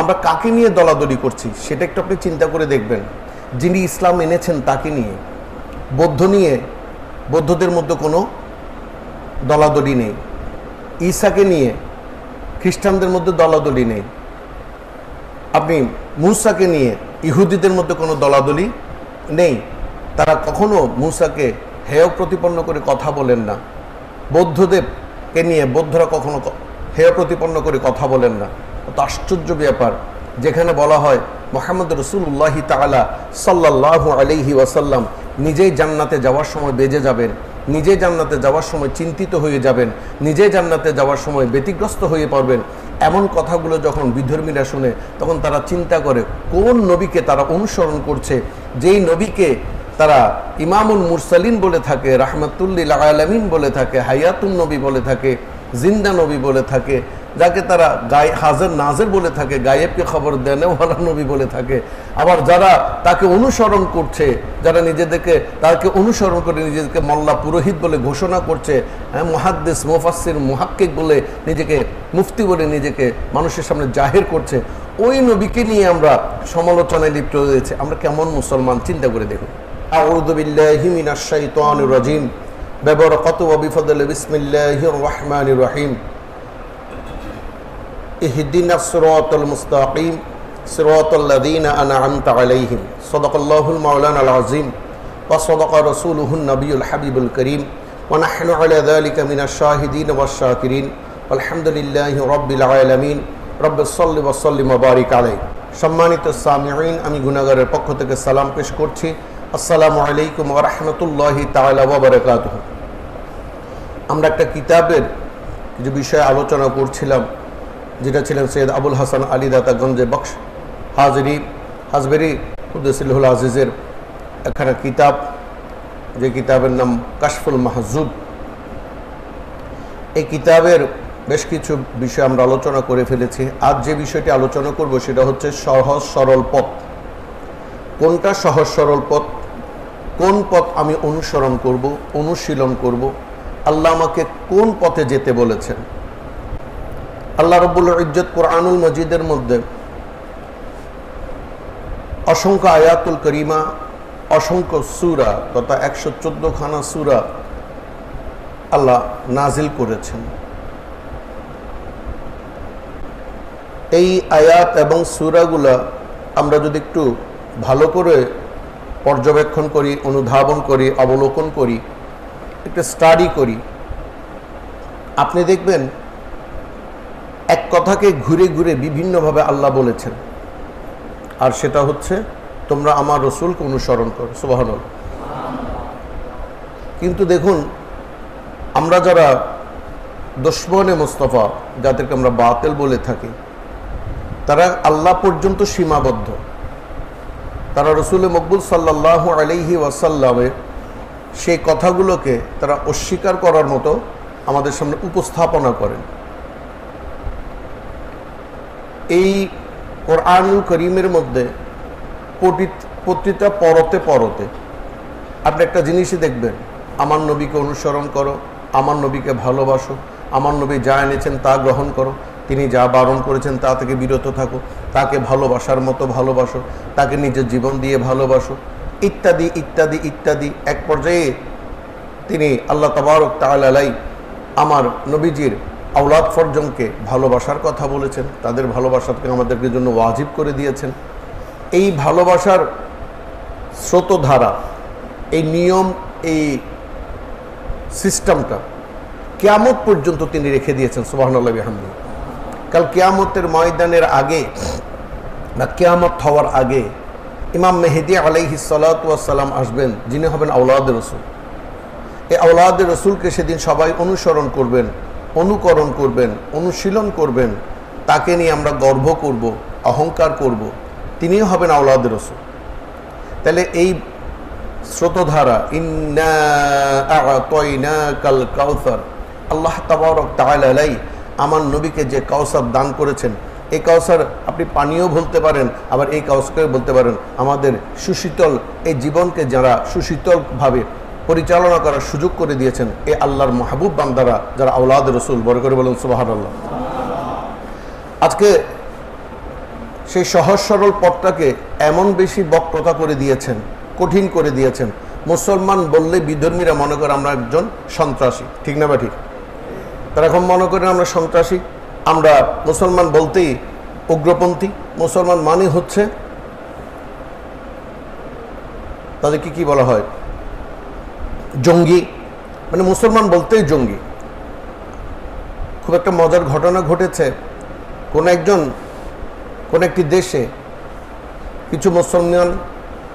আমরা কাকে নিয়ে দলাদলি করছি সেটা একটু আপনি চিন্তা করে দেখবেন। যিনি ইসলাম এনেছেন তাকে নিয়ে, বৌদ্ধদের মধ্যে কোনো দলাদলি নেই। ঈসাকে নিয়ে খ্রিস্টানদের মধ্যে দলাদলি নেই। আপনি মূসাকে নিয়ে ইহুদিদের মধ্যে কোনো দলাদলি নেই। তারা কখনো মূসাকে হেয় প্রতিপন্ন করে কথা বলেন না। বৌদ্ধদেরকে নিয়ে বৌদ্ধরা কখনো হেয় প্রতিপন্ন করে কথা বলেন না। কত আশ্চর্য ব্যাপার, যেখানে বলা হয় মুহাম্মদ রাসূলুল্লাহ তাআলা সাল্লাল্লাহু আলাইহি ওয়াসাল্লাম নিজেই জান্নাতে যাওয়ার সময় বেজে যাবেন, নিজে জান্নাতে যাওয়ার সময় চিন্তিত হয়ে যাবেন, নিজে জান্নাতে যাওয়ার সময় ব্যতিগ্রস্ত হয়ে পড়বেন। এমন কথাগুলো যখন বিধর্মীরা শুনে তখন তারা চিন্তা করে কোন নবীকে তারা অনুসরণ করছে, যেই নবীকে তারা ইমামুল মুরসালিন বলে থাকে, রাহমাতুল্লিল আলামিন বলে থাকে, হায়াতুন নবী বলে থাকে, জিন্দা নবী বলে থাকে, যাকে তারা হাজির নাজির বলে থাকে, গায়েবকে খবর দেনেওয়ালা নবী বলে থাকে। আবার যারা তাকে অনুসরণ করছে, যারা তাকে অনুসরণ করে নিজেদেরকে মোল্লা পুরোহিত বলে ঘোষণা করছে, মুহাদ্দিস মুফাসসির মুহাক্কিক বলে নিজেকে, মুফতি বলে নিজেকে মানুষের সামনে জাহির করছে, ওই নবীকে নিয়ে আমরা সমালোচনায় লিপ্ত হয়েছে। আমরা কেমন মুসলমান চিন্তা করে দেখুন। আউযু বিল্লাহি মিনাশ শাইতানির রাজিম। বিবরাকাতু ওয়া বিফদলি বিসমিল্লাহির রহমানির রহিম। ইহদিনাস সিরাতাল মুস্তাকিম সিরাতাল লাযীনা আন'আমতা আলাইহিম। সাদাকাল্লাহুল মাওলানাল আযীম ওয়া সাদাকা রাসূলুহুন নবিয়ুল হাবিবুল করিম ওয়া নাহনু আলা যালিকা মিনাশ শাহিদিন ওয়াশ শাকিরিন। আলহামদুলিল্লাহি রাব্বিল আলামিন। রব্বিস সাল্লি ওয়া সাল্লিম ওয়া বারিক আলাইহি। সম্মানিত সামিঈন, আমি গুনাহগারের পক্ষ থেকে সালাম পেশ করছি। আসসালামু আলাইকুম ওয়া রাহমাতুল্লাহি তাআলা ওয়া বারাকাতুহু। আমরা একটা কিতাবের যে বিষয়ে আলোচনা করছিলাম, যেটা ছিলেন সৈয়দ আবুল হাসান আলী দাতা গঞ্জে বক্স হাজবেরি কুদ্দুসিল্লাহুল আজিজের একখানা কিতাব, যে কিতাবের নাম কাশফুল মাহজুব। এই কিতাবের বেশ কিছু বিষয় আমরা আলোচনা করে ফেলেছি। আজ যে বিষয়টি আলোচনা করব সেটা হচ্ছে সহজ সরল পথ। কোনটা সহজ সরল পথ, কোন পথ আমি অনুসরণ করব, অনুশীলন করব, আল্লাহ আমাকে কোন পথে যেতে বলেছেন। আল্লাহ রাব্বুল ইজ্জত কুরআনুল মজিদের মধ্যে অসংখ্য আয়াতুল করিমা, অসংখ্য সূরা তথা 114 খানা সূরা আল্লাহ নাজিল করেছেন। এই আয়াত এবং সূরাগুলা আমরা যদি একটু ভালো করে পর্যবেক্ষণ করি, অনুধাবন করি, অবলোকন করি, একটু স্টাডি করি, আপনি দেখবেন এক কথাকে ঘুরে ঘুরে বিভিন্নভাবে আল্লাহ বলেছেন। আর সেটা হচ্ছে তোমরা আমার রসুলকে অনুসরণ করো। সুবহানাল্লাহ। কিন্তু দেখুন, আমরা যারা দুশমনে মুস্তাফা, যাদেরকে আমরা বাতিল বলে থাকি, তারা আল্লাহ পর্যন্ত সীমাবদ্ধ। তারা রসুল মকবুল সাল্লাল্লাহু আলাইহি ওয়াসাল্লামের সেই কথাগুলোকে তারা অস্বীকার করার মতো আমাদের সামনে উপস্থাপনা করেন। এই কোরআনুল করিমের মধ্যে প্রতিটা পরতে পরতে আপনি একটা জিনিসই দেখবেন, আমার নবীকে অনুসরণ করো, আমার নবীকে ভালোবাসো, আমার নবী যা এনেছেন তা গ্রহণ করো, তিনি যা বারণ করেছেন তা থেকে বিরত থাকো, তাকে ভালোবাসার মতো ভালোবাসো, তাকে নিজের জীবন দিয়ে ভালোবাসো, ইত্যাদি ইত্যাদি ইত্যাদি। এক পর্যায়ে তিনি আল্লাহ তাবারক তাআলা আমার নবীজির আওলাদ ফরজনকে ভালোবাসার কথা বলেছেন, তাদের ভালোবাসাকে আমাদেরকে জন্য ওয়াজিব করে দিয়েছেন। এই ভালোবাসার স্রোতধারা, এই নিয়ম, এই সিস্টেমটা কিয়ামত পর্যন্ত তিনি রেখে দিয়েছেন। সুবহানাল্লাহ বিহামদিহি। কাল কিয়ামতের ময়দানের আগে বা কিয়ামত হওয়ার আগে ইমাম মেহেদী আলাইহিস সালাতু ওয়াস সালাম আসবেন, যিনি হবেন আওলাদে রসুল। এই আওলাদে রসুলকে সেদিন সবাই অনুসরণ করবেন, অনুকরণ করবেন, অনুশীলন করবেন। তাকে নিয়ে আমরা গর্ব করব, অহংকার করব। তিনিও হবেন আওলাদে রসুল। তাহলে এই স্রোতধারা, ইন্না আ'তাইনাকাল কাউসার, আল্লাহ তাবারক তাআলা আমার নবীকে যে কাউসার দান করেছেন, এই কাউসার আপনি পানিও বলতে পারেন, আবার এই কাউসারকে বলতে পারেন আমাদের সুশীতল এই জীবনকে যারা সুশীতলভাবে পরিচালনা করার সুযোগ করে দিয়েছেন এই আল্লাহর মাহবুব বান্দারা, যারা আওলাদ রসুল। বড় করে বলুন সুবহানাল্লাহ। আজকে সেই সহজ সরল পথটাকে এমন বেশি বক্রতা করে দিয়েছেন, কঠিন করে দিয়েছেন। মুসলমান বললে বিধর্মীরা মনে করে আমরা একজন সন্ত্রাসী, ঠিক না বা ঠিক? তারা এখন মনে করেন আমরা সন্ত্রাসী, আমরা মুসলমান বলতেই উগ্রপন্থী, মুসলমান মানে হচ্ছে তাদেরকে কি বলা হয়, জঙ্গি, মানে মুসলমান বলতেই জঙ্গি। খুব একটা মজার ঘটনা ঘটেছে, কোন একটি দেশে কিছু মুসলমান,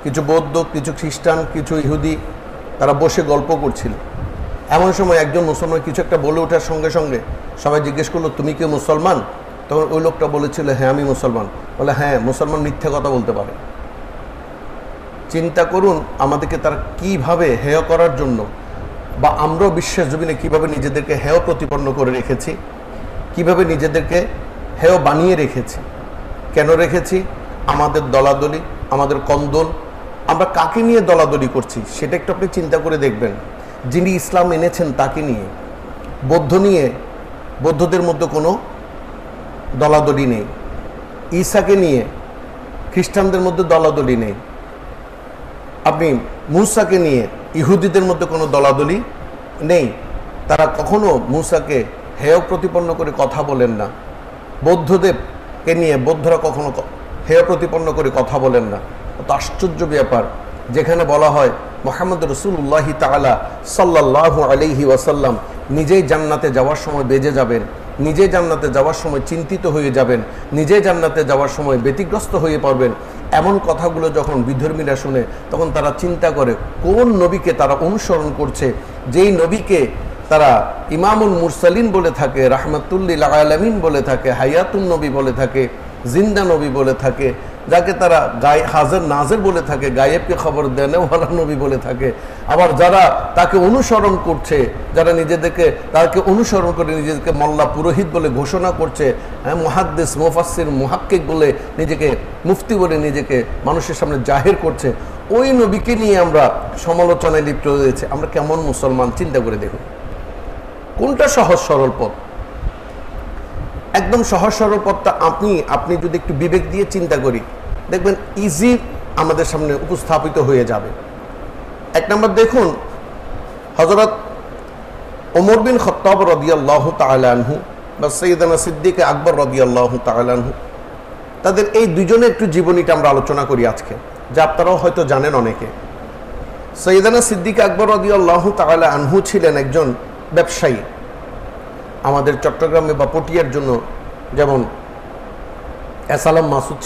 কিছু বৌদ্ধ, কিছু খ্রিস্টান, কিছু ইহুদি তারা বসে গল্প করছিল। এমন সময় একজন মুসলমান কিছু একটা বলে ওঠার সঙ্গে সঙ্গে সবাই জিজ্ঞেস করলো, তুমি কি মুসলমান? তখন ওই লোকটা বলেছিল, হ্যাঁ আমি মুসলমান। বলে, হ্যাঁ, মুসলমান মিথ্যা কথা বলতে পারে। চিন্তা করুন আমাদেরকে তারা কিভাবে হেয় করার জন্য, বা আমরাও বিশ্বের জমিনে কিভাবে নিজেদেরকে হেয় প্রতিপন্ন করে রেখেছি, কিভাবে নিজেদেরকে হেয় বানিয়ে রেখেছি। কেন রেখেছি? আমাদের দলাদলি, আমাদের কন্দল। আমরা কাকে নিয়ে দলাদলি করছি সেটা একটু আপনি চিন্তা করে দেখবেন। যিনি ইসলাম এনেছেন তাকে নিয়ে, বৌদ্ধদের মধ্যে কোনো দলাদলি নেই। ঈসাকে নিয়ে খ্রিস্টানদের মধ্যে দলাদলি নেই। আপনি মূসাকে নিয়ে ইহুদিদের মধ্যে কোনো দলাদলি নেই। তারা কখনো মূসাকে হেয় প্রতিপন্ন করে কথা বলেন না। বৌদ্ধদেরকে নিয়ে বৌদ্ধরা কখনো হেয় প্রতিপন্ন করে কথা বলেন না। তো আশ্চর্য ব্যাপার, যেখানে বলা হয় মুহাম্মদ রাসূলুল্লাহ তাআলা সাল্লাল্লাহু আলাইহি ওয়াসাল্লাম নিজেই জান্নাতে যাওয়ার সময় বেজে যাবেন, নিজে জান্নাতে যাওয়ার সময় চিন্তিত হয়ে যাবেন, নিজে জান্নাতে যাওয়ার সময় ব্যতিগ্রস্ত হয়ে পড়বেন, এমন কথাগুলো যখন বিধর্মীরা শুনে তখন তারা চিন্তা করে কোন নবীকে তারা অনুসরণ করছে, যেই নবীকে তারা ইমামুল মুরসালিন বলে থাকে, রাহমাতুল্লিল আলামিন বলে থাকে, হায়াতুন নবী বলে থাকে, জিন্দা নবী বলে থাকে, যাকে তারা হাজির নাজির বলে থাকে, গায়েবকে খবর দেনেওয়ালা নবী বলে থাকে। আবার যারা তাকে অনুসরণ করছে, যারা তাকে অনুসরণ করে নিজেদেরকে মোল্লা পুরোহিত বলে ঘোষণা করছে, হ্যাঁ, মুহাদ্দিস, মুফাসসির, মুহাক্কিক বলে নিজেকে, মুফতি বলে নিজেকে মানুষের সামনে জাহির করছে, ওই নবীকে নিয়ে আমরা সমালোচনায় লিপ্ত হয়েছে। আমরা কেমন মুসলমান চিন্তা করে দেখুন। কোনটা সহজ সরল পথ? একদম সহজ সরল পথটা আপনি যদি একটু বিবেক দিয়ে চিন্তা করি, দেখবেন ইজি আমাদের সামনে উপস্থাপিত হয়ে যাবে। এক নম্বর দেখুন, হযরত ওমর বিন খাত্তাব রাদিয়াল্লাহু তাআলা আনহু বা সাইয়েদনা সিদ্দিক আকবর রাদিয়াল্লাহু তাআলা আনহু, তাদের এই দুজনের একটু জীবনীটা আমরা আলোচনা করি আজকে, যা আপনারাও হয়তো জানেন অনেকে। সাইয়েদনা সিদ্দিক আকবর রাদিয়াল্লাহু তাআলা আনহু ছিলেন একজন ব্যবসায়ী। আমাদের চট্টগ্রামে বা পটিয়ার জন্য যেমন এসালাম মাসুদ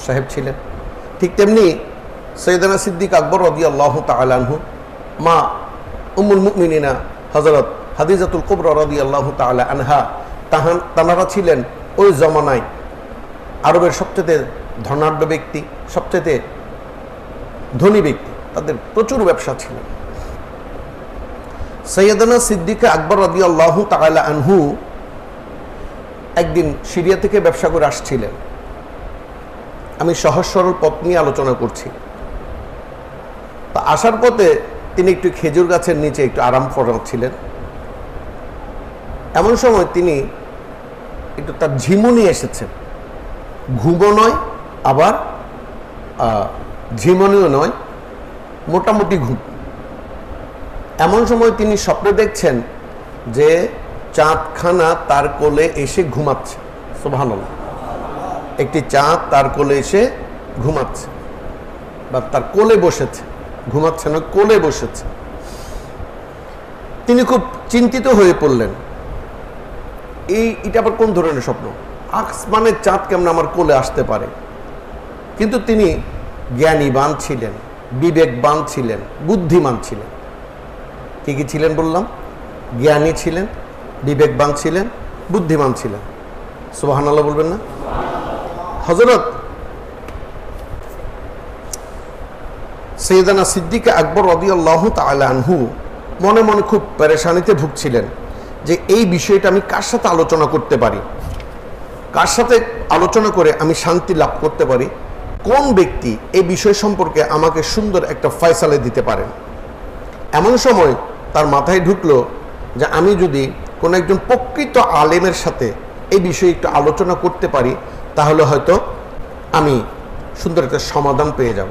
সাহেব ছিলেন, ঠিক তেমনি সৈয়দনা সিদ্দিক আকবর রাদিয়াল্লাহু তাআলা আনহু, মা উম্মুল মুমিনিনা হযরত হাদিজাতুল কুবরা রাদিয়াল্লাহু তাআলা আনহা, তানারা ছিলেন ওই জমানায় আরবের সবচেয়ে ধনাঢ্য ব্যক্তি, সবচেয়ে ধনী ব্যক্তি। তাদের প্রচুর ব্যবসা ছিল। সৈয়দনা সিদ্দিক আকবর রাদিয়াল্লাহু তাআলা আনহু একদিন সিরিয়া থেকে ব্যবসা করে আসছিলেন। আমি সহজ সরল পথ নিয়ে আলোচনা করছি। তা আসার পথে তিনি একটু খেজুর গাছের নিচে একটু আরাম করছিলেন। এমন সময় তিনি একটু তার ঝিমু নিয়ে এসেছেন। ঘুমও নয়, আবার ঝিমনিও নয়, মোটামুটি ঘুম। এমন সময় তিনি স্বপ্নে দেখছেন যে চাঁদখানা তার কোলে এসে ঘুমাচ্ছে। সুবহানাল্লাহ। একটি চাঁদ তার কোলে এসে ঘুমাচ্ছে, বা তার কোলে বসেছে, ঘুমাচ্ছে না, কোলে বসেছে। তিনি খুব চিন্তিত হয়ে পড়লেন, এটা আবার কোন ধরনের স্বপ্ন? আসমানের চাঁদ কেমন আমার কোলে আসতে পারে? কিন্তু তিনি জ্ঞানীবান ছিলেন, বিবেকবান ছিলেন, বুদ্ধিমান ছিলেন। কি ছিলেন বললাম? জ্ঞানী ছিলেন, বিবেকবান ছিলেন, বুদ্ধিমান ছিলেন। সুবহানাল্লাহ বলবেন না? হযরত সাইয়েদনা সিদ্দিক আকবর রাদিয়াল্লাহু তাআলা আনহু মনে মনে খুব পেরেশানিতে ভুগছিলেন যে এই বিষয়টা আমি কার সাথে আলোচনা করতে পারি, কার সাথে আলোচনা করে আমি শান্তি লাভ করতে পারি, কোন ব্যক্তি এই বিষয় সম্পর্কে আমাকে সুন্দর একটা ফয়সালা দিতে পারেন। এমন সময় তার মাথায় ঢুকলো যে আমি যদি কোনো একজন প্রকৃত আলেমের সাথে এই বিষয়ে একটু আলোচনা করতে পারি তাহলে হয়তো আমি সুন্দর একটা সমাধান পেয়ে যাব।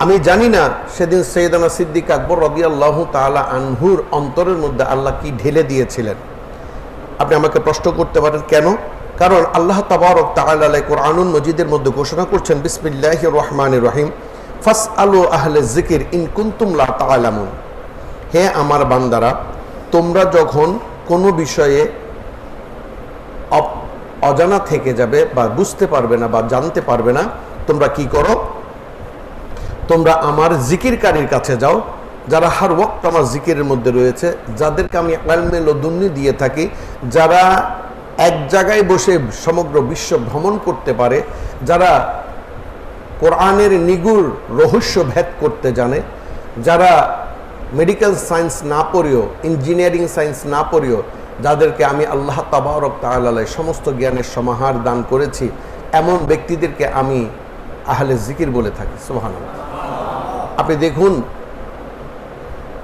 আমি জানি না সেদিন সৈয়দানা সিদ্দিক আকবর রাদিয়াল্লাহু তাআলা আনহুর অন্তরের মধ্যে আল্লাহ কি ঢেলে দিয়েছিলেন। আপনি আমাকে প্রশ্ন করতে পারেন কেন? কারণ আল্লাহ তাবারক তাআলা কোরআনুল মজিদের মধ্যে ঘোষণা করছেন, বিসমিল্লাহির রহমানির রহিম, ফাসআলু আহলে যিকর ইন কুনতুম লা তা'লামুন। হে আমার বান্দারা, তোমরা যখন কোনো বিষয়ে অজানা থেকে যাবে বা বুঝতে পারবে না বা জানতে পারবে না, তোমরা কি করো? তোমরা আমার জিকিরকারীর কাছে যাও, যারা হার ওয়াক্ত আমার জিকিরের মধ্যে রয়েছে, যাদেরকে আমি ইলমে লদুন্নি দিয়ে থাকি, যারা এক জায়গায় বসে সমগ্র বিশ্ব ভ্রমণ করতে পারে, যারা কোরআনের নিগুড় রহস্য ভেদ করতে জানে, যারা মেডিকেল সায়েন্স না পড়েও, ইঞ্জিনিয়ারিং সায়েন্স না পড়েও, যাদেরকে আমি আল্লাহ তাবারক তাআলা সমস্ত জ্ঞানের সমাহার দান করেছি, এমন ব্যক্তিদেরকে আমি আহলে জিকির বলে থাকি। সুবহানাল্লাহ। আপনি দেখুন,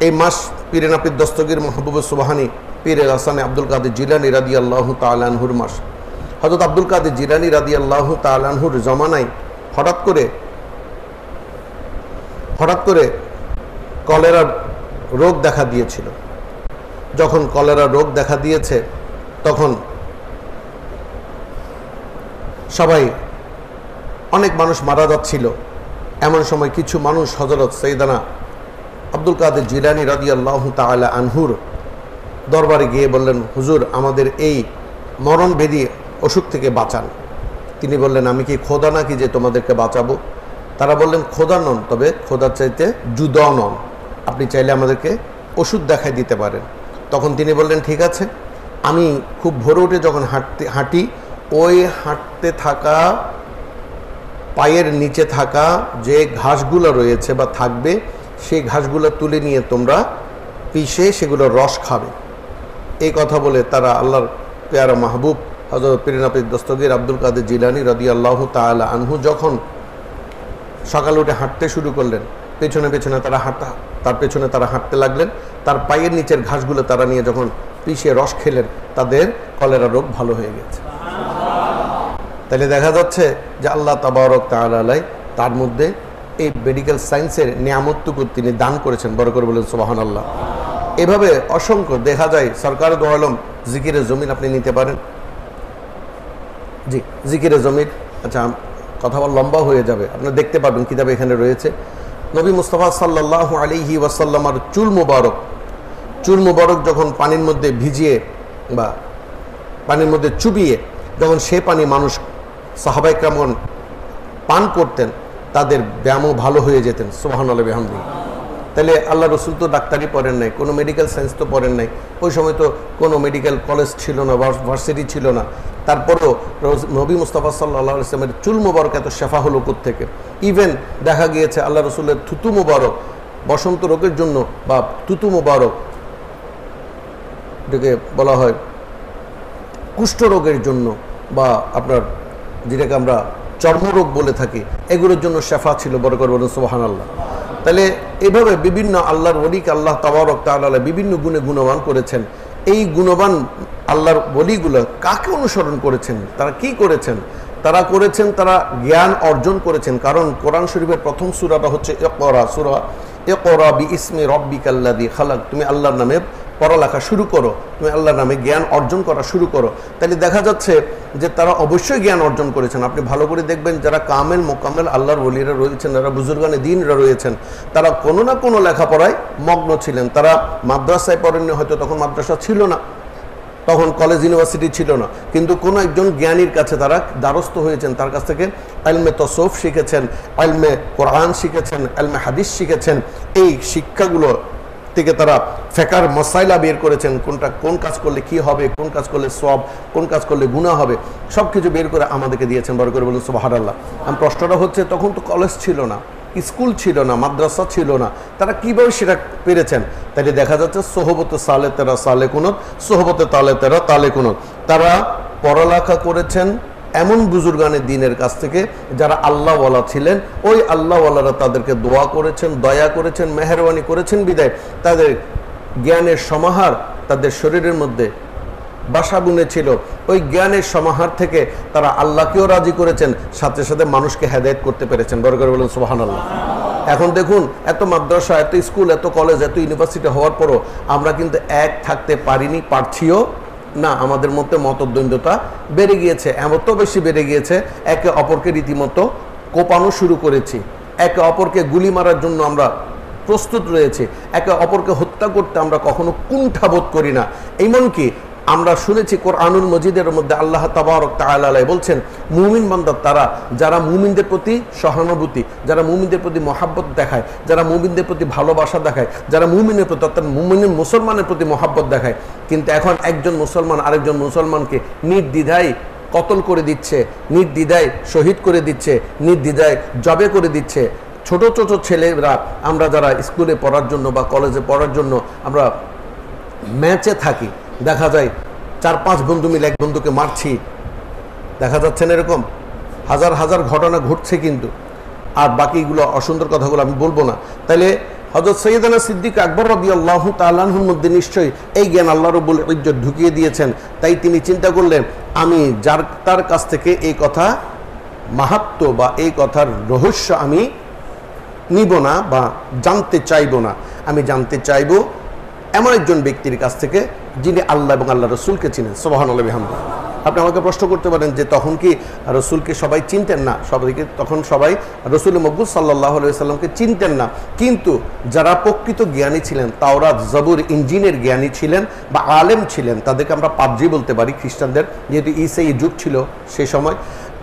এই মাস পীরে নাপির দস্তগীর মাহবুব সুবহানী পীরে হাসানে আব্দুল কাদের জিলানী রাদিয়াল্লাহু তাআলা আনহুর মাস। হযরত আব্দুল কাদের জিলানী রাদিয়াল্লাহু তাআলা আনহুর জমানায় হঠাৎ করে কলেরা রোগ দেখা দিয়েছিল। যখন কলেরা রোগ দেখা দিয়েছে, তখন অনেক মানুষ মারা যাচ্ছিল। এমন সময় কিছু মানুষ হযরত সৈয়দানা আব্দুল কাদের জিলানী রাদিয়াল্লাহু তাআলা আনহুর দরবারে গিয়ে বললেন, হুজুর, আমাদের এই মরণভেদী অসুখ থেকে বাঁচান। তিনি বললেন, আমি কি খোদা নাকি যে তোমাদেরকে বাঁচাবো? তারা বললেন, খোদা নন, তবে খোদার চাইতে জুদা নন, আপনি চাইলে আমাদেরকে ওষুধ দেখাই দিতে পারেন। তখন তিনি বললেন, ঠিক আছে, আমি খুব ভোরে উঠে যখন হাঁটি, ওই হাঁটতে থাকা পায়ের নিচে থাকা যে ঘাসগুলো রয়েছে বা থাকবে, সেই ঘাসগুলো তুলে নিয়ে তোমরা পিষে সেগুলোর রস খাবে। এই কথা বলে তারা আল্লাহর পেয়ারা মাহবুব হযরত পীর নাপির দস্তগীর আব্দুল কাদের জিলানী রাদিয়াল্লাহু তাআলা আনহু যখন সকালে উঠে হাঁটতে শুরু করলেন, পেছনে তারা হাঁটতে লাগলেন। তার পায়ের নিচের ঘাসগুলো তারা নিয়ে যখন পিষে রস খেলেন, তাদের কলেরা রোগ ভালো হয়ে গেছে। তাহলে দেখা যাচ্ছে যে আল্লাহ তাবারক তাআলা তার মধ্যে এই মেডিকেল সায়েন্সের নিয়ামতটুকু তিনি দান করেছেন। বড় করে বলেন সুবহানাল্লাহ। এভাবে অসংখ্য দেখা যায়। সরকার দো আলম জিকিরে জমিন আপনি নিতে পারেন। জি, জিকিরে জমিন, আচ্ছা কথা বলা লম্বা হয়ে যাবে, আপনারা দেখতে পাবেন কিতাবে এখানে রয়েছে। নবী মুস্তাফা সাল্লাল্লাহু আলাইহি ওয়াসাল্লামার চুল মুবারক যখন পানির মধ্যে ভিজিয়ে বা পানির মধ্যে চুবিয়ে যখন সে পানি মানুষ সাহাবায়ে কেরামগণ পান করতেন, তাদের ব্যায়ামও ভালো হয়ে যেতেন। সুবহানাল্লাহ বিহামদিহি। তাহলে আল্লাহ রসুল তো ডাক্তারি পড়েন নাই, কোনো মেডিকেল সায়েন্স তো পড়েন নাই, ওই সময় তো কোনো মেডিকেল কলেজ ছিল না, ভার্সিটি ছিল না। তারপরেও নবী মুস্তাফা সাল্লাল্লাহু আলাইহি ওয়াসাল্লামের চুল মুবারক এত শেফা হলো কোত্থেকে? ইভেন দেখা গিয়েছে আল্লাহ রসুলের থুতু মুবারক বসন্ত রোগের জন্য, বা থুতু মুবারক এটাকে বলা হয় কুষ্ঠ রোগের জন্য, বা আপনার যেটাকে আমরা চর্মরোগ বলে থাকি, এগুলোর জন্য শেফা ছিল। বড় করে বলুন সুবহানাল্লাহ। তাহলে এইভাবে বিভিন্ন আল্লাহর ওলিকে আল্লাহ তাবারক তাআলা বিভিন্ন গুণে গুণবান করেছেন। এই গুণবান আল্লাহর ওলিগুলো কাকে অনুসরণ করেছেন? তারা কি করেছেন? তারা জ্ঞান অর্জন করেছেন। কারণ কোরআন শরীফের প্রথম সূরাটা হচ্ছে ইকরা, সূরা ইকরা বিইসমি রাব্বিকাল্লাযী খালাক। তুমি আল্লাহর নামে পড়ালেখা শুরু করো, তুমি আল্লাহর নামে জ্ঞান অর্জন করা শুরু করো। তাহলে দেখা যাচ্ছে যে তারা অবশ্যই জ্ঞান অর্জন করেছেন। আপনি ভালো করে দেখবেন, যারা কামেল মোকাম্মেল আল্লাহর ওলিরা রয়েছেন, যারা বুজুর্গানে দ্বীনরা রয়েছেন, তারা কোনো না কোনো লেখাপড়ায় মগ্ন ছিলেন। তারা মাদ্রাসায় পড়েননি, হয়তো তখন মাদ্রাসা ছিল না, তখন কলেজ ইউনিভার্সিটি ছিল না, কিন্তু কোনো একজন জ্ঞানীর কাছে তারা দ্বারস্থ হয়েছেন, তার কাছ থেকে ইলমে তাসাউফ শিখেছেন, ইলমে কোরআন শিখেছেন, ইলমে হাদিস শিখেছেন। এই শিক্ষাগুলো থেকে তারা ফিকহের মাসাইলা বের করেছেন, কোন কাজ করলে কি হবে, কোন কাজ করলে সওয়াব, কোন কাজ করলে গুনাহ হবে, সব কিছু বের করে আমাদেরকে দিয়েছেন। বড় করে বলুন সুবহানাল্লাহ। আমার প্রশ্নটা হচ্ছে, তখন তো কলেজ ছিল না, স্কুল ছিল না, মাদ্রাসা ছিল না, তারা কিভাবে সেটা পেরেছেন? তাহলে দেখা যাচ্ছে সোহবতে সালে তেরা সালে কুনত, সোহবতে তালে তেরা তালে কুনত। তারা পড়ালেখা করেছেন এমন বুজুর্গানের দ্বীনের কাছ থেকে যারা আল্লাহওয়ালা ছিলেন। ওই আল্লাহওয়ালারা তাদেরকে দোয়া করেছেন, দয়া করেছেন, মেহেরবানি করেছেন, বিদায় তাদের জ্ঞানের সমাহার তাদের শরীরের মধ্যে বাসা বুনেছিল, ওই জ্ঞানের সমাহার থেকে তারা আল্লাহকেও রাজি করেছেন, সাথে সাথে মানুষকে হেদায়েত করতে পেরেছেন। বড় করে বলুন সুবহানাল্লাহ। এখন দেখুন, এত মাদ্রাসা, এত স্কুল, এত কলেজ, এত ইউনিভার্সিটি হওয়ার পরও আমরা কিন্তু এক থাকতে পারিনি, পারছিও না। আমাদের মধ্যে মতদ্বন্দ্বতা বেড়ে গিয়েছে, এত বেশি বেড়ে গিয়েছে, একে অপরকে রীতিমতো কোপানো শুরু করেছি, একে অপরকে গুলি মারার জন্য আমরা প্রস্তুত রয়েছে, একে অপরকে হত্যা করতে আমরা কখনো কুণ্ঠাবোধ করি না। এমনকি আমরা শুনেছি কোরআনুল মজিদের মধ্যে আল্লাহ তাবারক তাআলা বলছেন, মুমিন বান্দা তারা যারা মুমিনদের প্রতি সহানুভূতি, যারা মুমিনদের প্রতি মহাব্বত দেখায়, যারা মুমিনদের প্রতি ভালোবাসা দেখায়, যারা মুমিনের প্রতি অর্থাৎ মুসলমানের প্রতি মহাব্বত দেখায়। কিন্তু এখন একজন মুসলমান আরেকজন মুসলমানকে নির্দ্বিধায় কতল করে দিচ্ছে, নির্দ্বিধায় শহীদ করে দিচ্ছে, নির্দ্বিধায় জবে করে দিচ্ছে। ছোট ছোট ছেলেরা, আমরা যারা স্কুলে পড়ার জন্য বা কলেজে পড়ার জন্য আমরা ম্যাচে থাকি, দেখা যায় 4-5 বন্ধু মিলে এক বন্ধুকে মারছি, দেখা যাচ্ছে না? এরকম হাজার হাজার ঘটনা ঘটছে কিন্তু। আর বাকিগুলো অসুন্দর কথাগুলো আমি বলবো না। তাইলে হযরত সৈয়দনা সিদ্দিক আকবর রাদিয়াল্লাহু তাআলা আনহুর মধ্যে নিশ্চয়ই এই জ্ঞান আল্লাহ রাব্বুল ইজ্জত ঢুকিয়ে দিয়েছেন। তাই তিনি চিন্তা করলেন, আমি তার কাছ থেকে এই কথা মাহাত্ম্য বা এই কথার রহস্য আমি নিব না বা জানতে চাইব না। আমি জানতে চাইব এমন একজন ব্যক্তির কাছ থেকে যিনি আল্লাহ এবং আল্লাহ রসুলকে চিনেন। সুবহানাল্লাহ বিহামদিহি। আপনি আমাকে প্রশ্ন করতে পারেন যে তখন কি রসুলকে সবাই চিনতেন না? তখন সবাই রসুল মকবুল সাল্লাল্লাহু আলাইহি ওয়াসাল্লামকে চিনতেন না। কিন্তু যারা প্রকৃত জ্ঞানী ছিলেন, তাওরাত জবুর ইঞ্জিনের জ্ঞানী ছিলেন বা আলেম ছিলেন, তাদেরকে আমরা পাদ্রী বলতে পারি। খ্রিস্টানদের যেহেতু ঈসাই যুগ ছিল সেই সময়,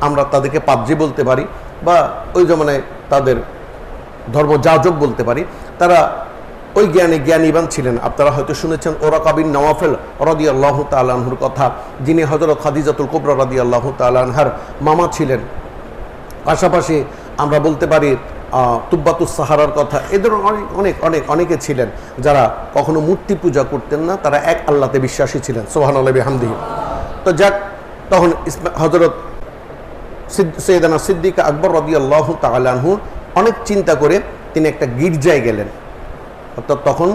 আমরা তাদেরকে পাদ্রী বলতে পারি বা ওই জমানায় তাদের ধর্মযাজক বলতে পারি। তারা ওই জ্ঞানীবান ছিলেন। আপনারা হয়তো শুনেছেন ওরাকা বিন নওয়াফেল রাদিয়াল্লাহু তাআলা আনহুর কথা, যিনি হযরত খাদিজাতুল কুবরা রাদিয়াল্লাহু তাআলা আনহার মামা ছিলেন। পাশাপাশি আমরা বলতে পারি তুব্বাতুস সাহারার কথা। এদের অনেকে ছিলেন যারা কখনো মূর্তি পূজা করতেন না, তারা এক আল্লাহতে বিশ্বাসী ছিলেন। সুবহানাল্লাহি বিহামদিহি। তো যাক, তখন হযরত সৈয়দনা সিদ্দিক আকবর রাদিয়াল্লাহু তাআলা আনহু অনেক চিন্তা করে তিনি একটা গির্জায় গেলেন। অর্থাৎ তখন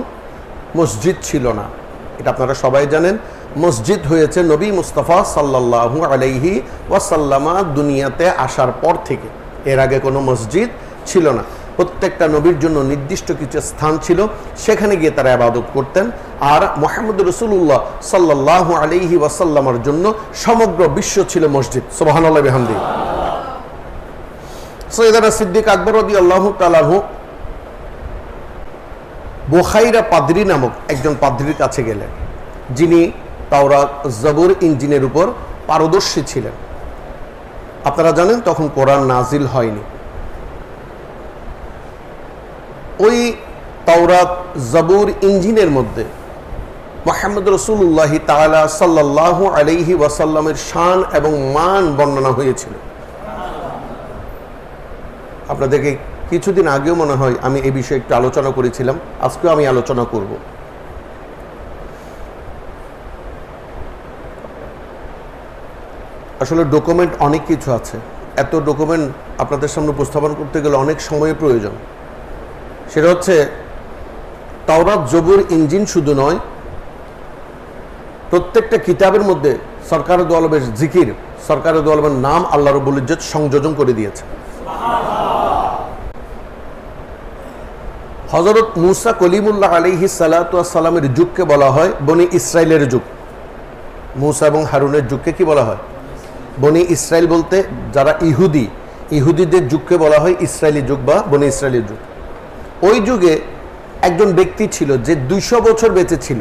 মসজিদ ছিল না, এটা আপনারা সবাই জানেন। মসজিদ হয়েছে নবী মুস্তাফা সাল্লাল্লাহু আলাইহি ওয়াসাল্লামা দুনিয়াতে আসার পর থেকে। এর আগে কোনো মসজিদ ছিল না। প্রত্যেকটা নবীর জন্য নির্দিষ্ট কিছু স্থান ছিল, সেখানে গিয়ে তারা ইবাদত করতেন। আর মুহাম্মদ রাসূলুল্লাহ সাল্লাল্লাহু আলাইহি ওয়াসাল্লামের জন্য সমগ্র বিশ্ব ছিল মসজিদ। সুবহানাল্লাহি ওয়া বিহামদিহি। সৈয়দনা সিদ্দিক আকবর রাদিয়াল্লাহু তাআলা আনহু বুখাইরা পাদ্রী নামক একজন পাদ্রীর কাছে গেলেন, যিনি তাওরাত জবুর ইঞ্জিনের উপর পারদর্শী ছিলেন। আপনারা জানেন তখন কোরআন নাজিল হয়নি। ওই তাওরাত জবুর ইঞ্জিনের মধ্যে মুহাম্মদ রাসূলুল্লাহ তাআলা সাল্লাল্লাহু আলাইহি ওয়াসাল্লামের শান এবং মান বর্ণনা হয়েছিল। আপনাদেরকে কিছুদিন আগেও মনে হয় আমি এই বিষয়ে একটু আলোচনা করেছিলাম, আজকেও আমি আলোচনা করব। আসলে ডকুমেন্ট অনেক কিছু আছে, এত ডকুমেন্ট আপনাদের সামনে উপস্থাপন করতে গেলে অনেক সময়ের প্রয়োজন। সেটা হচ্ছে তাওরাত জবুর ইঞ্জিন শুধু নয়, প্রত্যেকটা কিতাবের মধ্যে সরকার দু আলমের জিকির, সরকার দু আলমের নাম আল্লাহ রাব্বুল ইজ্জত সংযোজন করে দিয়েছে। হযরত মুসা কলিমুল্লাহ আলাইহিস সালাতু ওয়াস সালামের যুগকে বলা হয় বনি ইসরাইলের যুগ। মুসা এবং হারুনের যুগকে কি বলা হয়? বনি ইসরাইল বলতে যারা ইহুদিদের যুগকে বলা হয় ইসরায়েলি যুগ বা বনি ইসরায়েলের যুগ। ওই যুগে একজন ব্যক্তি ছিল যে 200 বছর বেঁচে ছিল।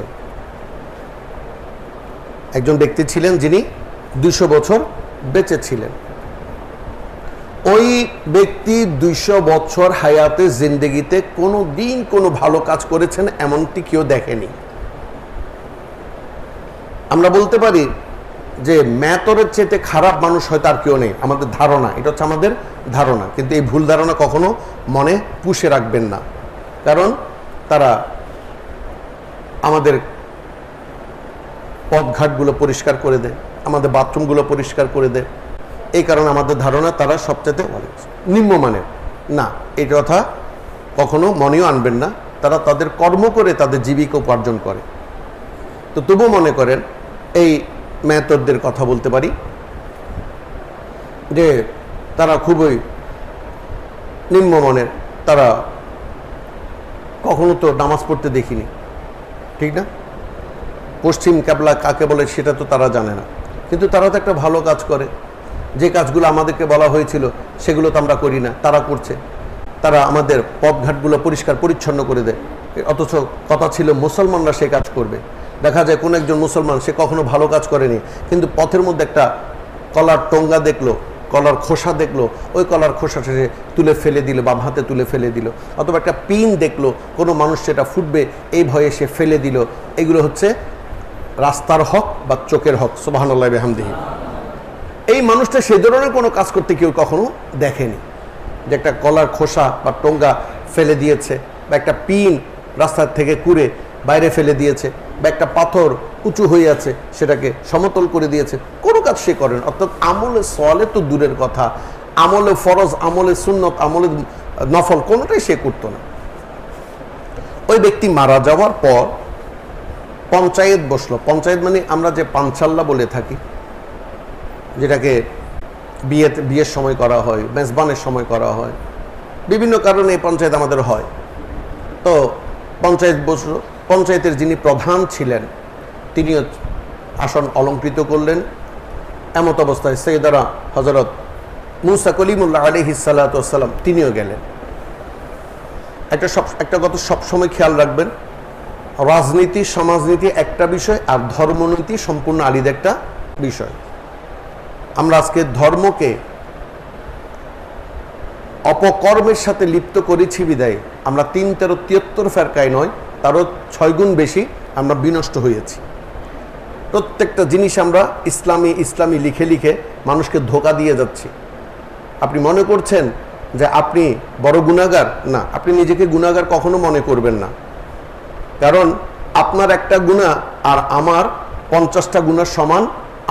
একজন ব্যক্তি ছিলেন যিনি 200 বছর বেঁচে ছিলেন। ওই ব্যক্তি 200 বছর হায়াতে জিন্দেগিতে কোনো দিন কোনো ভালো কাজ করেছেন এমনটি কেউ দেখেনি। আমরা বলতে পারি যে ম্যাতরের চেয়ে খারাপ মানুষ হয়তো আর কেউ নেই, আমাদের ধারণা, এটা হচ্ছে আমাদের ধারণা। কিন্তু এই ভুল ধারণা কখনো মনে পুষে রাখবেন না, কারণ তারা আমাদের পথঘাটগুলো পরিষ্কার করে দেয়, আমাদের বাথরুমগুলো পরিষ্কার করে দেয়। এই কারণে আমাদের ধারণা তারা সবচেয়ে নিম্নমানের না। এই কথা কখনো মনেও আনবেন না। তারা তাদের কর্ম করে তাদের জীবিকা উপার্জন করে। তো তবুও মনে করেন এই মেহতরদের কথা বলতে পারি যে তারা খুবই নিম্নমানের, তারা কখনো তো নামাজ পড়তে দেখিনি, ঠিক না? পশ্চিম ক্যাবলা কাকে বলে সেটা তো তারা জানে না, কিন্তু তারা তো একটা ভালো কাজ করে। যে কাজগুলো আমাদেরকে বলা হয়েছিল সেগুলো তো আমরা করি না, তারা করছে। তারা আমাদের পথঘাটগুলো পরিষ্কার পরিচ্ছন্ন করে দেয়, অথচ কথা ছিল মুসলমানরা সে কাজ করবে। দেখা যায় কোনো একজন মুসলমান সে কখনো ভালো কাজ করেনি, কিন্তু পথের মধ্যে একটা কলার টোঙ্গা দেখলো, কলার খোসা দেখলো, ওই কলার খোসাটা সে তুলে ফেলে দিল, বাম হাতে তুলে ফেলে দিল। অথবা একটা পিন দেখলো, কোনো মানুষ সেটা ফুটবে এই ভয়ে সে ফেলে দিল। এগুলো হচ্ছে রাস্তার হক বা চোখের হক। সুবহানাল্লাহি বিহামদিহি। এই মানুষটা সে ধরনের কোনো কাজ করতে কেউ কখনো দেখেনি, যে একটা কলার খোসা বা টোঙ্গা ফেলে দিয়েছে, বা একটা পিন রাস্তার থেকে কুড়ে বাইরে ফেলে দিয়েছে, বা একটা পাথর উঁচু হয়ে আছে সেটাকে সমতল করে দিয়েছে। কোনো কাজ সে করেন, অর্থাৎ আমলে সওয়ালে তো দূরের কথা, আমলে ফরজ, আমলে সুন্নত, আমলে নফল কোনোটাই সে করতো না। ওই ব্যক্তি মারা যাওয়ার পর পঞ্চায়েত বসলো। পঞ্চায়েত মানে আমরা যে পাঞ্চাল্লা বলে থাকি, যেটাকে বিয়ের সময় করা হয়, মেজবানের সময় করা হয়, বিভিন্ন কারণে এই পঞ্চায়েত আমাদের হয়। তো পঞ্চায়েত বসলো। পঞ্চায়েতের যিনি প্রধান ছিলেন তিনিও আসন অলঙ্কৃত করলেন। এমত অবস্থায় সৈয়দরা হযরত মুসা কলিমুল্লাহ আলাইহিস সালাতু ওয়াস সালাম তিনিও গেলেন। একটা কথা সবসময় খেয়াল রাখবেন, রাজনীতি সমাজনীতি একটা বিষয়, আর ধর্মনীতি সম্পূর্ণ আলাদা একটা বিষয়। আমরা আজকে ধর্মকে অপকর্মের সাথে লিপ্ত করেছি বিদায় আমরা 3-13-73 ফেরকায় নয়, তারও 6 গুণ বেশি আমরা বিনষ্ট হয়েছি। প্রত্যেকটা জিনিস আমরা ইসলামী ইসলামী লিখে লিখে মানুষকে ধোঁকা দিয়ে যাচ্ছি। আপনি মনে করছেন যে আপনি বড় গুনাহগার? না, আপনি নিজেকে গুনাহগার কখনো মনে করবেন না, কারণ আপনার একটা গুনাহ আর আমার 50টা গুনাহ সমান।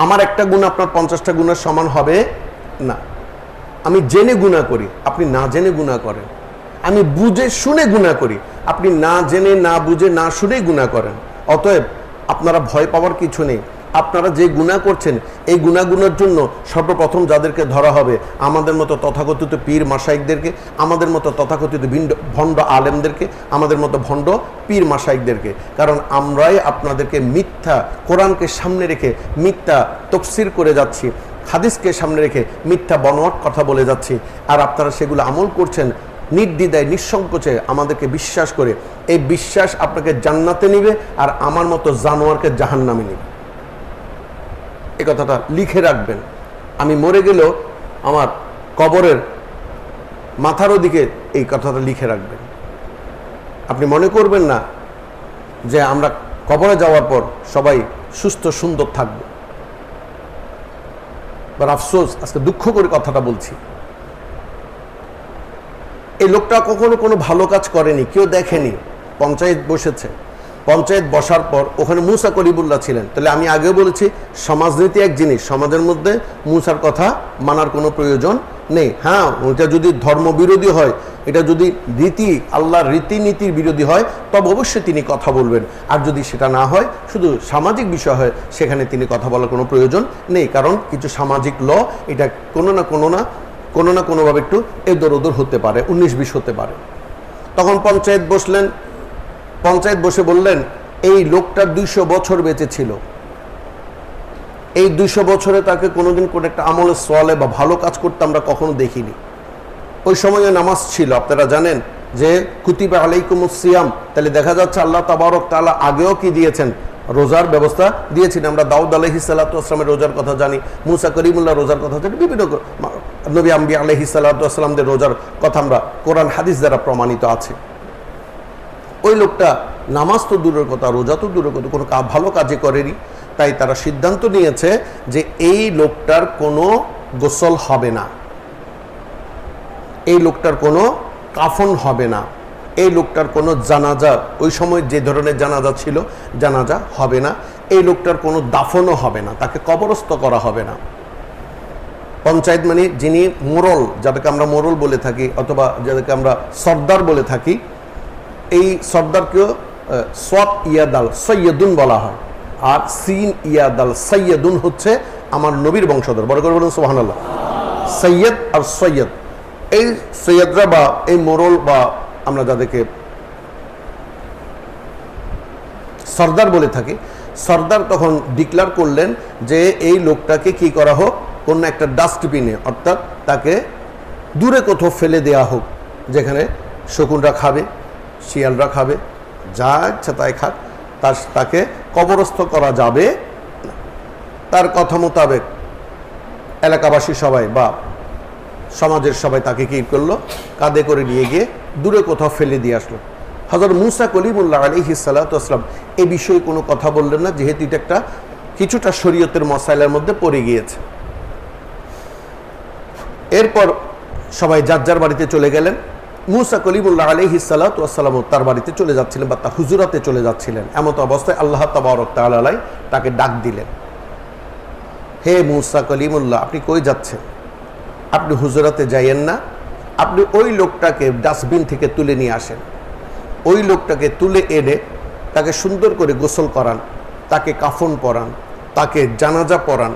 আমার একটা গুনাহ আপনার 50টা গুনাহ সমান হবে না। আমি জেনে গুনাহ করি, আপনি না জেনে গুনাহ করেন। আমি বুঝে শুনে গুনাহ করি, আপনি না জেনে না বুঝে না শুনেই গুনাহ করেন। অতএব আপনারা ভয় পাওয়ার কিছু নেই। আপনারা যে গুনাহ করছেন এই গুনাহগুলোর জন্য সর্বপ্রথম যাদেরকে ধরা হবে আমাদের মতো তথাকথিত পীর মাশায়েখদেরকে, আমাদের মতো তথাকথিত ভণ্ড আলেমদেরকে, আমাদের মতো ভণ্ড পীর মাশায়েখদেরকে। কারণ আমরাই আপনাদেরকে মিথ্যা কোরআনকে সামনে রেখে মিথ্যা তাফসীর করে যাচ্ছি, হাদিসকে সামনে রেখে মিথ্যা বনওয়াট কথা বলে যাচ্ছি, আর আপনারা সেগুলো আমল করছেন নির্দ্বিধায় নিঃসংকোচে আমাদেরকে বিশ্বাস করে। এই বিশ্বাস আপনাকে জান্নাতে নিবে, আর আমার মতো জানোয়ারকে জাহান্নামে নিবে। এই কথাটা লিখে রাখবেন। আমি মরে গেলেও আমার কবরের মাথার ওদিকে এই কথাটা লিখে রাখবেন। আপনি মনে করবেন না যে আমরা কবরে যাওয়ার পর সবাই সুস্থ সুন্দর থাকবে। বাট আফসোস, আজকে দুঃখ করে কথাটা বলছি, এই লোকটা কখনো কোনো ভালো কাজ করেনি, কেউ দেখেনি। পঞ্চায়েত বসেছে, পঞ্চায়েত বসার পর ওখানে মুসা কলিমুল্লাহ ছিলেন। তাহলে আমি আগেও বলেছি সমাজনীতি এক জিনিস, সমাজের মধ্যে মুসার কথা মানার কোনো প্রয়োজন নেই। হ্যাঁ, ওটা যদি ধর্মবিরোধী হয়, এটা যদি রীতি আল্লাহর রীতিনীতির বিরোধী হয়, তবে অবশ্যই তিনি কথা বলবেন। আর যদি সেটা না হয়, শুধু সামাজিক বিষয় হয়, সেখানে তিনি কথা বলার কোনো প্রয়োজন নেই। কারণ কিছু সামাজিক ল এটা কোনো না কোনোভাবে একটু এদর ওদর হতে পারে, 19-20 হতে পারে। তখন পঞ্চায়েত বসলেন। পঞ্চায়েত বসে বললেন, এই লোকটা 200 বছর বেঁচে ছিল, এই 200 বছরে তাকে কোনোদিন কোনো একটা আমলে সোয়ালে বা ভালো কাজ করতে আমরা কখনো দেখিনি। ওই সময়ে নামাজ ছিল, আপনারা জানেন যে কুতিবা আলাইকুমুস সিয়াম। তাহলে দেখা যাচ্ছে আল্লাহ তাবারক তাআলা আগেও কি দিয়েছেন? রোজার ব্যবস্থা দিয়েছেন। আমরা দাউদ আলাইহিস সালাতু ওয়াস সালামের রোজার কথা জানি, মুসা কলিমুল্লাহ রোজার কথা জানি, বিভিন্ন নবী আম্বিয়া আলাইহিস সালাতু ওয়াস সালামদের রোজার কথা আমরা কোরআন হাদিস দ্বারা প্রমাণিত আছে। ওই লোকটা নামাজ তো দূরের কথা, রোজা তো দূরের কথা, কোনো ভালো কাজে করেনি। তাই তারা সিদ্ধান্ত নিয়েছে যে এই লোকটার কোনো গোসল হবে না, এই লোকটার কোনো কাফন হবে না, এই লোকটার কোনো জানাজা, ওই সময় যে ধরনের জানাজা ছিল জানাজা হবে না, এই লোকটার কোনো দাফনও হবে না, তাকে কবরস্থ করা হবে না। পঞ্চায়েত মানে যিনি মোড়ল, যাদেরকে আমরা মোড়ল বলে থাকি অথবা যাদেরকে আমরা সর্দার বলে থাকি, এই সর্দারকেও সৎ ইয়াদাল সৈয়দুন বলা হয়। আর সিন ইয়া দাল সৈয়দুন হচ্ছে আমার নবীর বংশধর। বড় করে বলুন সুবহানাল্লাহ। সৈয়দ আর সৈয়দ, এই সৈয়দরা বা এই মোরল বা আমরা যাদেরকে সর্দার বলে থাকি, সর্দার তখন ডিক্লার করলেন যে এই লোকটাকে কি করা হোক, কোন একটা ডাস্টবিনে, অর্থাৎ তাকে দূরে কোথাও ফেলে দেওয়া হোক, যেখানে শকুনরা খাবে, শিয়ালরা খাবে, যা ইচ্ছা তাই খাক, তাকে কবরস্থ করা যাবে না। তার কথা মোতাবেক এলাকাবাসী সবাই বা সমাজের সবাই তাকে কি করলো, কাঁধে করে নিয়ে গিয়ে দূরে কোথাও ফেলে দিয়ে আসলো। হযরত মুসা কলিমুল্লাহ আলাইহিস সালাতু ওয়াস সালাম এই বিষয়ে কোনো কথা বললেন না, যেহেতু এটা একটা কিছুটা শরীয়তের মসাইলের মধ্যে পড়ে গিয়েছে। এরপর সবাই যার যার বাড়িতে চলে গেলেন। মুসা কলিমুল্লাহ আলাইহিস সালাতু ওয়াস সালাম তার বাড়িতে চলে যাচ্ছিলেন বা তার হুজুরাতে চলে যাচ্ছিলেন। এমন অবস্থায় আল্লাহ তাবারক তাআলা তাকে ডাক দিলেন, হে মুসা কলিমুল্লাহ, আপনি কই যাচ্ছেন? আপনি হুজুরাতে যাইয়েন না, আপনি ওই লোকটাকে ডাস্টবিন থেকে তুলে নিয়ে আসেন। ওই লোকটাকে তুলে এনে তাকে সুন্দর করে গোসল করান, তাকে কাফন পরান, তাকে জানাজা পরান,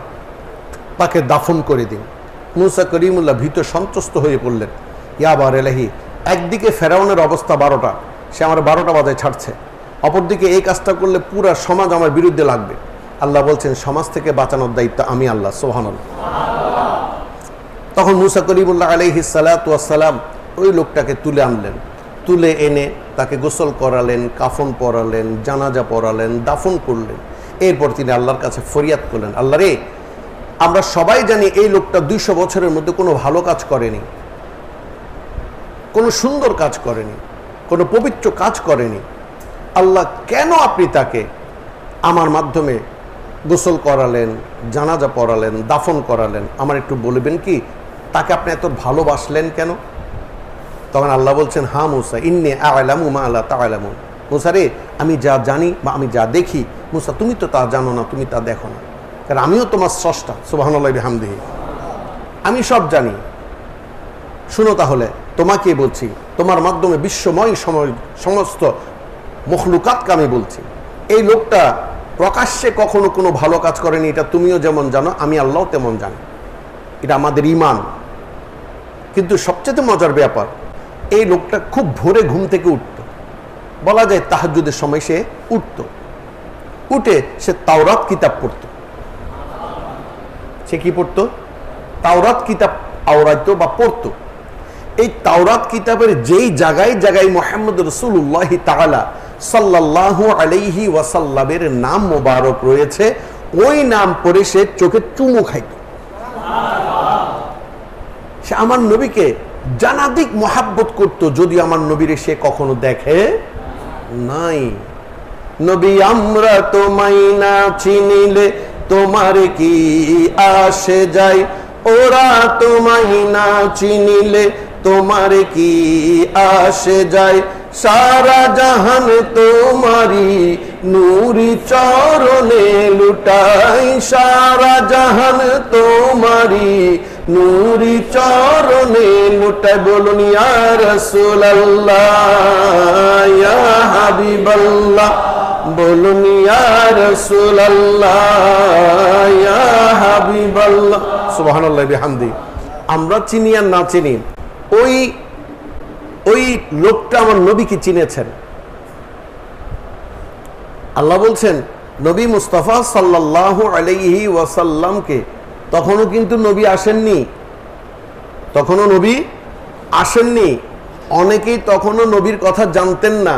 তাকে দাফন করে দিন। মুসা কলিমুল্লাহ ভীত সন্ত্রস্ত হয়ে পড়লেন। ইয়া বার এলাহি, একদিকে ফেরাউনের অবস্থা 12টা, সে আমার 12টা বাজায় ছাড়ছে, অপরদিকে এই কাজটা করলে পুরা সমাজ আমার বিরুদ্ধে লাগবে। আল্লাহ বলছেন সমাজ থেকে বাঁচানোর দায়িত্ব আমি আল্লাহ। সুবহানাল্লাহ। তখন মুসা কলিমুল্লাহ আলাইহিস সালাতু ওয়াস সালাম ওই লোকটাকে তুলে আনলেন, তুলে এনে তাকে গোসল করালেন, কাফন পরালেন, জানাজা পরালেন, দাফন করলেন। এরপর তিনি আল্লাহর কাছে ফরিয়াদ করলেন, আল্লাহ রে, আমরা সবাই জানি এই লোকটা 200 বছরের মধ্যে কোনো ভালো কাজ করেনি, কোনো সুন্দর কাজ করেনি, কোনো পবিত্র কাজ করেনি। আল্লাহ, কেন আপনি তাকে আমার মাধ্যমে গোসল করালেন, জানাজা পড়ালেন, দাফন করালেন? আমার একটু বলবেন কি, তাকে আপনি এত ভালোবাসলেন কেন? তখন আল্লাহ বলছেন, হ্যাঁ মুসা, ইন্নী আ'লামু মা লা তা'লামুন। মুসা রে, আমি যা জানি বা আমি যা দেখি, মুসা তুমি তো তা জানো না, তুমি তা দেখো না, কারণ আমিও তোমার স্রষ্টা। সুবহানাল্লাহি বিহামদিহি, আমি সব জানি। শুনো তাহলে, তোমাকে বলছি, তোমার মাধ্যমে বিশ্বময় সমস্ত মখলুকাতকে আমি বলছি, এই লোকটা প্রকাশ্যে কখনো কোনো ভালো কাজ করেনি, এটা তুমিও যেমন জানো, আমি আল্লাহ তেমন জানি, এটা আমাদের ঈমান। কিন্তু সবচেয়ে মজার ব্যাপার, এই লোকটা খুব ভোরে ঘুম থেকে উঠত, বলা যায় তাহাজ্জুদের সময় সে উঠত, উঠে সে তাওরাত কিতাব পড়ত। সে কি পড়ত? তাওরাত কিতাব আওরাইত বা পড়ত। এই তাওরাত কিতাবের যেই জায়গায় জায়গায় মুহাম্মদ রাসূলুল্লাহ তাআলা সাল্লাল্লাহু আলাইহি ওয়াসাল্লামের নাম মোবারক রয়েছে, ওই নাম পড়ে সে চোখে চুমু খাইত। সে আমার নবীকে জানাদিক মহাব্বত করত, যদি আমার নবীরে সে কখনো দেখে নাই। নবী, আমরা তোমায় না চিনিলে তোমার কি আসে যায়, ওরা তোমায় না চিনিলে তোমার কি আসে যায়, সারা জাহান তোমারি নূরি চরণে লুটাই, সারা জাহান তোমারি নূরি চরণে লুটাই। বলুন ইয়া রাসূলুল্লাহ, ইয়া হাবিবাল্লাহ, বলুন ইয়া রাসূলুল্লাহ, ইয়া হাবিবাল্লাহ। সুবহানাল্লাহি বিহামদিহি। আমরা চিনি আর না চিনি, ওই লোকটা আমার নবীকে চিনেছেন। আল্লাহ বলছেন, নবী মুস্তাফা সাল্লাল্লাহু আলাইহি ওয়াসাল্লামকে তখনও কিন্তু নবী আসেননি, তখনও নবী আসেননি। অনেকেই তখনও নবীর কথা জানতেন না।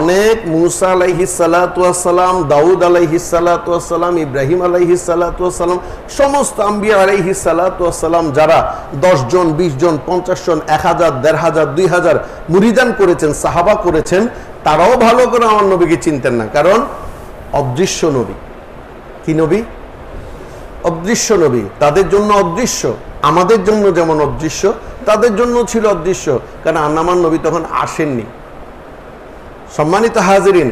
অনেক মুসা আলাইহিস সালাতু ওয়াস সালাম, দাউদ আলাইহিস সালাতু ওয়াস সালাম, ইব্রাহিম আলাইহিস সালাতু ওয়াস সালাম, সমস্ত আম্বিয়া আলাইহিস সালাতু ওয়াস সালাম যারা 10 জন, 20 জন, 50 জন, 1000, 1500, 2000 মুরিদান করেছেন, সাহাবা করেছেন, তারাও ভালো করে আমার নবীকে চিনতেন না। কারণ অদৃশ্য নবী। কি নবী? অদৃশ্য নবী। তাদের জন্য অদৃশ্য, আমাদের জন্য যেমন অদৃশ্য, তাদের জন্য ছিল অদৃশ্য, কারণ আমার নবী তখন আসেননি। সম্মানিত হাজিরিন,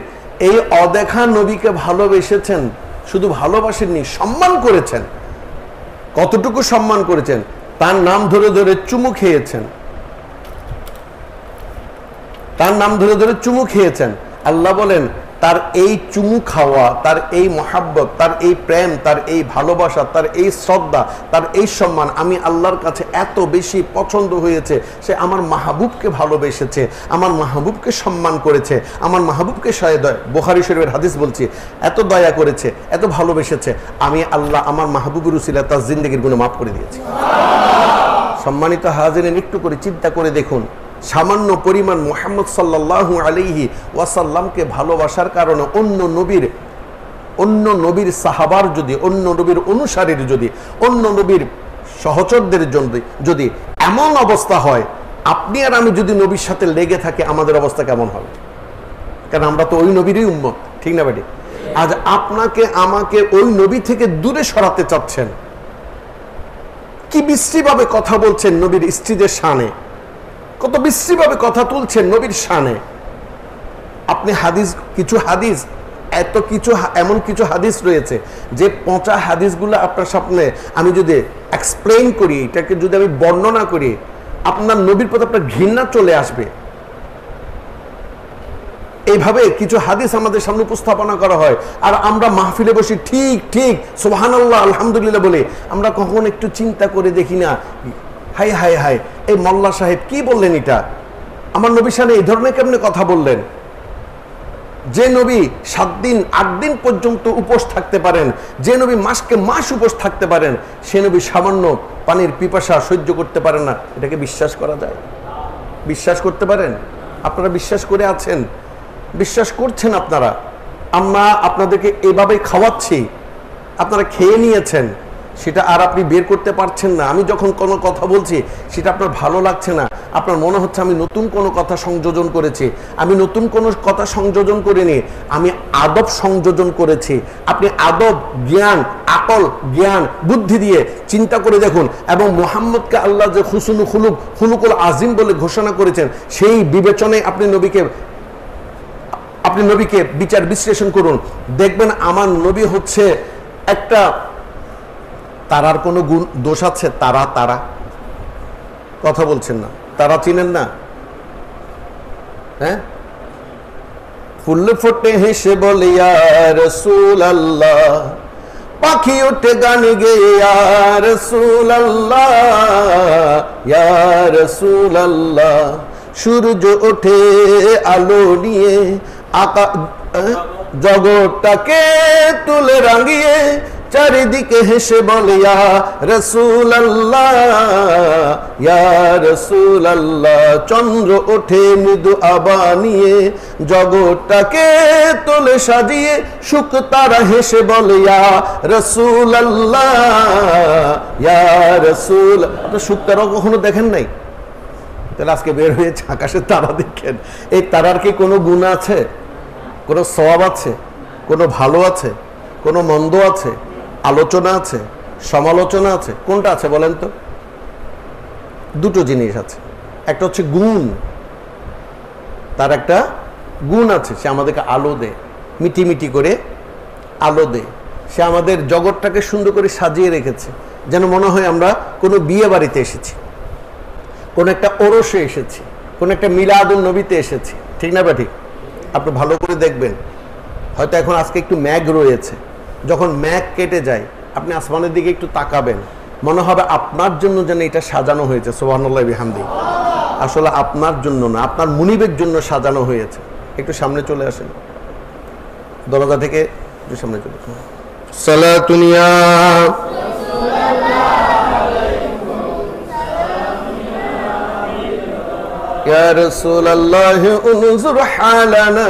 এই অদেখা নবীকে ভালোবেসেছেন, শুধু ভালোবাসেননি, সম্মান করেছেন। কতটুকু সম্মান করেছেন? তার নাম ধরে ধরে চুমু খেয়েছেন, তার নাম ধরে ধরে চুমু খেয়েছেন। আল্লাহ বলেন, তার এই চুমু খাওয়া, তার এই মহাব্বত, তার এই প্রেম, তার এই ভালোবাসা, তার এই শ্রদ্ধা, তার এই সম্মান আমি আল্লাহর কাছে এত বেশি পছন্দ হয়েছে। সে আমার মাহবুবকে ভালোবেসেছে, আমার মাহবুবকে সম্মান করেছে, আমার মাহবুবকে বুখারী শরীফের হাদিস বলছি, এত দয়া করেছে, এত ভালোবেসেছে, আমি আল্লাহ আমার মাহবুবের উসিলায় তার জিন্দেগির গুনাহ মাফ করে দিয়েছি। সম্মানিত হাজিরিন, একটু করে চিন্তা করে দেখুন, সামান্য পরিমাণ মুহাম্মদ সাল্লাল্লাহু আলাইহি ওয়াসাল্লামকে ভালোবাসার কারণে অন্য নবীর সাহাবার যদি, অন্য নবীর অনুসারীর যদি, অন্য নবীর সহচরদের যদি এমন অবস্থা হয়, আপনি আর আমি যদি নবীর সাথে লেগে থাকে, আমাদের অবস্থা কেমন হবে? কারণ আমরা তো ওই নবীরই উম্মত, ঠিক না বেটি? আজ আপনাকে আমাকে ওই নবী থেকে দূরে সরাতে চাচ্ছেন। কি বিশ্রীভাবে কথা বলছেন নবীর স্ত্রীদের শানে, কত বিশ্রীভাবে কথা তুলছেন নবীর শানে। আপনি এমন কিছু হাদিস রয়েছে যে পচা হাদিসগুলো আপনার সামনে আমি যদি এক্সপ্লেইন করি, এটাকে যদি আমি বর্ণনা করি, আপনার নবীর প্রতি আপনার ঘৃণা চলে আসবে। এইভাবে কিছু হাদিস আমাদের সামনে উপস্থাপনা করা হয়, আর আমরা মাহফিলে বসি ঠিক ঠিক সুবহানাল্লাহ আলহামদুলিল্লাহ বলে, আমরা কখন একটু চিন্তা করে দেখি না, হাই হাই হাই, এই মোল্লা সাহেব কি বললেন, এটা আমার নবীর সামনে এই ধরনের কেমনে কথা বললেন? যে নবী 7 দিন 8 দিন পর্যন্ত উপোস থাকতে পারেন, যে নবী মাসকে মাস উপোস থাকতে পারেন, সে নবী সামান্য পানির পিপাসা সহ্য করতে পারেন না। এটাকে বিশ্বাস করা যায়? বিশ্বাস করতে পারেন? আপনারা বিশ্বাস করে আছেন, বিশ্বাস করছেন আপনারা। আমরা আপনাদেরকে এভাবে খাওয়াচ্ছি, আপনারা খেয়ে নিয়েছেন, সেটা আর আপনি বের করতে পারছেন না। আমি যখন কোনো কথা বলছি সেটা আপনার ভালো লাগছে না, আপনার মনে হচ্ছে আমি নতুন কোনো কথা সংযোজন করেছি। আমি নতুন কোনো কথা সংযোজন করিনি, আমি আদব সংযোজন করেছি। আপনি আদব, জ্ঞান, আকল, জ্ঞান, বুদ্ধি দিয়ে চিন্তা করে দেখুন। এবং মুহাম্মদকে আল্লাহ যে খুলুকুল আজিম বলে ঘোষণা করেছেন, সেই বিবেচনায় আপনি নবীকে বিচার বিশ্লেষণ করুন, দেখবেন আমার নবী হচ্ছে একটা তারার কোনো দোষ আছে? তারা কথা বলছেন না, তারা চিনেন না? হ্যাঁ, ফুল ফোটে হেসে বলে ইয়া রাসূলুল্লাহ, পাখি ওঠে গান গেয়ে ইয়া রাসূলুল্লাহ, ইয়া রাসূলুল্লাহ, সূর্য ওঠে আলো নিয়ে জগৎটাকে তুলে রাঙিয়ে, চারিদিকে হেসে বলে ইয়া রাসূলুল্লাহ, ইয়া রাসূলুল্লাহ, চন্দ্র ওঠে মৃদু আভা নিয়ে, জগৎটাকে তোলে সাজিয়ে, সুখ তারা হেসে বলে ইয়া রাসূলুল্লাহ, ইয়া রাসূল। আপনি সুখ তারা কখনো দেখেন নাই? তাহলে আজকে বের হয়েছে আকাশের তারা দেখেন। এই তারার কি কোনো গুণ আছে? কোনো সওয়াব আছে? কোনো ভালো আছে? কোনো মন্দ আছে? আলোচনা আছে? সমালোচনা আছে? কোনটা আছে বলেন তো? দুটো জিনিস আছে। একটা হচ্ছে গুণ, তার একটা গুণ আছে, সে আমাদেরকে আলো দেয়, মিটি মিটি করে আলো দেয়। সে আমাদের জগৎটাকে সুন্দর করে সাজিয়ে রেখেছে, যেন মনে হয় আমরা কোনো বিয়ে বাড়িতে এসেছি, কোনো একটা ওরসে এসেছি, কোনো একটা মিলাদুন নবীতে এসেছি, ঠিক না বা ঠিক? আপনি ভালো করে দেখবেন, হয়তো এখন আজকে একটু মেঘ রয়েছে, যখন মেঘ কেটে যায় আপনি আসমানের দিকে একটু তাকাবেন, মনে হবে আপনার জন্য যেন এটা সাজানো হয়েছে। সুবহানাল্লাহি বিহামদি। আসলে আপনার জন্য না, আপনার মুনিবের জন্য সাজানো হয়েছে। একটু সামনে চলে আসেন, দরজা থেকে একটু সামনে চলে আসেন। সালাতুনিয়া ইয়া রাসূলুল্লাহ উনজুর হালানা,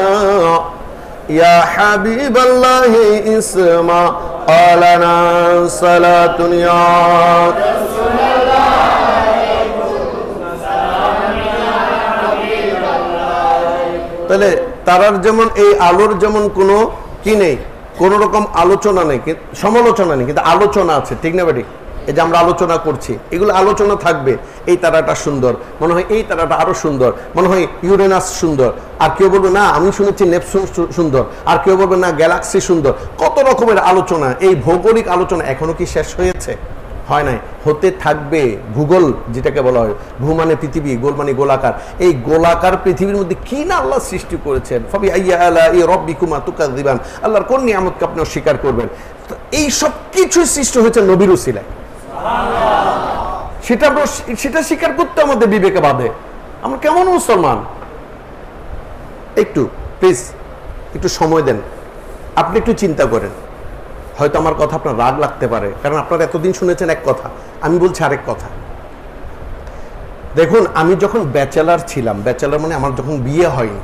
ইয়া হাবিবাল্লাহ ইসমা আলানা, সালাতুনিয়া তাহলে তারার যেমন এই আলোর যেমন কোনো কি নেই, কোন রকম আলোচনা নেই, সমালোচনা নেই, কিন্তু আলোচনা আছে, ঠিক না বেটি? এই যে আমরা আলোচনা করছি, এগুলো আলোচনা থাকবে। এই তারাটা সুন্দর, মনে হয় এই তারাটা আরো সুন্দর, মনে হয় ইউরেনাস সুন্দর, আর কেউ বলবে না আমি শুনেছি নেপচুন সুন্দর, আর কেউ বলবে না গ্যালাক্সি সুন্দর। কত রকমের আলোচনা, এই ভৌগোলিক আলোচনা এখনো কি শেষ হয়েছে? হয় নাই। হতে থাকবে ভূগোল, যেটাকে বলা হয় ভূ মানে পৃথিবী, গোল মানে গোলাকার, এই গোলাকার পৃথিবীর মধ্যে কি না আল্লাহ সৃষ্টি করেছেন। ফাবি আইয়া আলাই রাব্বিকুমা তুকাযযিবান, আল্লাহর কোন নিয়ামতকে আপনি অস্বীকার করবেন। তো এই সব কিছু সৃষ্টি হয়েছে নবীর উসিলায়। সেটা স্বীকার করতে আমাদের বিবেকে বাধে। আমরা কেমন মুসলমান? একটু প্লিজ একটু সময় দেন, আপনি একটু চিন্তা করেন। হয়তো আমার কথা আপনার রাগ লাগতে পারে, কারণ আপনারা এতদিন শুনেছেন এক কথা, আমি বলছি আরেক কথা। দেখুন, আমি যখন ব্যাচেলার ছিলাম, ব্যাচেলার মানে আমার যখন বিয়ে হয়নি,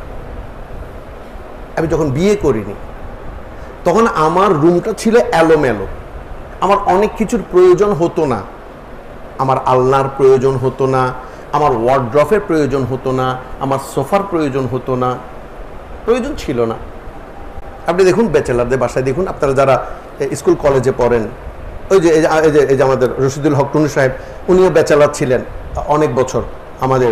আমি যখন বিয়ে করিনি, তখন আমার রুমটা ছিল এলোমেলো। আমার অনেক কিছুর প্রয়োজন হতো না। আমার আলনার প্রয়োজন হতো না, আমার ওয়ার্ড্রফের প্রয়োজন হতো না, আমার সোফার প্রয়োজন হতো না, প্রয়োজন ছিল না। আপনি দেখুন ব্যাচেলারদের বাসায় দেখুন, আপনারা যারা স্কুল কলেজে পড়েন, ওই যে এই যে আমাদের রশিদুল হক টুনু সাহেব, উনিও ব্যাচেলার ছিলেন অনেক বছর। আমাদের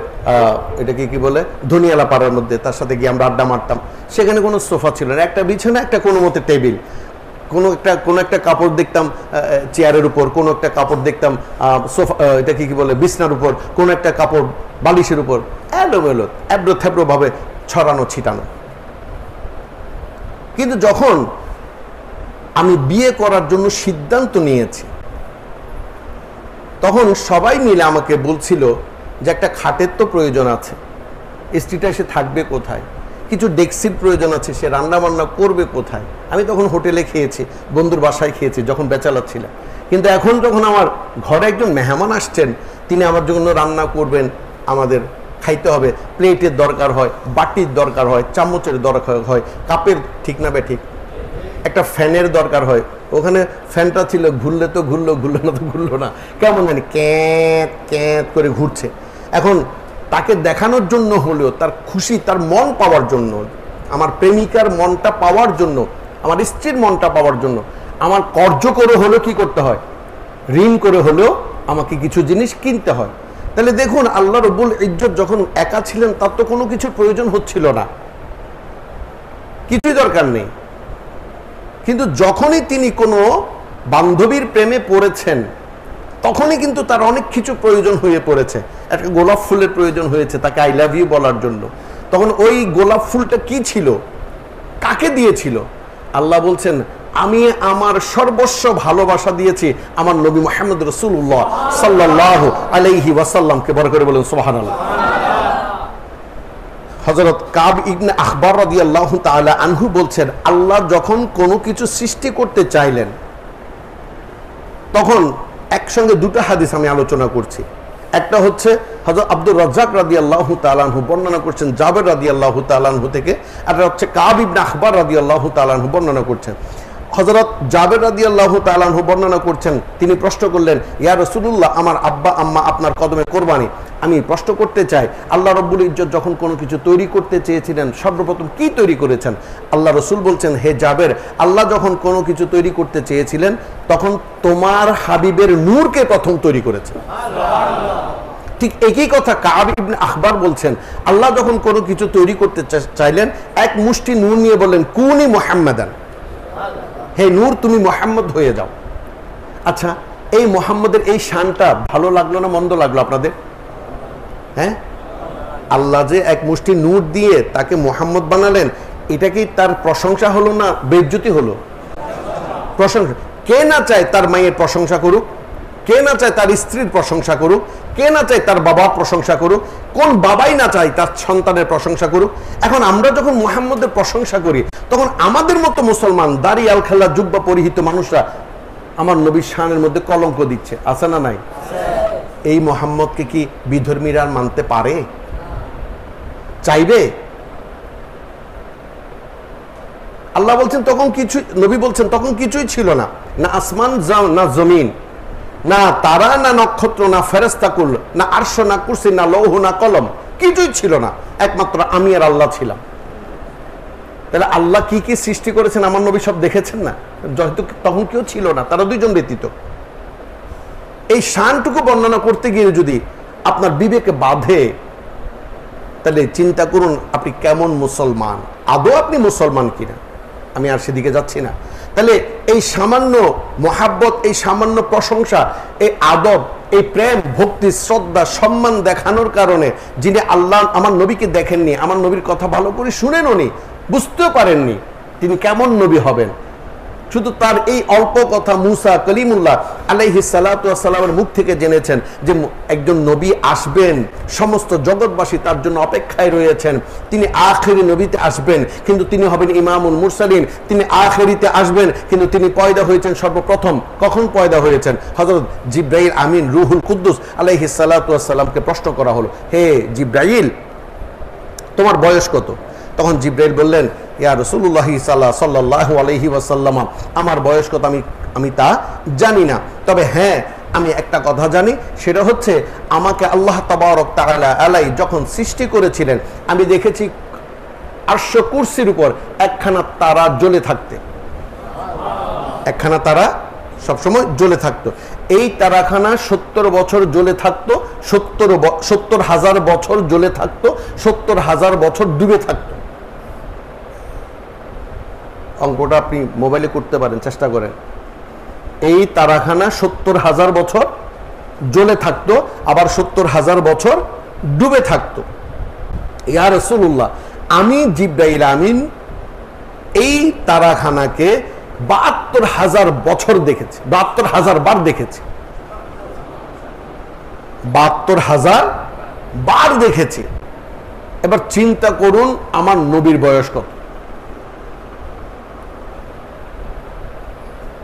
এটাকে কি বলে, ধনিয়ালা পাড়ার মধ্যে, তার সাথে গিয়ে আমরা আড্ডা মারতাম। সেখানে কোনো সোফা ছিল না, একটা বিছানা, একটা কোনো মতে টেবিল, কোনো একটা কাপড় দেখতাম চেয়ারের উপর, কোনো একটা কাপড় দেখতাম সোফা, এটা কি বলে, বিছনার উপর, কোনো একটা কাপড় বালিশের উপর, এলোমেলো এবড়ো থেবড়ো ভাবে ছড়ানো ছিটানো। কিন্তু যখন আমি বিয়ে করার জন্য সিদ্ধান্ত নিয়েছি, তখন সবাই মিলে আমাকে বলছিল যে একটা খাটের তো প্রয়োজন আছে, স্ত্রীটা এসে থাকবে কোথায়, কিছু ডেস্কির প্রয়োজন আছে, সে রান্না বান্না করবে কোথায়। আমি তখন হোটেলে খেয়েছি, বন্ধুর বাসায় খেয়েছি যখন ব্যাচেলার ছিলাম। কিন্তু এখন যখন আমার ঘরে একজন মেহমান আসছেন, তিনি আমার জন্য রান্না করবেন, আমাদের খাইতে হবে, প্লেটের দরকার হয়, বাটির দরকার হয়, চামচের দরকার হয়, কাপের, ঠিক না বে ঠিক, একটা ফ্যানের দরকার হয়। ওখানে ফ্যানটা ছিল, ঘুরলে তো ঘুরলো, ঘুরলো না তো ঘুরলো না, কেমন জানি ক্যাঁত ক্যাঁত করে ঘুরছে। এখন তাকে দেখানোর জন্য হলেও, তার খুশি, তার মন পাওয়ার জন্য, আমার প্রেমিকার মনটা পাওয়ার জন্য, আমার স্ত্রীর মনটা পাওয়ার জন্য আমার কর্জ করে হলেও কি করতে হয়, ঋণ করে হলেও আমাকে কিছু জিনিস কিনতে হয়। তাহলে দেখুন, আল্লাহ রব্বুল ইজ্জত যখন একা ছিলেন, তার তো কোনো কিছুর প্রয়োজন হচ্ছিল না, কিছুই দরকার নেই। কিন্তু যখনই তিনি কোনো বান্ধবীর প্রেমে পড়েছেন, তখনই কিন্তু তার অনেক কিছু প্রয়োজন হয়ে পড়েছে। একটা গোলাপ ফুলের প্রয়োজন হয়েছে তাকে আই লাভ ইউ বলার জন্য। তখন ওই গোলাপ ফুলটা কি ছিল, কাকে দিয়েছিল? আল্লাহ বলছেন, আমি আমার সর্বস্ব ভালোবাসা দিয়েছি আমার নবী মুহাম্মদ রাসূলুল্লাহ সাল্লাল্লাহু আলাইহি ওয়াসাল্লামকে। বড় করে বলেন সুবহানাল্লাহ। হযরত কাব ইবনে আখবার রাদিয়াল্লাহু তাআলা আনহু বলছেন, আল্লাহ যখন কোনো কিছু সৃষ্টি করতে চাইলেন, তখন একসঙ্গে দুটো হাদিস আমি আলোচনা করছি। একটা হচ্ছে হযরত আব্দুর রাজ্জাক রাদিয়াল্লাহু তাআলা আনহু বর্ণনা করছেন জাবের রাদিয়াল্লাহু তাআলা আনহু থেকে, আর হচ্ছে কাব ইবনে আখবার রাদিয়াল্লাহু তাআলা আনহু বর্ণনা করছেন। হযরত জাবের রাদিয়াল্লাহু তাআলা আনহু বর্ণনা করছেন, তিনি প্রশ্ন করলেন, ইয়া রাসূলুল্লাহ, আমার আব্বা আম্মা আপনার কদমে কোরবানি, আমি প্রশ্ন করতে চাই, আল্লাহ রব্বুল ইজ্জত যখন কোনো কিছু তৈরি করতে চেয়েছিলেন, সর্বপ্রথম কি তৈরি করেছেন? আল্লাহ রসুল বলছেন, হে জাবের, আল্লাহ যখন কোনো কিছু তৈরি করতে চেয়েছিলেন, তখন তোমার হাবিবের নূরকে প্রথম তৈরি করেছেন। ঠিক একই কথা কাব ইবনে আখবার বলছেন, আল্লাহ যখন কোনো কিছু তৈরি করতে চাইলেন, এক মুষ্টি নূর নিয়ে বললেন, কুনি মুহাম্মাদান, হে নূর তুমি মুহাম্মদ হয়ে যাও। আচ্ছা, এই মুহাম্মদের এই শানটা ভালো লাগলো না মন্দ লাগলো আপনাদের? হ্যাঁ, আল্লাহ যে এক মুষ্টি নূর দিয়ে তাকে মুহাম্মদ বানালেন, এটা কি তার প্রশংসা হলো না বেইজ্জতি হলো? প্রশংসা। কে না চায় তার মায়ের প্রশংসা করুক? কে না চায় তার স্ত্রীর প্রশংসা করুক? কে না চায় তার বাবার প্রশংসা করুক? কোন বাবাই না চায় তার সন্তানের প্রশংসা করুক? এখন আমরা যখন মুহাম্মদের প্রশংসা করি, তখন আমাদের মতো মুসলমান দাড়ি আল খাল্লা জুব্বা পরিহিত মানুষরা আমার নবীর শানের মধ্যে কলঙ্ক দিচ্ছে, আছে না নাই? এই মুহাম্মদকে কি বিধর্মীরা মানতে পারে? চাইবে? আল্লাহ বলছেন তখন কিছু, নবী বলছেন তখন কিছুই ছিল না, না আসমান না জমিন, না তারা, না নক্ষত্র, না ফেরেশতাকুল, না আরশ, না কুরসি, না লৌহ, না কলম, কিছুই ছিল না, একমাত্র আমি আর আল্লাহ ছিলাম। তাহলে আল্লাহ কি কি সৃষ্টি করেছেন আমার নবী সব দেখেছেন না? যেহেতু তখন কেউ ছিল না, তারা দুইজন ব্যতীত। এই শানটুকু বর্ণনা করতে গিয়ে যদি আপনার বিবেকে বাধে, তাহলে চিন্তা করুন আপনি কেমন মুসলমান, আদৌ আপনি মুসলমান কিনা। আমি আর সেদিকে যাচ্ছি না। তাহলে এই সামান্য মোহাব্বত, এই সামান্য প্রশংসা, এই আদব, এই প্রেম, ভক্তি, শ্রদ্ধা, সম্মান দেখানোর কারণে যিনি আল্লাহ আমার নবীকে দেখেননি, আমার নবীর কথা ভালো করে শুনেনও নি, বুঝতেও পারেননি তিনি কেমন নবী হবেন, শুধু তার এই অল্প কথা মুসা কলিমুল্লাহ আলাইহিস সালাতু ওয়াস সালামের মুখ থেকে জেনেছেন যে একজন নবী আসবেন, সমস্ত জগৎবাসী তার জন্য অপেক্ষায় রয়েছেন। তিনি আখেরি নবীতে আসবেন, কিন্তু তিনি হবেন ইমামুল মুরসালিন। তিনি আখেরিতে আসবেন, কিন্তু তিনি পয়দা হয়েছেন সর্বপ্রথম। কখন পয়দা হয়েছেন? হযরত জিবরাইল আমিন রুহুল কুদ্দুস আলাইহিস সালাতু ওয়াস সালামকে প্রশ্ন করা হলো, হে জিবরাইল, তোমার বয়স কত? তখন জিবরাইল বললেন, ইয়া রাসূলুল্লাহ সাল্লাল্লাহু আলাইহি ওয়াসাল্লাম, আমার বয়স কত আমি তা জানি না, তবে হ্যাঁ আমি একটা কথা জানি, সেটা হচ্ছে আমাকে আল্লাহ তাবারক তাআলা আলাই যখন সৃষ্টি করেছিলেন, আমি দেখেছি আরশ কুরসির উপর একখানা তারা জ্বলে থাকতে, একখানা তারা সবসময় জ্বলে থাকতো। এই তারাখানা 70 বছর জ্বলে থাকতো, 70,000 বছর জ্বলে থাকতো, 70,000 বছর ডুবে থাকতো। অঙ্কটা আপনি মোবাইলে করতে পারেন, চেষ্টা করেন। এই তারাখানা 70,000 বছর জ্বলে থাকতো, আবার 70,000 বছর ডুবে থাকতো। ইয়া রাসূলুল্লাহ, আমি জিবরাইল আমিন এই তারাখানাকে 72,000 বছর দেখেছি, 72,000 বার দেখেছি, 72,000 বার দেখেছি। এবার চিন্তা করুন আমার নবীর বয়স কত।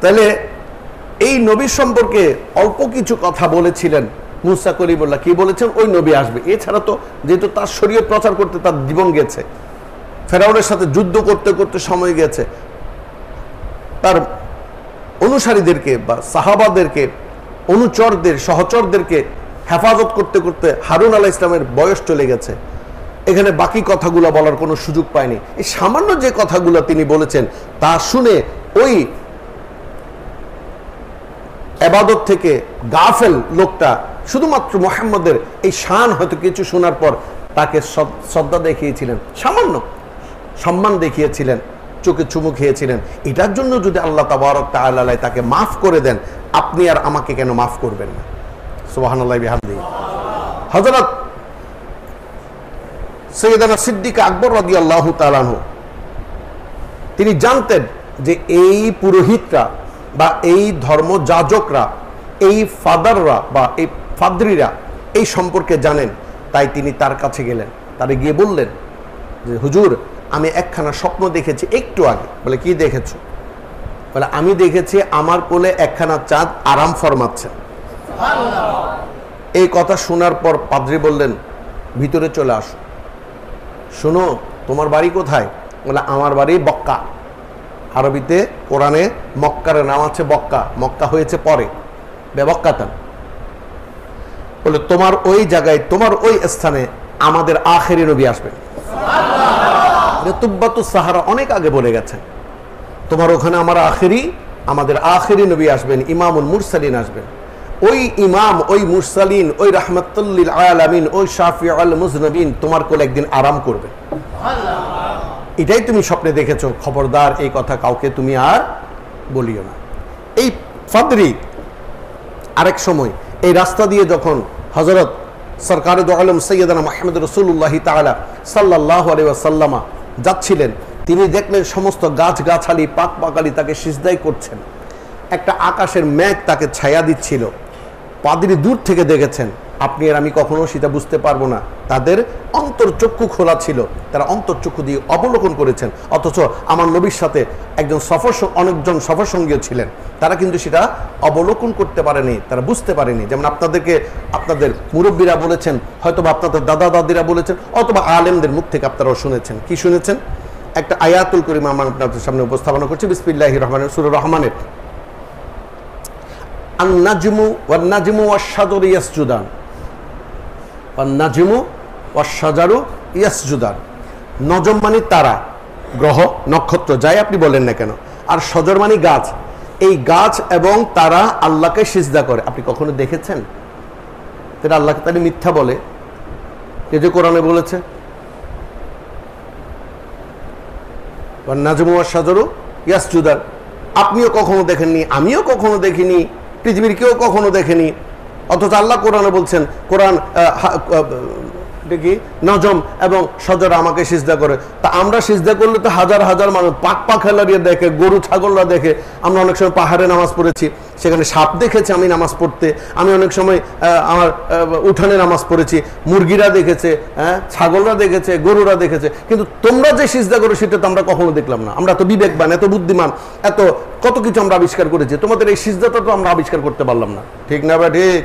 তাহলে এই নবীর সম্পর্কে অল্প কিছু কথা বলেছিলেন মুসা কলিমুল্লাহ। কি বলেছেন? ওই নবী আসবে। এছাড়া তো যেহেতু তার শরীয়ত প্রচার করতে তার জীবন গেছে, ফেরাউনের সাথে যুদ্ধ করতে করতে সময় গেছে, তার অনুসারীদেরকে বা সাহাবাদেরকে, অনুচরদের, সহচরদেরকে হেফাজত করতে করতে হারুন আলাইহিস সালামের বয়স চলে গেছে। এখানে বাকি কথাগুলো বলার কোনো সুযোগ পায়নি। এই সামান্য যে কথাগুলো তিনি বলেছেন তা শুনে ওই ইবাদত থেকে গাফেল লোকটা শুধুমাত্র মুহাম্মদের এই শান হয়তো কিছু শোনার পর তাকে শ্রদ্ধা দেখিয়েছিলেন, সামান্য সম্মান দেখিয়েছিলেন, চোখে চুমু খেয়েছিলেন। এটার জন্য যদি আল্লাহ তাবারক তাআলা তাকে মাফ করে দেন, আপনি আর আমাকে কেন মাফ করবেন না? সুবহানাল্লাহি বিহামদিহি। হযরত সৈয়দনা সিদ্দিক আকবর রাদিয়াল্লাহু তাআলা আনহু তিনি জানতেন যে এই পুরোহিতরা বা এই ধর্মযাজকরা, এই ফাদাররা বা এই ফাদরিরা এই সম্পর্কে জানেন। তাই তিনি তার কাছে গেলেন, তারে গিয়ে বললেন যে হুজুর, আমি একখানা স্বপ্ন দেখেছি একটু আগে। বলে কি দেখেছো? বলে আমি দেখেছি আমার কোলে একখানা চাঁদ আরাম ফরমাচ্ছে। এই কথা শোনার পর পাদ্রী বললেন, ভিতরে চলে আসো। শোনো, তোমার বাড়ি কোথায়? বলে আমার বাড়ি বক্কা। আরবিতে কোরআনে মক্কার নাম আছে বক্কা, মক্কা হয়েছে পরে বেবক্কাতান। বলে তোমার ওই জায়গায়, তোমার ওই স্থানে আমাদের আখেরি নবী আসবেন। তুব্বাতুস সাহারা অনেক আগে বলে গেছেন, তোমার ওখানে আমাদের আখেরি নবী আসবেন, ইমামুল মুরসালিন আসবেন। ওই ইমাম, ওই মুরসালিন, ওই রাহমাতুল লিল আলামিন, ওই শাফিউল মুজনবিন তোমার কোলে একদিন আরাম করবে। এটাই তুমি স্বপ্নে দেখেছো, খবরদার এই কথা কাউকে তুমি আর বলিও না। এই ফাদরি আরেক সময় এই রাস্তা দিয়ে যখন হযরত সরকারে দো আলম সৈয়দনা মুহাম্মদ রাসূলুল্লাহ তাআলা সাল্লাল্লাহু আলাইহি ওয়াসাল্লাম যাচ্ছিলেন, তিনি দেখলেন সমস্ত গাছগাছালি, পাক পাকালি তাকে সিজদাই করছেন। একটা আকাশের মেঘ তাকে ছায়া দিচ্ছিল। পাদ্রী দূর থেকে দেখেছেন, আপনি আর আমি কখনো সেটা বুঝতে পারবো না। তাদের অন্তর্চক্ষু খোলা ছিল, তারা অন্তর্চক্ষু দিয়ে অবলোকন করেছেন। অথচ আমার নবীর সাথে অনেকজন সফর সঙ্গীও ছিলেন, তারা কিন্তু সেটা অবলোকন করতে পারেনি, তারা বুঝতে পারেনি। যেমন আপনাদের মুরব্বীরা বলেছেন, হয়তোবা আপনাদের দাদা দাদিরা বলেছেন, অথবা আলেমদের মুখ থেকে আপনারাও শুনেছেন। কি শুনেছেন? একটা আয়াতুল কারীমা আমরা আপনাদের সামনে উপস্থাপনা করছি। বিসমিল্লাহির রহমানির সূরা রহমানের আন-নাজমু ওয়ান-নাজমু ওয়াশ-শাজারু ইয়াসজুদান, আন-নাজমু ওয়াশ-শাজারু ইয়াসজুদান। নজম মানে তারা, গ্রহ, নক্ষত্র, যাই আপনি বলেন না কেন। আর শজর মানে গাছ। এই গাছ এবং তারা আল্লাহকে সিজদা করে। আপনি কখনো দেখেছেন? তারা আল্লাহকে তাহলে মিথ্যা বলে, এই যে কোরআনে বলেছে ওয়ান-নাজমু ওয়াশ-শাজারু ইয়াসজুদান। আপনিও কখনো দেখেননি, আমিও কখনো দেখিনি, পৃথিবীর কেউ কখনো দেখেনি। অথচ আল্লাহ কোরআনে বলছেন, কোরআন দেখি নজম এবং সজর আমাকে সিজদা করে। তা আমরা সিজদা করলে তো হাজার হাজার মানুষ পাক খেলারিয়ে দেখে, গরু ছাগলরা দেখে। আমরা অনেক সময় পাহাড়ে নামাজ পড়েছি, সেখানে সাপ দেখেছে আমি নামাজ পড়তে। আমি অনেক সময় আমার উঠানে নামাজ পড়েছি, মুরগিরা দেখেছে, ছাগলরা দেখেছে, গরুরা দেখেছে। কিন্তু তোমরা যে সিজদা করো সেটা তো আমরা কখনো দেখলাম না। আমরা তো বিবেকবান, এত বুদ্ধিমান, এত কত কিছু আমরা আবিষ্কার করেছি, তোমাদের এই সিজদাটা তো আমরা আবিষ্কার করতে পারলাম না। ঠিক না বা ঠিক?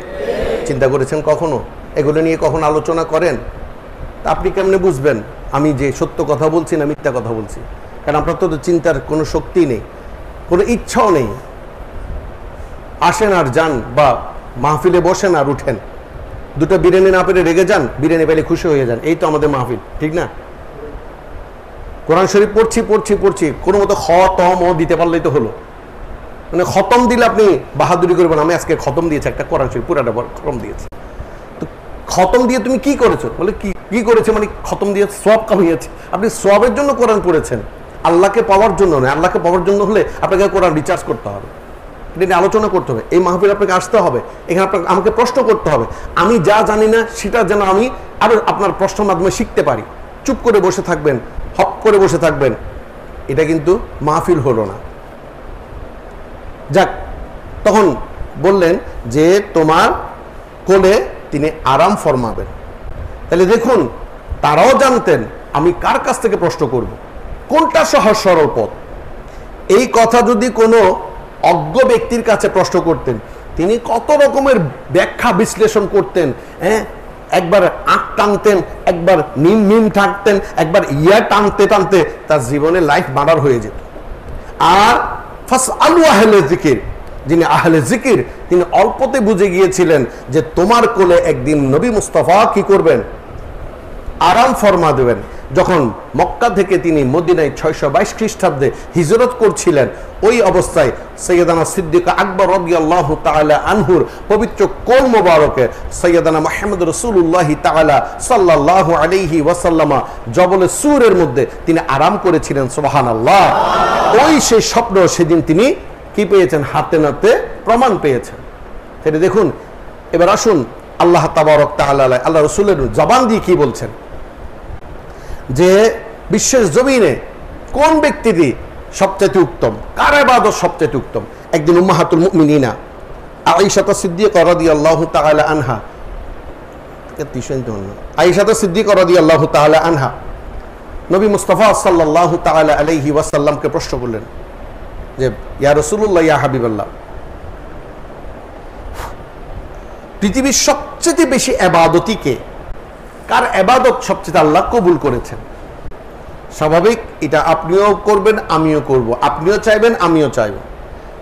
চিন্তা করেছেন কখনো? এগুলো নিয়ে কখনো আলোচনা করেন? তা আপনি কেমনে বুঝবেন আমি যে সত্য কথা বলছি না মিথ্যা কথা বলছি? কারণ আপনার তো চিন্তার কোনো শক্তি নেই, কোনো ইচ্ছাও নেই। আসেন আর যান, বা মাহফিলে বসেন আর উঠেন, দুটো বিরিয়ানি না পেরে রেগে যান, বিরিয়ানি পেলে খুশি হয়ে যান। এই তো আমাদের মাহফিল, ঠিক না? কোরআন শরীফ পড়ছি কোনো মতো খতম দিতে পারলেই তো হলো। মানে খতম দিলে আপনি বাহাদুরি করবেন, আমি আজকে খতম দিয়েছি একটা কোরআন শরীফ, পুরাটা খতম দিয়েছি। তো খতম দিয়ে তুমি কি করেছো? বলে কি করেছে মানে খতম দিয়ে সওয়াব কামিয়েছে। আপনি সওয়াবের জন্য কোরআন পড়েছেন, আল্লাহকে পাওয়ার জন্য নয়। আল্লাহকে পাওয়ার জন্য হলে আপনাকে কোরআন রিচার্জ করতে হবে, এটা নিয়ে আলোচনা করতে হবে, এই মাহফিল আপনাকে আসতে হবে, এখানে আপনাকে আমাকে প্রশ্ন করতে হবে। আমি যা জানি না সেটা যেন আমি আরো আপনার প্রশ্নের মাধ্যমে শিখতে পারি। চুপ করে বসে থাকবেন, হপ করে বসে থাকবেন, এটা কিন্তু মাহফিল হলো না। যাক, তখন বললেন যে তোমার কোলে তিনি আরাম ফরমাবেন। তাহলে দেখুন, তারাও জানতেন আমি কার কাছ থেকে প্রশ্ন করব, কোনটা সহজ সরল পথ। এই কথা যদি কোনো অজ্ঞ ব্যক্তির কাছে প্রশ্ন করতেন, তিনি কত রকমের ব্যাখ্যা বিশ্লেষণ করতেন। একবার আঁক টানতেন, একবার মিম থাকতেন, একবার ইয়া টানতে টানতে তার জীবনে লাইফ মার্ডার হয়ে যেত। আর ফাসআলু আহলে যিকির, যিনি আহলে যিকির, তিনি অল্পতে বুঝে গিয়েছিলেন যে তোমার কোলে একদিন নবী মুস্তাফা কি করবেন? আরাম ফরমা দেবেন। যখন মক্কা থেকে তিনি মদিনায় 622 খ্রিস্টাব্দে হিজরত করছিলেন, ওই অবস্থায় সৈয়দানা সিদ্দিক আকবর রাদিয়াল্লাহু তাআলা আনহুর পবিত্র কোল মোবারকে সৈয়দানা মুহাম্মদ রাসূলুল্লাহ তাআলা সাল্লাল্লাহু আলাইহি ওয়াসাল্লাম জবলে সূরের মধ্যে তিনি আরাম করেছিলেন। সুবহানাল্লাহ। ওই সেই স্বপ্ন সেদিন তিনি কি পেয়েছেন? হাতে নাতে প্রমাণ পেয়েছেন। সেটা দেখুন। এবার আসুন আল্লাহ তাবারক তাআলা আল্লাহ রাসূলের জবান দিয়ে কি বলছেন, যে বিশ্বের জমিনে কোন ব্যক্তিটি সবচেয়ে উত্তম, কার ইবাদত সবচেয়ে উত্তম। একদিন উম্মাহাতুল মুমিনিনা আয়েশা সিদ্দিকা রাদিয়াল্লাহু তাআলা আনহা, আয়েশা সিদ্দিকা রাদিয়াল্লাহু তাআলা আনহা নবী মুস্তাফা সাল্লাল্লাহু তাআলা আলাইহি ওয়াসাল্লামকে প্রশ্ন করলেন যে ইয়া রাসূলুল্লাহ, ইয়া হাবিবাল্লাহ, পৃথিবীর সবচেয়ে বেশি ইবাদতি কে? কার ইবাদত সবচেয়ে আল্লাহ কবুল করেছেন? স্বাভাবিক, এটা আপনিও করবেন, আমিও করব, আপনিও চাইবেন, আমিও চাইব।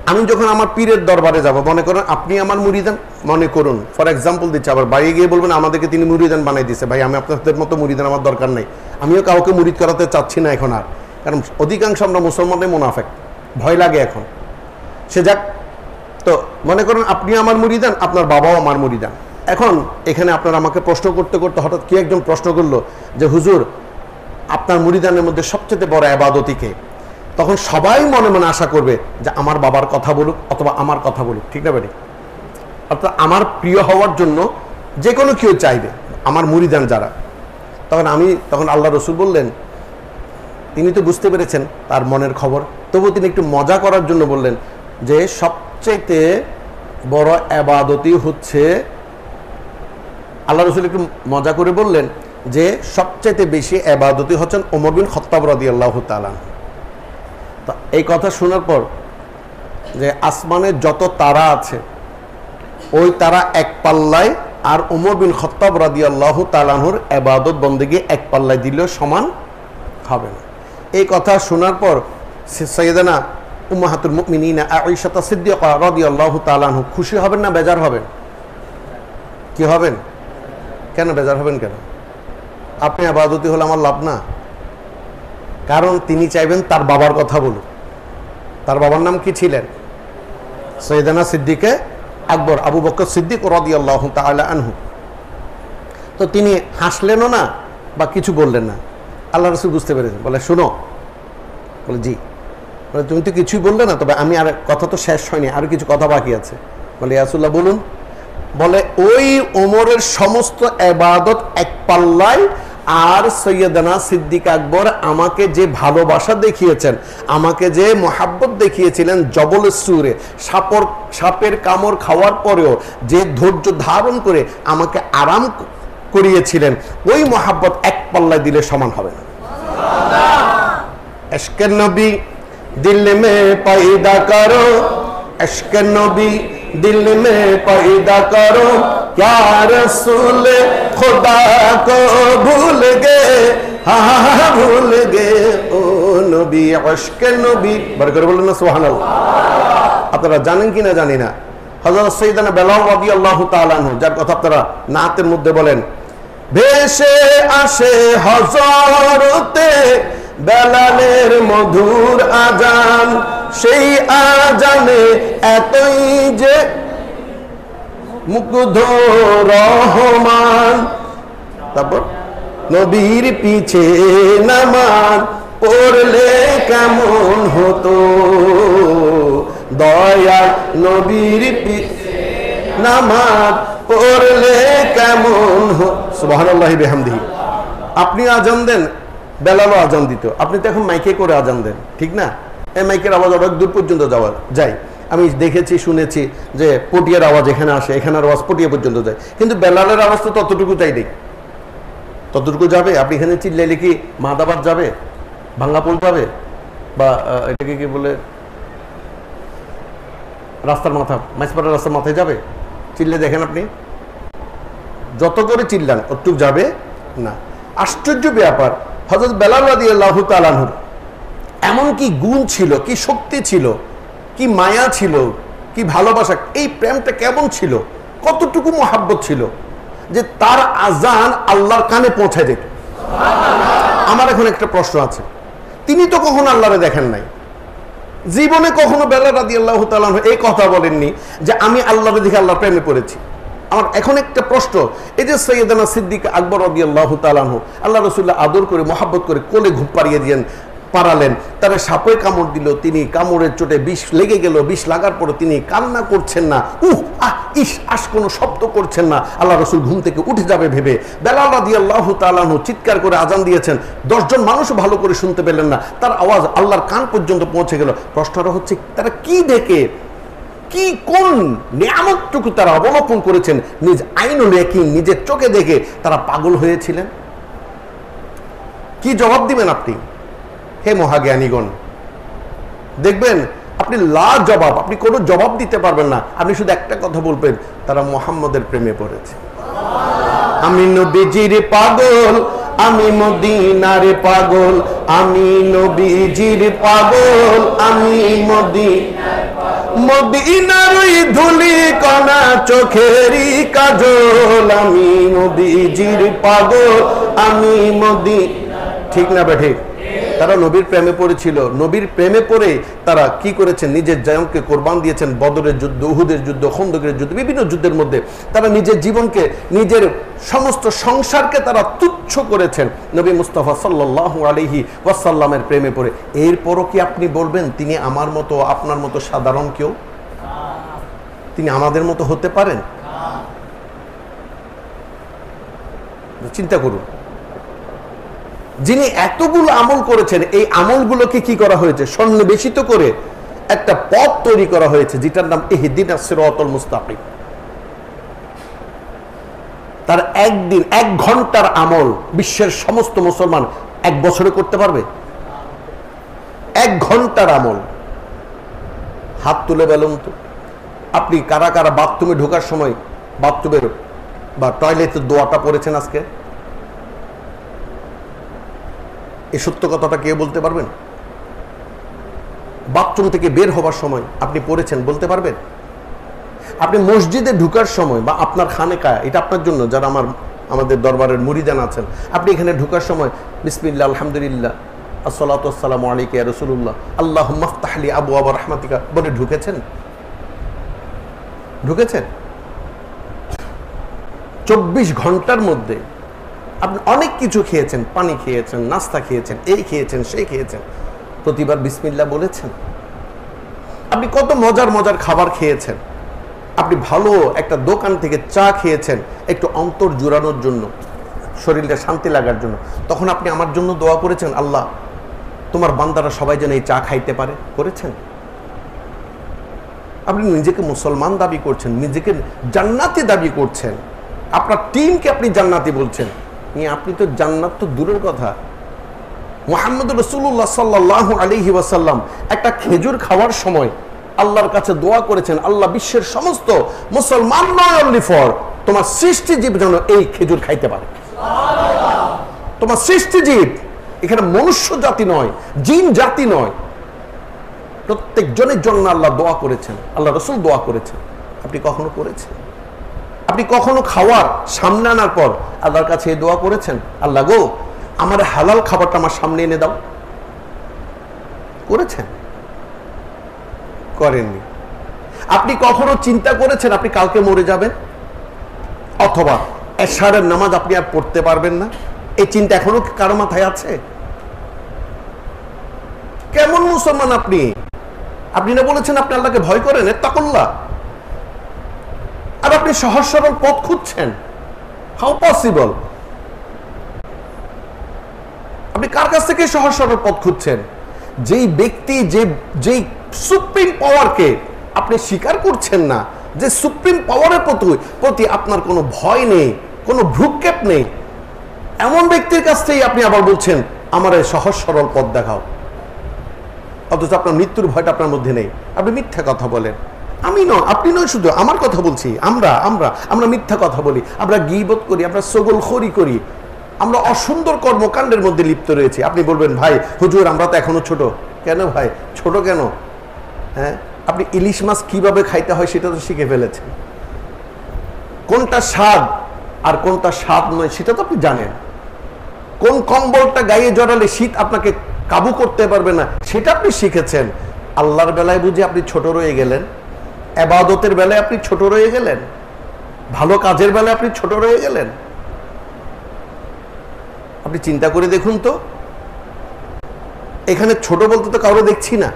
আমি যখন আমার পীরের দরবারে যাব, মনে করেন আপনি আমার মুরিদান, মনে করুন ফর এক্সাম্পল দিচ্ছি, আবার বাইরে গিয়ে বলবেন আমাদেরকে তিনি মুরিদান বানাই দিয়েছে। ভাই, আমি আপনাদের মতো মুরিদান আমার দরকার নেই, আমিও কাউকে মুরিদ করাতে চাচ্ছি না এখন আর। কারণ অধিকাংশ আমরা মুসলমানের মুনাফেক, ভয় লাগে এখন। সে যাক, তো মনে করেন আপনি আমার মুরিদান, আপনার বাবাও আমার মুরিদান। এখন এখানে আপনার আমাকে প্রশ্ন করতে করতে হঠাৎ কি একজন প্রশ্ন করলো যে হুজুর, আপনার মুরিদানের মধ্যে সবচেয়ে বড় ইবাদতি কে? তখন সবাই মনে মনে আশা করবে যে আমার বাবার কথা বলুক অথবা আমার কথা বলুক, ঠিক না বেটি? অর্থাৎ আমার প্রিয় হওয়ার জন্য যে কোনো কেউ চাইবে, আমার মুরিদান যারা। তখন আল্লাহ রসুল বললেন, তিনি তো বুঝতে পেরেছেন তার মনের খবর, তবুও তিনি একটু মজা করার জন্য বললেন যে সবচেয়ে বড় ইবাদতি হচ্ছে, আল্লাহ রসুল একটু মজা করে বললেন যে সবচেয়ে বেশি ইবাদতি হচ্ছেন ওমর বিন খাত্তাব রাদিয়াল্লাহু তাআলা। তো এই কথা শোনার পর যে আসমানে যত তারা আছে ওই তারা এক পাল্লায়, আর ওমর বিন খাত্তাব রাদিয়াল্লাহু তাআলার ইবাদত বন্দেগী এক পাল্লায় দিলেও সমান হবে না। এই কথা শোনার পর সাইয়েদানা উম্মাহাতুল মুমিনিনা আয়েশা সিদ্দিকা রাদিয়াল্লাহু তাআলা খুশি হবেন না বেজার হবেন? কি হবেন? কেন বেজার হবেন কেন? আপনি ইবাদতি হলে আমার লাভ না? কারণ তিনি চাইবেন তার বাবার কথা বলুক। তার বাবার নাম কি ছিলেন? সৈয়দানা সিদ্দিকে আকবর, আবু বকর সিদ্দিক রাদিয়াল্লাহু তাআলা আনহু। তো তিনি হাসলেনও না বা কিছু বললেন না। আল্লাহ রাসূল বুঝতে পেরেছেন, বলে শুনো, বলে জি। বলে তুমি তো কিছুই বললে না, তবে আমি আর কথা তো শেষ হয়নি, আরো কিছু কথা বাকি আছে। বলে ইয়া রাসূলুল্লাহ বলুন। বলে ওই ওমরের সমস্ত ইবাদত এক পাল্লায়, আর সৈয়দনা সিদ্দিক আকবর আমাকে যে ভালোবাসা দেখিয়েছেন, আমাকে যে মোহাব্বত দেখিয়েছিলেন জবল সুরে, সাপের কামড় খাওয়ার পরেও যে ধৈর্য ধারণ করে আমাকে আরাম করিয়েছিলেন, ওই মোহাব্বত এক পাল্লায় দিলে সমান হবে না। ইশকে নবী দিল মে পয়দা করো, इश्क़ नबी दिल में पैदा करो, क्या रसूल खुदा को भूल गए, हाँ भूल गए ओ नबी। इश्क़ नबी बरकर बोलो ना सुबहानाल्लाह। আপনারা জানেন কি না জানি না, হযরত সাইয়েদনা বেলাল রাদিয়াল্লাহু তাআলা আনহু, যার কথা আপনারা নাতের মধ্যে বলেন, ভেসে আসে হযরতে বেলালের মধুর আজান, সেই আজানে এতই যে মুগ্ধ রহমান। তারপর নবীর পিছে নামাজ পড়লে কেমন হতো, দয়াল নবীর পিছে নামাজ পড়লে কেমন হতো। সুবহানাল্লাহি বিহামদিহি। আপনি আজান দেন, বেলালও আজান দিত, আপনি তো এখন মাইকে করে আজান দেন, ঠিক না? এই মাইকের আওয়াজ অনেক দূর পর্যন্ত যায়। আমি দেখেছি শুনেছি যে পটিয়ার আওয়াজ এখানে আসে, এখানের আওয়াজ পটিয়া পর্যন্ত যায়, কিন্তু বেলালের আওয়াজ তো ততটুকু তাই নেই, ততটুকু যাবে। আপনি এখানে চিল্লাইলে কি মাদাবাদ যাবে, ভাঙ্গাপুল যাবে, বা এটাকে কি বলে রাস্তার মাথা, মাইসপাড়ার রাস্তার মাথায় যাবে? চিল্লে দেখেন আপনি, যত করে চিল্লান অতটুক যাবে না। আশ্চর্য ব্যাপার, হযরত বেলাল রাদিয়াল্লাহু তাআলা আনহু এমন কি গুণ ছিল, কি শক্তি ছিল, কি মায়া ছিল, কি ভালোবাসা, এই প্রেমটা কেমন ছিল, কতটুকু মোহাব্বত ছিল যে তার আজান আল্লাহর কানে পৌঁছায় যেত। আমার এখন একটা প্রশ্ন আছে, তিনি তো কখনো আল্লাহরে দেখেন নাই, জীবনে কখনো বেলাল রাদিয়াল্লাহু তাআলা আনহু এই কথা বলেননি যে আমি আল্লাহরে দেখে আল্লাহর প্রেমে পড়েছি। আমার এখন একটা প্রশ্ন, এই যে সৈয়দনা সিদ্দিক আকবর রাদিয়াল্লাহু তাআলা আনহু আল্লাহ রাসূলুল্লাহ আদর করে মোহাব্বত করে কোলে ঘুম পাড়ালেন, তারা সাপে কামড় দিল, তিনি কামড়ের চোটে বিষ লেগে গেল, বিষ লাগার পরে তিনি কান্না করছেন না, কোনো শব্দ করছেন না, আল্লাহ রাসূল ঘুম থেকে উঠে যাবে ভেবে বেলাল রাদিয়াল্লাহু তাআলা আনহু চিৎকার করে আজান দিয়েছেন, 10 জন মানুষও ভালো করে শুনতে পেলেন না, তার আওয়াজ আল্লাহর কান পর্যন্ত পৌঁছে গেল। প্রশ্নটা হচ্ছে, তারা কি দেখে, কি কোন নিয়ামতটুকু তারা অবলোকন করেছেন, নিজ আইনুল ইয়াকিন, নিজের চোখে দেখে তারা পাগল হয়েছিলেন? কি জবাব দিবেন আপনি? হে মহাজ্ঞানীগণ, দেখবেন আপনি জবাব, আপনি কোনো জবাব দিতে পারবেন না, আপনি শুধু একটা কথা বলবেন, তারা মুহাম্মদের প্রেমে পড়েছে। আমি নবীজির পাগল, আমি মদিনার পাগল, আমি নবীজির পাগল, আমি মদিনার ওই ধুলি কণা চোখেরই কাজল, আমি নবীজির পাগল, আমি ঠিক না বেঠিক? তারা নবীর প্রেমে পড়েছিল, নবীর প্রেমে পড়ে তারা কি করেছেন, নিজের জানকে কোরবান দিয়েছেন, বদরের যুদ্ধ, উহুদের যুদ্ধ, খন্দকের যুদ্ধ, বিভিন্ন যুদ্ধের মধ্যে তারা নিজের জীবনকে, নিজের সমস্ত সংসারকে তারা তুচ্ছ করেছেন নবী মুস্তাফা সাল্লাল্লাহু আলাইহি ওয়াসাল্লামের প্রেমে পড়ে। এরপরও কি আপনি বলবেন তিনি আমার মতো, আপনার মতো সাধারণ কেউ? তিনি আমাদের মতো হতে পারেন? চিন্তা করুন, যিনি এতগুলো আমল করেছেন, এই আমলগুলোকে কি করা হয়েছে, সন্নিবেশিত করে একটা পথ তৈরি করা হয়েছে, যেটার নাম ইহদিনাস সিরাতাল মুস্তাকিম। তার একদিন 1 ঘন্টার আমল বিশ্বের সমস্ত মুসলমান 1 বছরে করতে পারবে? 1 ঘন্টার আমল। হাত তুলে বলুন তো, আপনি কারা কারা বাথরুমে ঢোকার সময় বাথরুমের বা টয়লেটের দোয়াটা পড়েছেন আজকে? এই সত্য কথাটা কে বলতে পারবেন? বাথরুম থেকে বের হবার সময় আপনি পড়েছেন, বলতে পারবেন? আপনি মসজিদে ঢুকার সময় বা আপনার খানেকা, এটা আপনার জন্য যারা আমাদের দরবারের মুরিদান আছেন, আপনি এখানে ঢুকার সময় বিসমিল্লাহ আলহামদুলিল্লাহ আসসালাতু ওয়াসসালামু আলাইকা ইয়া রাসূলুল্লাহ আল্লাহুম্মা ইফতাহ লি আবওয়াব রাহমাতিকা বলে ঢুকেছেন? 24 ঘন্টার মধ্যে আপনি অনেক কিছু খেয়েছেন, পানি খেয়েছেন, নাস্তা খেয়েছেন, এই খেয়েছেন, সেই খেয়েছেন, প্রতিবার বিসমিল্লাহ বলেছেন? আপনি কত মজার মজার খাবার খেয়েছেন, আপনি ভালো একটা দোকান থেকে চা খেয়েছেন একটু অন্তর জুড়ানোর জন্য, শরীরটা শান্তি লাগার জন্য, তখন আপনি আমার জন্য দোয়া করেছেন, আল্লাহ তোমার বান্দারা সবাই যেন এই চা খাইতে পারে, করেছেন? আপনি নিজেকে মুসলমান দাবি করছেন, নিজেকে জান্নাতি দাবি করছেন, আপনার টিমকে আপনি জান্নাতি বলছেন, আপনি তো জান্নাত তো দূরের কথা। মুহাম্মদ রাসূলুল্লাহ সাল্লাল্লাহু আলাইহি ওয়াসাল্লাম একটা খেজুর খাওয়ার সময় আল্লাহর কাছে দোয়া করেছেন, আল্লাহ বিশ্বের সমস্ত মুসলমান নয় অনলি ফর তোমার সৃষ্টিজীব যেন এই খেজুর খাইতে পারে। তোমার সৃষ্টিজীব, এখানে মনুষ্য জাতি নয়, জিন জাতি নয়, প্রত্যেকজনের জন্য আল্লাহ দোয়া করেছেন, আল্লাহ রাসূল দোয়া করেছেন। আপনি কখনো করেছেন? আপনি কখনো খাওয়ার সামনে আনার পর আল্লাহর কাছে এই দোয়া করেছেন, আল্লাহ গো আমার হালাল খাবারটা আমার সামনে এনে দাও? করেছেন? করেননি। আপনি কখনো চিন্তা করেছেন আপনি কালকে মরে যাবেন, অথবা এশারের নামাজ আপনি আর পড়তে পারবেন না? এই চিন্তা এখনো কারো মাথায় আছে? কেমন মুসলমান আপনি? আপনি না বলেছেন আপনি আল্লাহকে ভয় করেন, তাকুল্লাহ, আর আপনি সহজ সরল পথ খুঁজছেন? How possible? আপনি কার কাছ থেকে সহজ সরল পথ খুঁজছেন? যেই ব্যক্তি যেই সুপ্রিম পাওয়ারকে আপনি স্বীকার করছেন না, যে সুপ্রিম পাওয়ারের প্রতি আপনার কোনো ভয় নেই, কোনো ভ্রুক্ষেপ নেই, এমন ব্যক্তির কাছ থেকেই আপনি আবার বলছেন আমার এই সহজ সরল পথ দেখাও, অথচ আপনার মৃত্যুর ভয়টা আপনার মধ্যে নেই। আপনি মিথ্যা কথা বলেন। আমি নয়, আপনি নয়, শুধু আমার কথা বলছি। আমরা মিথ্যা কথা বলি, আমরা গীবত করি, আমরা সগলখড়ি করি, আমরা অসুন্দর কর্মকাণ্ডের মধ্যে লিপ্ত রয়েছি। আপনি বলবেন ভাই হুজুর আমরা তো এখনো ছোট। কেন ভাই ছোট কেন? হ্যাঁ, আপনি ইলিশ মাছ কিভাবে খাইতে হয় সেটা তো শিখে ফেলেছেন। কোনটা স্বাদ আর কোনটা স্বাদ নয় সেটা তো আপনি জানেন। কোন কম্বলটা গায়ে জড়ালে শীত আপনাকে কাবু করতে পারবে না সেটা আপনি শিখেছেন। আল্লাহর বেলায় বুঝে আপনি ছোট রয়ে গেলেন, ইবাদতের বেলায় আপনি ছোট রয়ে গেলেন, ভালো কাজের বেলায় আপনি ছোট রয়ে গেলেন। আপনি চিন্তা করে দেখুন তো, এখানে ছোট বলতে তো কাউকে দেখছি না,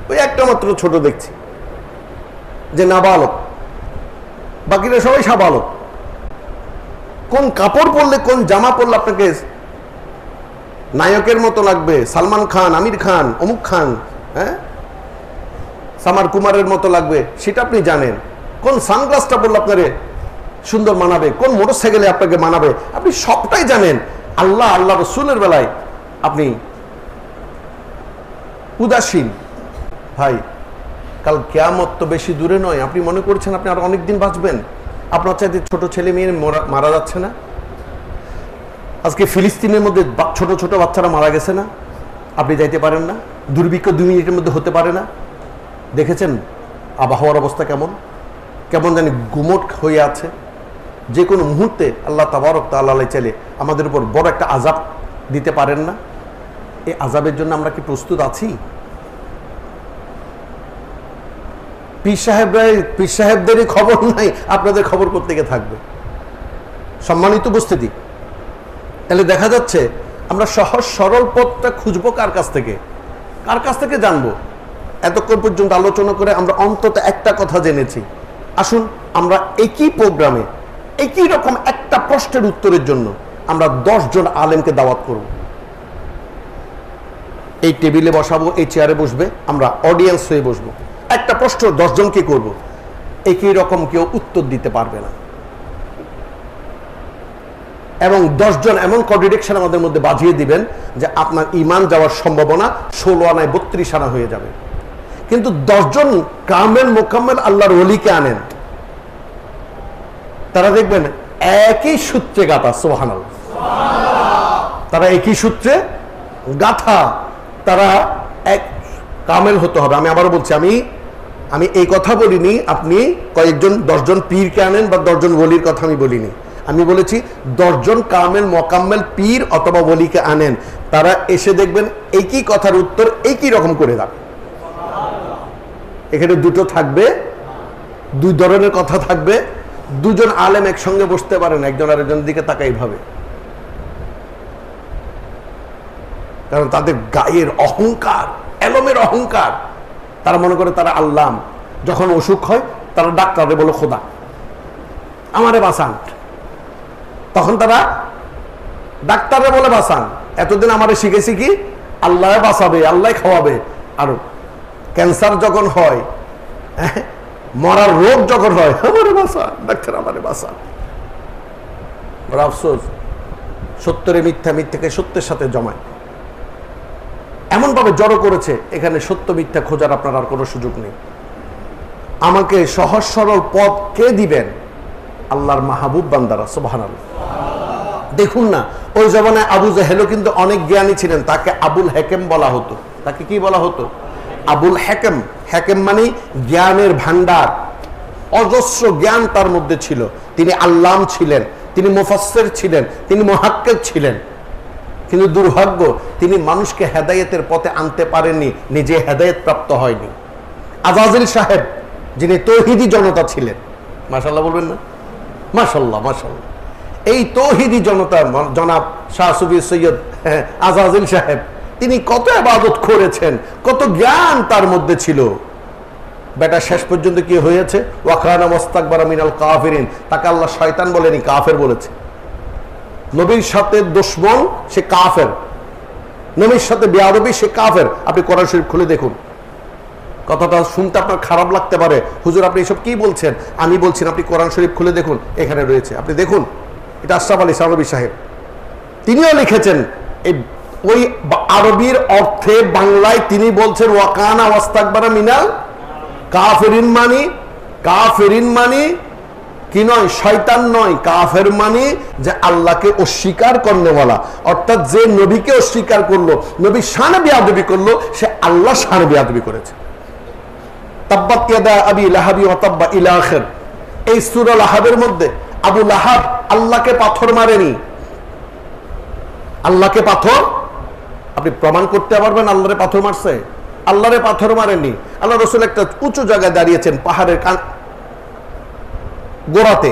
ওই একটা মাত্র ছোট দেখছি যে নাবালক, বাকিরা সবাই সাবালক। কোন কাপড় পরলে কোন জামা পরলে আপনাকে নায়কের মতো লাগবে, সালমান খান, আমির খান, অমুক খান, হ্যাঁ সামার কুমারের মতো লাগবে সেটা আপনি জানেন। কোন সানগ্লাসটা পরলে আপনারে সুন্দর মানাবে, কোন মোটরসাইকেলে আপনাকে মানাবে, আপনি সবটাই জানেন। আল্লাহ রসুলের বেলায় আপনি উদাসীন। ভাই কাল কিয়ামত তো বেশি দূরে নয়। আপনি মনে করছেন আপনি আর অনেকদিন বাঁচবেন? আপনার চাইতে ছোট ছেলে মেয়ে মারা যাচ্ছে না? আজকে ফিলিস্তিনের মধ্যে ছোট ছোট বাচ্চারা মারা গেছে না? আপনি যাইতে পারেন না? দুর্ভিক্ষ 2 মিনিটের মধ্যে হতে পারে না? দেখেছেন আবহাওয়ার অবস্থা কেমন কেমন জানি গুমট হয়ে আছে। যে কোনো মুহূর্তে আল্লাহ তাবারক তাআলা চাইলে আমাদের উপর বড় একটা আযাব দিতে পারেন না? এই আযাবের জন্য আমরা কি প্রস্তুত আছি? পীর সাহেবদেরই খবর নাই, আপনাদের খবর কোত্থেকে থাকবে? সম্মানিত উপস্থিতি, তাহলে দেখা যাচ্ছে আমরা সহজ সরল পথটা খুঁজবো কার কাছ থেকে? কার কাছ থেকে জানবো? এতক্ষণ পর্যন্ত আলোচনা করে আমরা অন্তত একটা কথা জেনেছি। আসুন আমরা একই প্রোগ্রামে একই রকম একটা প্রশ্নের উত্তরের জন্য আমরা 10 জন আলেমকে দাওয়াত করব। এই টেবিলে বসাবো, এই চেয়ারে বসবে, আমরা অডিয়েন্স হয়ে বসবো। একটা প্রশ্ন 10 জনকে করব, একই রকম কেউ উত্তর দিতে পারবে না। এবং 10 জন এমন কন্ট্রাডিকশন আমাদের মধ্যে বাজিয়ে দিবেন যে আপনার ঈমান যাওয়ার সম্ভাবনা 16 আনায় 32 আনা হয়ে যাবে। কিন্তু 10 জন কামেল মোকাম্মেল আল্লাহর ওলিকে আনেন, তারা দেখবেন একই সূত্রে গাথা। সুবহানাল্লাহ, তারা একই সূত্রে গাথা, তারা এক কামেল হতে হবে। আমি আবারও বলছি, আমি এই কথা বলিনি আপনি কয়েকজন 10 জন পীরকে আনেন বা 10 জন ওলির কথা আমি বলিনি। আমি বলেছি 10 জন কামেল মোকাম্মেল পীর অথবা ওলিকে আনেন, তারা এসে দেখবেন একই কথার উত্তর একই রকম করে যাবে। এখানে দুটো থাকবে, 2 ধরনের কথা থাকবে। 2 জন আলেম একসঙ্গে বসতে পারেন, একজন আরেকজনের দিকে তাকাই ভাবে। কারণ তাদের গায়ের অহংকার, এলমের অহংকার। তারা মনে করে তারা আল্লাহ। যখন অসুখ হয় তারা ডাক্তারে বলে খোদা আমারে বাঁচান, তখন তারা ডাক্তারে বলে বাঁচান। এতদিন আমারে শিখেছি কি আল্লাহ বাঁচাবে, আল্লাহ খাওয়াবে। আর ক্যান্সার যখন হয়, মরার রোগ যখন হয়, আমারে বাঁচান ডাক্তার, আমারে বাঁচান। বড় আফসোস, সত্যের মিথ্যা, মিথ্যাকে সত্যের সাথে জমায় এমন ভাবে জড়ো করেছে, এখানে সত্য মিথ্যা খোঁজার আপনার আর কোনো সুযোগ নেই। আমাকে সহজ সরল পথ কে দিবেন? আল্লাহর মাহবুব বান্দারা। সুবহানাল্লাহ। দেখুন না, ওই জমানায় আবু জাহেলও কিন্তু অনেক জ্ঞানী ছিলেন, তাকে আবুল হেকেম বলা হতো। তাকে কি বলা হতো? আবুল হেকেম। হেকেম মানে জ্ঞানের ভান্ডার, অজস্র জ্ঞান তার মধ্যে ছিল। তিনি আল্লাম ছিলেন, তিনি মুফাসসির ছিলেন, তিনি মুহাক্কিক ছিলেন। কিন্তু দুর্ভাগ্য, তিনি মানুষকে হেদায়েতের পথে আনতে পারেননি, নিজে হেদায়েত প্রাপ্ত হয়নি। আজাজিল সাহেব, যিনি তৌহিদি জনতা ছিলেন, মাশাআল্লাহ বলবেন না? মাশাআল্লাহ, মাশাআল্লাহ। এই তৌহিদি জনতা জনাব শাহ সুফি সৈয়দ আজাজিল সাহেব, তিনি কত ইবাদত করেছেন, কত জ্ঞান তার মধ্যে ছিল। বেটা শেষ পর্যন্ত কি হয়েছে? ওয়াকানা মুস্তাকবারা মিনাল কাফিরিন। তাকে আল্লাহ শয়তান বলেনি, কাফের বলেছে। নবীর সাথে দুশমন, সে কাফের। নবীর সাথে বেয়াদবি, সে কাফের। আপনি কোরআন শরীফ খুলে দেখুন। কথাটা শুনতে আপনার খারাপ লাগতে পারে, হুজুর আপনি এসব কি বলছেন? আমি বলছি, আপনি কোরআন শরীফ খুলে দেখুন, এখানে রয়েছে। আপনি দেখুন, এটা আশরাফ আলী সানভী সাহেব, তিনিও লিখেছেন। এই ওই আরবির অর্থে বাংলায় তিনি বলছেন ওয়াকানা ওয়াস্তাকবারা মিনাল কাফিরিন। মানি কাফিরিন মানি কি নয়? শয়তান নয়। কাফের মানে যে আল্লাহকে অস্বীকার করনেওয়ালা, অর্থাৎ যে নবীকে অস্বীকার করলো, নবীর শানে বেয়াদবি করলো, সে আল্লাহ শানে বেয়াদবি করেছে। তাব্বাত ইয়াদা আবি লাহাবি ওয়া তাব্বা ইলা আখির। এই সূরা লাহাবের মধ্যে আবু লাহাব আল্লাহকে পাথর মারেনি। আল্লাহকে পাথর, আপনি প্রমাণ করতে পারবেন আল্লাহরে পাথর মারছে? আল্লাহরে পাথর মারেনি। আল্লাহ রাসূল একটা উঁচু জায়গায় দাঁড়িয়েছেন, পাহাড়ের গোড়াতে,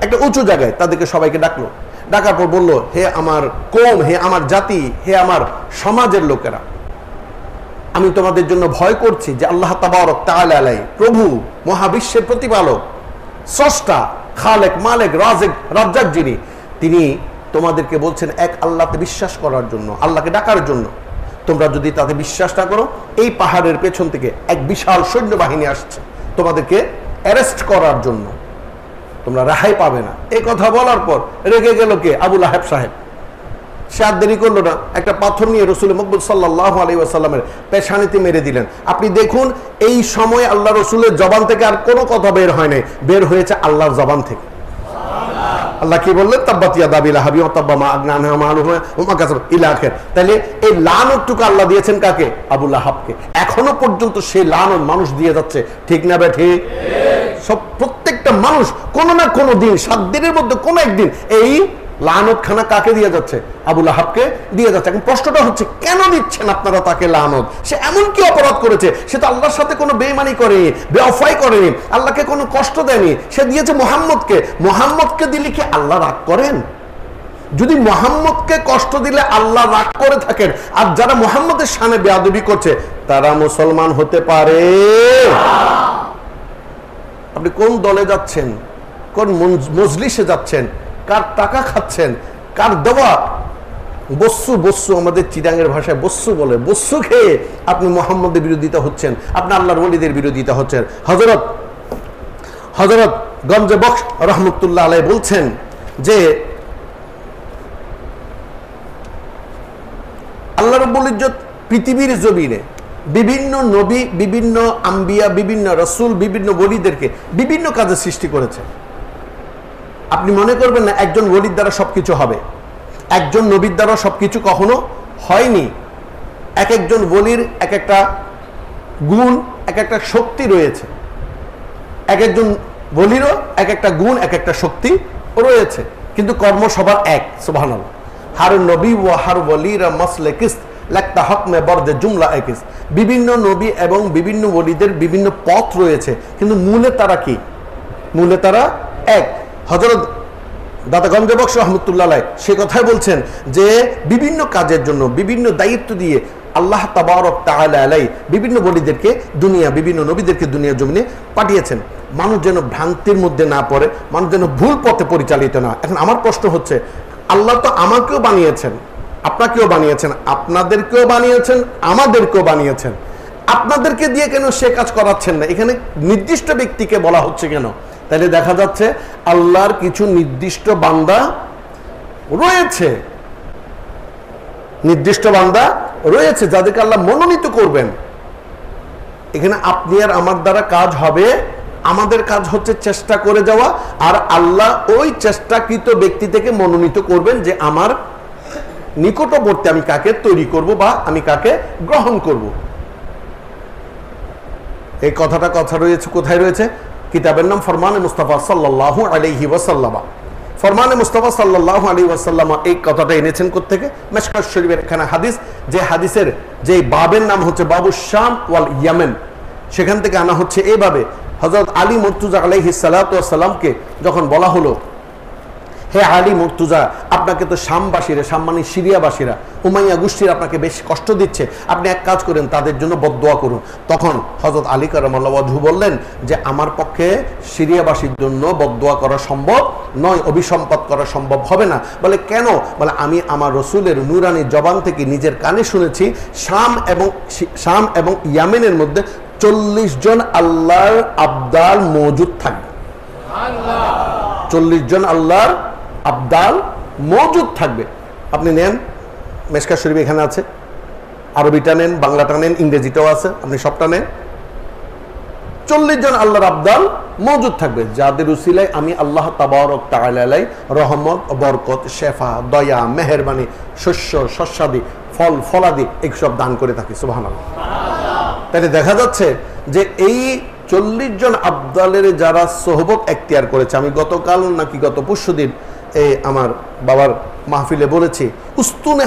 একটা উঁচু জায়গায়। তাদেরকে সবাইকে ডাকলো, ডাকার পর বলল, হে আমার কওম, হে আমার জাতি, হে আমার সমাজের লোকেরা, আমি তোমাদের জন্য ভয় করছি যে আল্লাহ তাবারক তাআলা আলাই, প্রভু, মহাবিশ্বের প্রতিপালক, স্রষ্টা, খালেক, মালেক, রাজিক, রাজ্জাক যিনি, তিনি তোমাদেরকে বলছেন এক আল্লাহতে বিশ্বাস করার জন্য, আল্লাহকে ডাকার জন্য। তোমরা যদি তাতে বিশ্বাস না করো, এই পাহাড়ের পেছন থেকে এক বিশাল সৈন্যবাহিনী আসছে তোমাদেরকে অ্যারেস্ট করার জন্য, তোমরা রেহাই পাবে না। এই কথা বলার পর রেগে গেল কে? আবু লাহাব সাহেব। সে আর দেরি করলো না, একটা পাথর নিয়ে রাসূল মকবুল সাল্লাল্লাহু আলাইহি ওয়াসাল্লামের পেশানিতে মেরে দিলেন। আপনি দেখুন, এই সময় আল্লাহ রাসূলের জবান থেকে আর কোনো কথা বের হয় নাই, বের হয়েছে আল্লাহর জবান থেকে। আল্লাহ কি বললেন? তাব্বাত ইয়াদা আবি লাহাবি ওয়া তাব্বা মা আগনা আনহু মালুহু ওয়া মা কাসাব ইলা আখির। তাহলে এই লানতটুকু আল্লাহ দিয়েছেন কাকে? আবু লাহাবকে। এখনো পর্যন্ত সেই লানত মানুষ দিয়ে যাচ্ছে, ঠিক না বে ঠিক? সব প্রত্যেকটা মানুষ কোনো না কোনো দিন, 7 দিনের মধ্যে কোনো একদিন এই লানত খানা কাকে দিয়ে যাচ্ছে? আবু লাহাবকে দিয়ে যাচ্ছে। এখন প্রশ্নটা হচ্ছে, কেন দিচ্ছেন আপনারা তাকে লানত? সে এমন কি অপরাধ করেছে? সে তো আল্লাহর সাথে কোনো বেঈমানি করেনি, বেওয়াফাই করেনি, আল্লাহকে কোনো কষ্ট দেয়নি। সে দিয়েছে মুহাম্মদকে। মুহাম্মদকে দিলে কি আল্লাহ রাগ করেন? যদি মুহাম্মদকে কষ্ট দিলে আল্লাহ রাগ করে থাকেন, আর যারা মুহাম্মদের শানে বেয়াদবি করছে তারা মুসলমান হতে পারে? আপনি কোন দলে যাচ্ছেন, কোন মজলিসে যাচ্ছেন, কার টাকা খাচ্ছেন, কার দেওয়া বস্সু, বস্সু আমাদের চিটাঙ্গের ভাষায় বস্সু বলে, বস্সু খেয়ে আপনি মুহাম্মদের বিরোধিতা হচ্ছেন, আপনি আল্লাহর ওলিদের বিরোধিতা হচ্ছেন। হযরত গঞ্জে বখশ রহমতুল্লাহ আলাইহি বলছেন যে আল্লাহ রাব্বুল ইজ্জত পৃথিবীর জমিনে বিভিন্ন নবী, বিভিন্ন আম্বিয়া, বিভিন্ন রাসূল, বিভিন্ন ওলিদেরকে বিভিন্ন কাজে সৃষ্টি করেছে। আপনি মনে করবেন না একজন ওলির দ্বারা সবকিছু হবে, একজন নবীর দ্বারা সবকিছু কখনো হয়নি। এক একজন ওলির এক একটা গুণ, এক একটা শক্তি রয়েছে। এক একজন ওলিরও এক একটা গুণ, এক একটা শক্তি রয়েছে, কিন্তু কর্ম সবার এক। সুবহানাল্লাহ। হার নবী ও হার ওলিরা মাসলে কিস্ত লাগতা হক মে বর্দে জুমলা একিস। বিভিন্ন নবী এবং বিভিন্ন ওলিদের বিভিন্ন পথ রয়েছে, কিন্তু মূলে তারা কি? মূলে তারা এক। হযরত দাদা গঞ্জ বক্স রহমতুল্লাহ আলাইহি সে কথাই বলছেন যে বিভিন্ন কাজের জন্য বিভিন্ন দায়িত্ব দিয়ে আল্লাহ তাবারক তাআলা আলাইহি বিভিন্ন বলিদেরকে দুনিয়া, বিভিন্ন নবীদেরকে দুনিয়ার জমিনে পাঠিয়েছেন, মানুষ যেন ভ্রান্তির মধ্যে না পড়ে, মানুষ যেন ভুল পথে পরিচালিত না। এখন আমার প্রশ্ন হচ্ছে, আল্লাহ তো আমাকেও বানিয়েছেন, আপনাকেও বানিয়েছেন, আপনাদেরকেও বানিয়েছেন, আমাদেরকেও বানিয়েছেন, আপনাদেরকে দিয়ে কেন সে কাজ করাচ্ছেন না? এখানে নির্দিষ্ট ব্যক্তিকে বলা হচ্ছে কেন? তাহলে দেখা যাচ্ছে আল্লাহর কিছু নির্দিষ্ট বান্দা রয়েছে, নির্দিষ্ট বান্দা রয়েছে যাদেরকে আল্লাহ মনোনীত করবেন। এখানে আপনি আর আমার দ্বারা কাজ হবে, আমাদের কাজ হচ্ছে চেষ্টা করে যাওয়া, আর আল্লাহ ওই চেষ্টাকৃত ব্যক্তি থেকে মনোনীত করবেন যে আমার নিকটবর্তী আমি কাকে তৈরি করব বা আমি কাকে গ্রহণ করব। এই কথাটা রয়েছে কোথায় রয়েছে? কিতাবের নাম ফরমানে মুস্তাফা সাল্লাল্লাহু আলাইহি ওয়াসাল্লাম। ফরমানে মুস্তাফা সাল্লাল্লাহু আলাইহি ওয়াসাল্লাম এই কথাটা এনেছেন কোত্থেকে? মিশকাত শরীফের এখানে হাদিস, যে হাদিসের যে বাবের নাম হচ্ছে বাবু শাম ওয়াল ইয়ামেন, সেখান থেকে আনা হচ্ছে এইভাবে। হযরত আলী মুর্তুজা আলাইহিস সালাতু ওয়াস সালামকে যখন বলা হলো, হে আলী মুর্তুজা, আপনাকে তো শামবাসীরা, শাম মানে সিরিয়াবাসীরা, উমাইয়া গোষ্ঠীর আপনাকে বেশ কষ্ট দিচ্ছে, আপনি এক কাজ করেন, তাদের জন্য বদদোয়া করুন। তখন হযরত আলী কারামাল্লাহু ওয়াজহু বললেন যে আমার পক্ষে সিরিয়াবাসীর জন্য বদদোয়া করা সম্ভব নয়, অভিসম্পাত করা সম্ভব হবে না। বলে কেন? বলে আমি আমার রসুলের নূরানি জবান থেকে নিজের কানে শুনেছি শাম এবং ইয়ামেনের মধ্যে 40 জন আল্লাহর আবদাল মওজুদ থাকবে। 40 জন আল্লাহর আবদাল মওজুদ থাকবে। আপনি নেন, মিশকাত শরীফ এখানে আছে, আরবিটা নেন, বাংলাটা নেন, ইংরেজিটাও আছে, আপনি সবটা নেন। 40 জন আল্লাহর আবদাল মওজুদ থাকবে, যাদের উসিলায় আমি আল্লাহ তাবারক তাআলা আলাইহি রহমত, বরকত, শেফা, দয়া, মেহেরবানি, শস্যাদি, ফল ফলাদি এইসব দান করে থাকি। সুবহানাল্লাহ। তাহলে দেখা যাচ্ছে যে এই 40 জন আবদালের যারা সোহবত এখতিয়ার করেছে, আমি গতকাল নাকি গত পরশুদিন এই আমার বাবার মাহফিলে বলেছি, উস্তুনে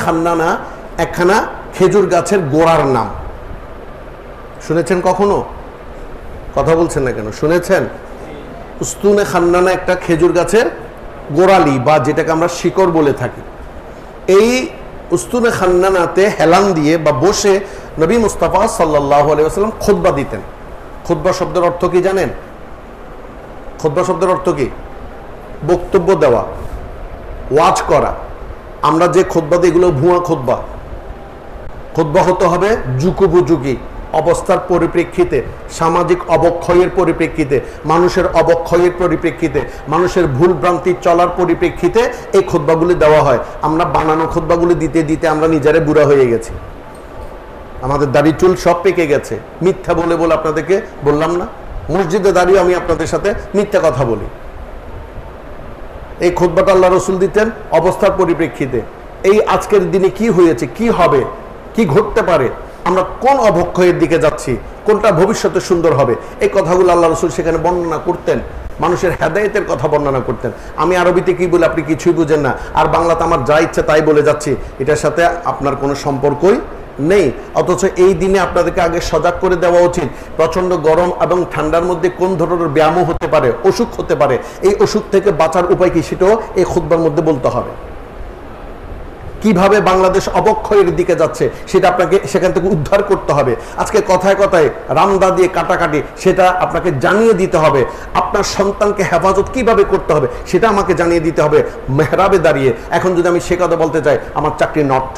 খান্নানা একখানা খেজুর গাছের গোড়ার নাম। শুনেছেন কখনো? কথা বলছেন না কেন? শুনেছেন? উস্তুনে খান্নানা একটা খেজুর গাছের গোড়ালি বা যেটাকে আমরা শিকড় বলে থাকি। এই উস্তুনে খান্নানাতে হেলান দিয়ে বা বসে নবী মুস্তাফা সাল্লাল্লাহু আলাইহি ওয়াসাল্লাম খুতবা দিতেন। খুতবা শব্দের অর্থ কি জানেন? খুতবা শব্দের অর্থ কি? বক্তব্য দেওয়া, ওয়াজ করা। আমরা যে খুতবা দিই এগুলো ভুয়া খুতবা। খুতবা হতে হবে যুগোপযোগী অবস্থার পরিপ্রেক্ষিতে, সামাজিক অবক্ষয়ের পরিপ্রেক্ষিতে, মানুষের অবক্ষয়ের পরিপ্রেক্ষিতে, মানুষের ভুল ভ্রান্তি চলার পরিপ্রেক্ষিতে এই খুতবাগুলি দেওয়া হয়। আমরা বানানো খুতবাগুলি দিতে দিতে আমরা নিজেরা বুড়া হয়ে গেছি, আমাদের দাড়ি চুল সব পেকে গেছে। মিথ্যা বলে বলে আপনাদেরকে বললাম না, মসজিদে দাঁড়িয়ে আমি আপনাদের সাথে মিথ্যা কথা বলি। এই খুতবাটা আল্লাহ রসুল দিতেন অবস্থার পরিপ্রেক্ষিতে। এই আজকের দিনে কি হয়েছে, কি হবে, কি ঘটতে পারে, আমরা কোন অবক্ষয়ের দিকে যাচ্ছি, কোনটা ভবিষ্যতে সুন্দর হবে, এই কথাগুলো আল্লাহ রসুল সেখানে বর্ণনা করতেন, মানুষের হেদায়েতের কথা বর্ণনা করতেন। আমি আরবিতে কি বলে আপনি কিছুই বুঝেন না, আর বাংলাতে আমার যা ইচ্ছে তাই বলে যাচ্ছি, এটার সাথে আপনার কোনো সম্পর্কই নেই। অথচ এই দিনে আপনাদেরকে আগে সজাগ করে দেওয়া উচিত, প্রচন্ড গরম এবং ঠান্ডার মধ্যে কোন ধরনের ব্যায়াম হতে পারে, অসুখ হতে পারে, এই অসুখ থেকে বাঁচার উপায় কি সেটাও এই খুতবার মধ্যে বলতে হবে। কিভাবে বাংলাদেশ অবক্ষয়ের দিকে যাচ্ছে সেটা আপনাকে সেখান থেকে উদ্ধার করতে হবে। আজকে কথায় কথায় রামদা দিয়ে কাটাকাটি সেটা আপনাকে জানিয়ে দিতে হবে। আপনার সন্তানকে হেফাজত কিভাবে করতে হবে সেটা আমাকে জানিয়ে দিতে হবে মেহরাবে দাঁড়িয়ে। এখন যদি আমি সে কথা বলতে চাই, আমার চাকরি নট,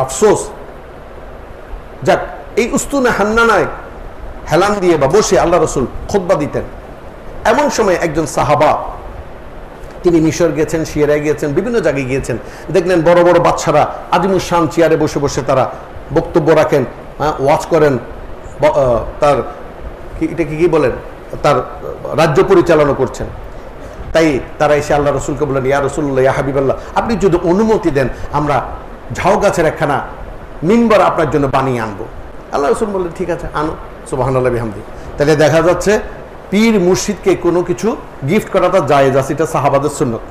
আফসোস। যাক, এই উস্তুনে হান্নানায় হেলান দিয়ে বা বসে আল্লাহ রসুল খুতবা দিতেন। এমন সময় একজন সাহাবা, তিনি মিশর গিয়েছেন, সিরিয়ায় গিয়েছেন, বিভিন্ন জায়গায় গিয়েছেন, দেখলেন বড় বড় বাচ্চারা আজিমুশান চেয়ারে বসে বসে তারা বক্তব্য রাখেন, ওয়াজ করেন, তার এটা কি বলেন, তার রাজ্য পরিচালনা করছেন। তাই তারা এসে আল্লাহ রসুলকে বললেন, ইয়া রাসূলুল্লাহ, ইয়া হাবিবাল্লাহ, আপনি যদি অনুমতি দেন আমরা ঝাউ গাছের একখানা মিম্বার আপনার জন্য বানিয়ে আনবো। আল্লাহ রসুল বললেন, ঠিক আছে, আনো। সুবহানাল্লাহ বিহামদি। তাহলে দেখা যাচ্ছে পীর মুর্শিদকে কোনো কিছু গিফট করাটা জায়েজ আছে, এটা সাহাবাদের সুন্নত,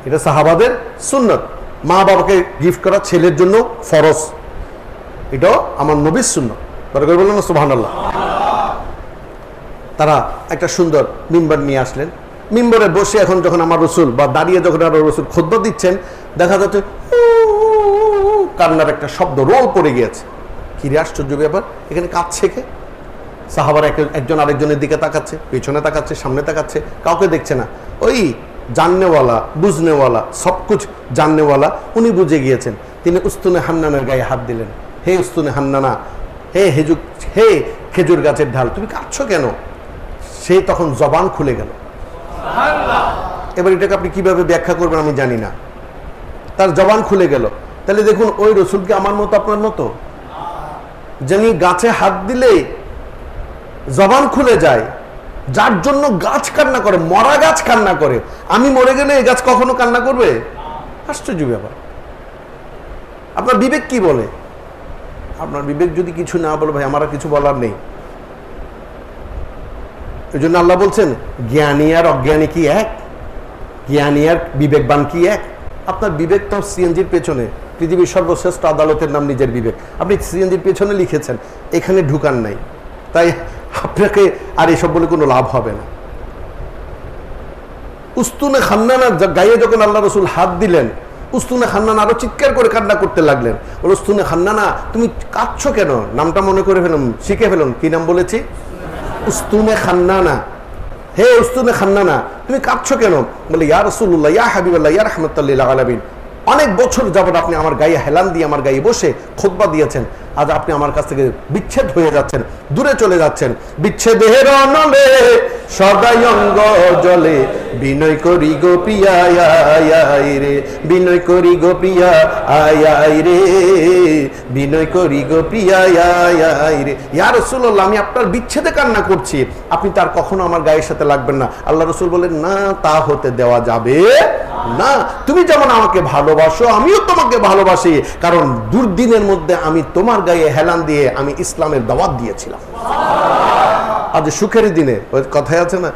এটা সাহাবাদের সুন্নত। মা বাবাকে গিফট করা ছেলের জন্য ফরজ, এটাও আমার নবীর সুন্নত। বরকত বললেন না সুবহানাল্লাহ। তারা একটা সুন্দর মিম্বার নিয়ে আসলেন, মিম্বরে বসে এখন যখন আমার রসুল বা দাঁড়িয়ে যখন আমার রসুল খুতবা দিচ্ছেন, দেখা যাচ্ছে কান্নার একটা শব্দ রোল পড়ে গিয়েছে। কি রে আশ্চর্য ব্যাপার, এখানে কাঁদছে কে? সাহাবারা একজন আরেকজনের দিকে তাকাচ্ছে, পেছনে তাকাচ্ছে, সামনে তাকাচ্ছে, কাউকে দেখছে না। ওই জাননেওয়ালা, বুঝনেওয়ালা, সবকুছ জাননেওয়ালা উনি বুঝে গিয়েছেন। তিনি উস্তুনে হান্নানের গায়ে হাত দিলেন। হে উস্তুনে হান্নানা, হে খেজুর গাছের ঢাল, তুমি কাঁদছো কেন? সে তখন জবান খুলে গেল। এবার এটাকে আপনি কিভাবে ব্যাখ্যা করবেন আমি জানি না। তার জবান খুলে গেল। তাহলে দেখুন, ওই রসুলকে আমার মতো আপনার মতো, যিনি গাছে হাত দিলে জবান খুলে যায়, যার জন্য গাছ কান্না করে, মরা গাছ কান্না করে। আমি মরে গেলে এই গাছ কখনো কান্না করবে? আশ্চর্য ব্যাপার। আপনার বিবেক কি বলে? আপনার বিবেক যদি কিছু না বলে, ভাই আমার কিছু বলার নেই। এই জন্য আল্লাহ বলছেন, জ্ঞানী আর অজ্ঞানী কি এক? জ্ঞানী আর বিবেকবান কি এক? আপনার বিবেক তো সিএনজির পেছনে, পৃথিবীর সর্বশ্রেষ্ঠ আদালতের নাম নিজের বিবেক। আপনি সিএনজির পেছনে লিখেছেন, এখানে ঢুকান নাই, তাই আপনাকে আর এসব বলে কোনো লাভ হবে না। উস্তুনে খান্নানা গায়ে যখন আল্লাহ রসুল হাত দিলেন, উস্তুনে খান্নানা আরো চিৎকার করে কান্না করতে লাগলেন। উস্তুনে খান্নানা, তুমি কাঁদছো কেন? নামটা মনে করে ফেলুন, শিখে ফেলুন। কি নাম বলেছি? উস্তুনে খান্নানা। হে উস্তুনে খান্নানা, তুমি কাঁদছো কেন? বলে, ইয়া রাসূলুল্লাহ, ইয়া হাবিবাল্লাহ, ইয়া রাহমাতাল লিল আলামিন, অনেক বছর যাবত আপনি আমার গায়ে হেলান দিয়ে আমার গায়ে বসে খুতবা দিয়েছেন, আজ আপনি আমার কাছ থেকে বিচ্ছেদ হয়ে যাচ্ছেন, দূরে চলে যাচ্ছেন। বিচ্ছেদের অনলে সদাই অঙ্গ জলে, বিনয় করি গো প্রিয়া আয় রে, বিনয় করি গো প্রিয়া আয় রে, বিনয় করি গো প্রিয়া আয় রে। ইয়া রাসূলুল্লাহ, আমি আপনার বিচ্ছেদে কান্না করছি, আপনি তার কখনো আমার গায়ের সাথে লাগবেন না। আল্লাহ রাসূল বলেন, না, তা হতে দেওয়া যাবে না। তুমি যেমন আমাকে ভালোবাসো, আমিও তোমাকে ভালোবাসি, কারণ দুর্দিনের মধ্যে আমি তোমার গায়ে হেলান দিয়ে আমি ইসলামের দাওয়াত দিয়েছিলাম। আজ সুখের দিনে ওই কথায় আছে না,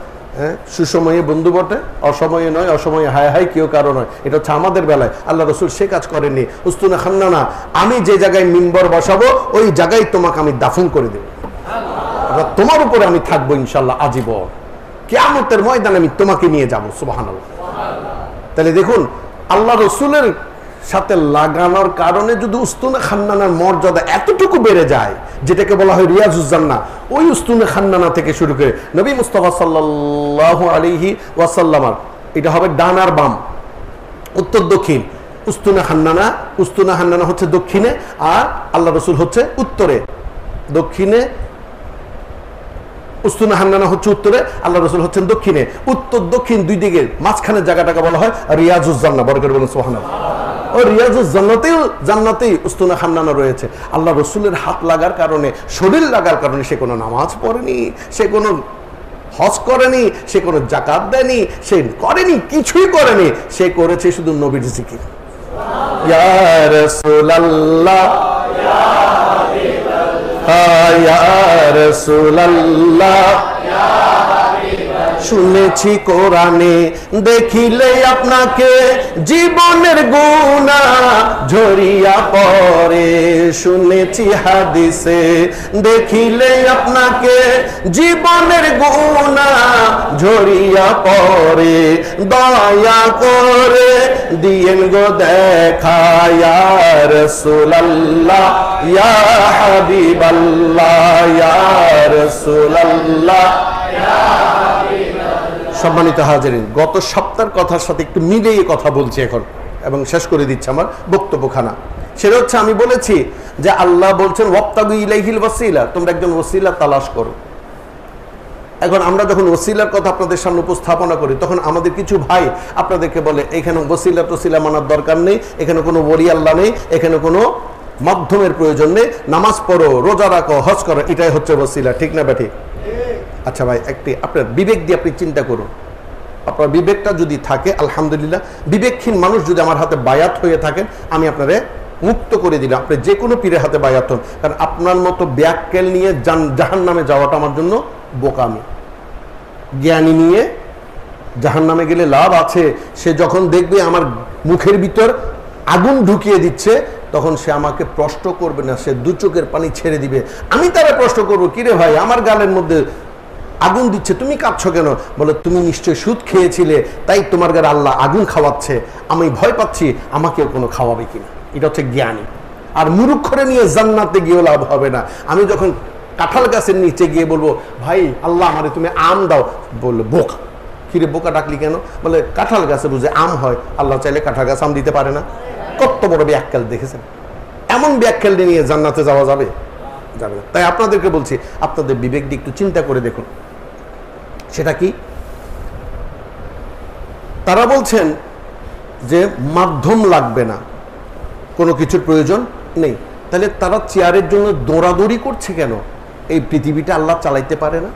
সুসময়ে বন্ধু বটে, অসময়ে নয়, অসময়ে হায় হায় কেউ কারো নয়। এটা হচ্ছে আমাদের বেলায়। আল্লাহ রসুল সে কাজ করেননি। উস্তুনে খান্নানা, আমি যে জায়গায় মিম্বর বসাবো ওই জায়গায় তোমাকে আমি দাফন করে দেব, তোমার উপরে আমি থাকবো ইনশাল্লাহ আজীবন। কিয়ামতের ময়দানে আমি তোমাকে নিয়ে যাবো। সুবহানাল্লাহ। তাহলে দেখুন, আল্লাহ রসুলের সাথে লাগানোর কারণে যদি উস্তুনে খান্নানার মর্যাদা এতটুকু বেড়ে যায়, যেটাকে বলা হয় রিয়াজুজ জান্নাহ, ওই উস্তুনে খান্নানা থেকে শুরু করে নবী মুস্তাফা সাল্লাল্লাহু আলাইহি ওয়াসাল্লাম, এটা হবে ডান আর বাম, উত্তর দক্ষিণ। উস্তুনে খান্নানা হচ্ছে দক্ষিণে, আর আল্লাহ রসুল হচ্ছে উত্তরে। দক্ষিণে উস্তুনে খান্নানা হচ্ছে উত্তরে, আল্লাহ রসুল হচ্ছেন দক্ষিণে। উত্তর দক্ষিণ দুই দিকে মাঝখানের জায়গাটাকে বলা হয় রিয়াজুজ জান্নাহ। বড় করে বলুন সুবহানাল্লাহ। ও রিয়াজুজ জান্নাতেই উস্তুনে খান্নানা রয়েছে। আল্লাহ রসুলের হাত লাগার কারণে, শরীর লাগার কারণে সে কোনো নামাজ পড়েনি, সে কোনো হজ করেনি, সে কোনো যাকাত দেয়নি, সে করেনি, কিছুই করেনি। সে করেছে শুধু নবীর জিকির। ইয়া রাসূলুল্লাহ, ইয়া রাসূলুল্লাহ, শুনেছি কোরআনে দেখিলে আপনাকে জীবনের গুনাহ ঝরিয়া পড়ে, শুনেছি হাদিসে দেখিলে আপনাকে জীবনের গুনাহ ঝরিয়া পড়ে, দয়া করে দিয়েন গো দেখা ইয়া রাসূলুল্লাহ, ইয়া হাবিবাল্লাহ, ইয়া রাসূলুল্লাহ। সম্মানিত হাজিরিন, গত সপ্তাহের কথার সাথে একটু মিলিয়ে কথা বলছি এখন এবং শেষ করে দিচ্ছি আমার বক্তব্যখানা। সেটা হচ্ছে, আমি বলেছি যে আল্লাহ বলছেন ওয়াবতাগু ইলাইহিল ওয়াসিলা, তোমরা একজন ওসিলা তালাশ করো। এখন আমরা যখন ওসিলার কথা আপনাদের সামনে উপস্থাপনা করি, তখন আমাদের কিছু ভাই আপনাদেরকে বলে এখানে ওসিলা টসিলা মানার দরকার নেই, এখানে কোনো ওলি আল্লাহ নেই, এখানে কোনো মাধ্যমের প্রয়োজন নেই, নামাজ পড়ো, রোজা রাখো, হজ করো, এটাই হচ্ছে ওসিলা। ঠিক না ব্যাঠিক? আচ্ছা ভাই, একটি আপনার বিবেক দিয়ে আপনি চিন্তা করুন। আপনার বিবেকটা যদি থাকে, আলহামদুলিল্লাহ, বিবেকহীন মানুষ যদি আমার হাতে বায়াত হয়ে থাকেন, আমি আপনারে মুক্ত করে দিলাম। আপনি যে কোনো পীরের হাতে বায়াত হন, কারণ আপনার মতো ব্যাককেল নিয়ে জাহান্নামে যাওয়াটা আমার জন্য বোকামি। জ্ঞানী নিয়ে জাহান্নামে গেলে লাভ আছে। সে যখন দেখবে আমার মুখের ভিতর আগুন ঢুকিয়ে দিচ্ছে, তখন সে আমাকে প্রশ্ন করবে না, সে দু চোখের পানি ছেড়ে দিবে। আমি তারা প্রশ্ন করবো, কিরে ভাই আমার গালের মধ্যে আগুন দিচ্ছে, তুমি কাঁদছো কেন? বলে তুমি নিশ্চয়ই সুদ খেয়েছিলে, তাই তোমার গায়ে আল্লাহ আগুন খাওয়াচ্ছে, আমি ভয় পাচ্ছি আমাকেও কোনো খাওয়াবে কিনা। এটা হচ্ছে জ্ঞানী। আর মুরুক্ষরে নিয়ে জান্নাতে গিয়েও লাভ হবে না। আমি যখন কাঁঠাল গাছের নিচে গিয়ে বলবো, ভাই আল্লাহ আমারে তুমি আম দাও, বললো বোকা। কিরে বোকা ডাকলি কেন? বলে কাঁঠাল গাছে বুঝে আম হয়, আল্লাহ চাইলে কাঁঠাল গাছ আম দিতে পারে না। কত বড় ব্যাখ্যাল দেখেছেন? এমন ব্যাখ্যাল নিয়ে জান্নাতে যাওয়া যাবে? যাবে না। তাই আপনাদেরকে বলছি, আপনাদের বিবেক দিয়ে একটু চিন্তা করে দেখুন। সেটা কি? তারা বলছেন যে মাধ্যম লাগবে না, কোনো কিছুর প্রয়োজন নেই। তাহলে তারা চেয়ারের জন্য দৌড়াদৌড়ি করছে কেন? এই পৃথিবীটা আল্লাহ চালাইতে পারে না?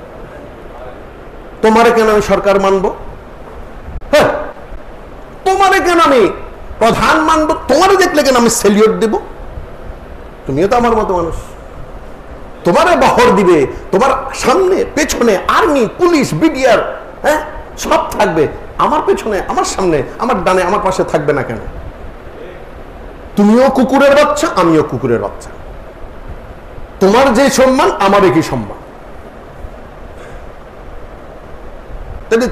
তোমারে কেন আমি সরকার মানব? হ্যাঁ, তোমারে কেন আমি প্রধান মানব? তোমারে দেখলে কেন আমি সেলিউট দেব? তুমিও তো আমার মতো মানুষ। তোমারে বহর দিবে, তোমার সামনে পেছনে আর্মি, পুলিশ, বিডিআর, হ্যাঁ সব থাকবে। আমার পেছনে, আমার সামনে, আমার ডানে, আমার পাশে থাকবে না কেন? তুমিও কুকুরের বাচ্চা, আমিও কুকুরের বাচ্চা। তোমার যে সম্মান, আমার একই সম্মান। তাহলে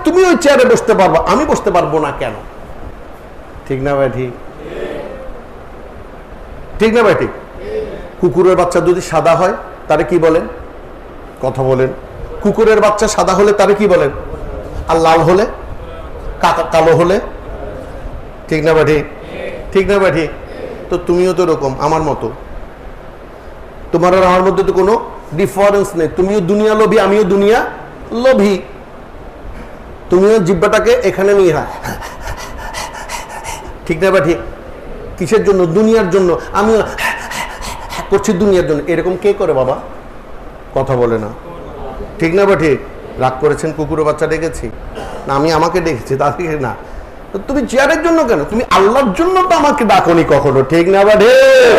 তুমি ওই চেয়ারে বসতে পারবো, আমি বসতে পারবো না কেন? ঠিক না ভাই? ঠিক ঠিক না ভাই? ঠিক। কুকুরের বাচ্চা যদি সাদা হয় তারে কি বলেন? কথা বলেন। কুকুরের বাচ্চা সাদা হলে তারে কি বলেন? আর লাল হলে, কালো হলে? ঠিক না ভাই? ঠিক ঠিক না ভাই? ঠিক। তো তুমিও তো এরকম আমার মতো। তোমার আর আমার মধ্যে তো কোনো ডিফারেন্স নেই। তুমিও দুনিয়া লোভী, আমিও দুনিয়া লোভী। তুমিও জিব্বাটাকে এখানে নিয়ে হয়, ঠিক না ভাই? ঠিক। কিসের জন্য? দুনিয়ার জন্য। আমিও করছি দুনিয়ার জন্য। এরকম কে করে বাবা? কথা বলে না। ঠিক না বা ঠিক? রাগ করেছেন কুকুরের বাচ্চা ডেকেছি না, আমি আমাকে ডেকেছি তাদেরকে না। তুমি চেয়ারের জন্য কেন? তুমি আল্লাহর জন্য তো আমাকে ডাকনি কখনো। ঠিক না বা ঠিক?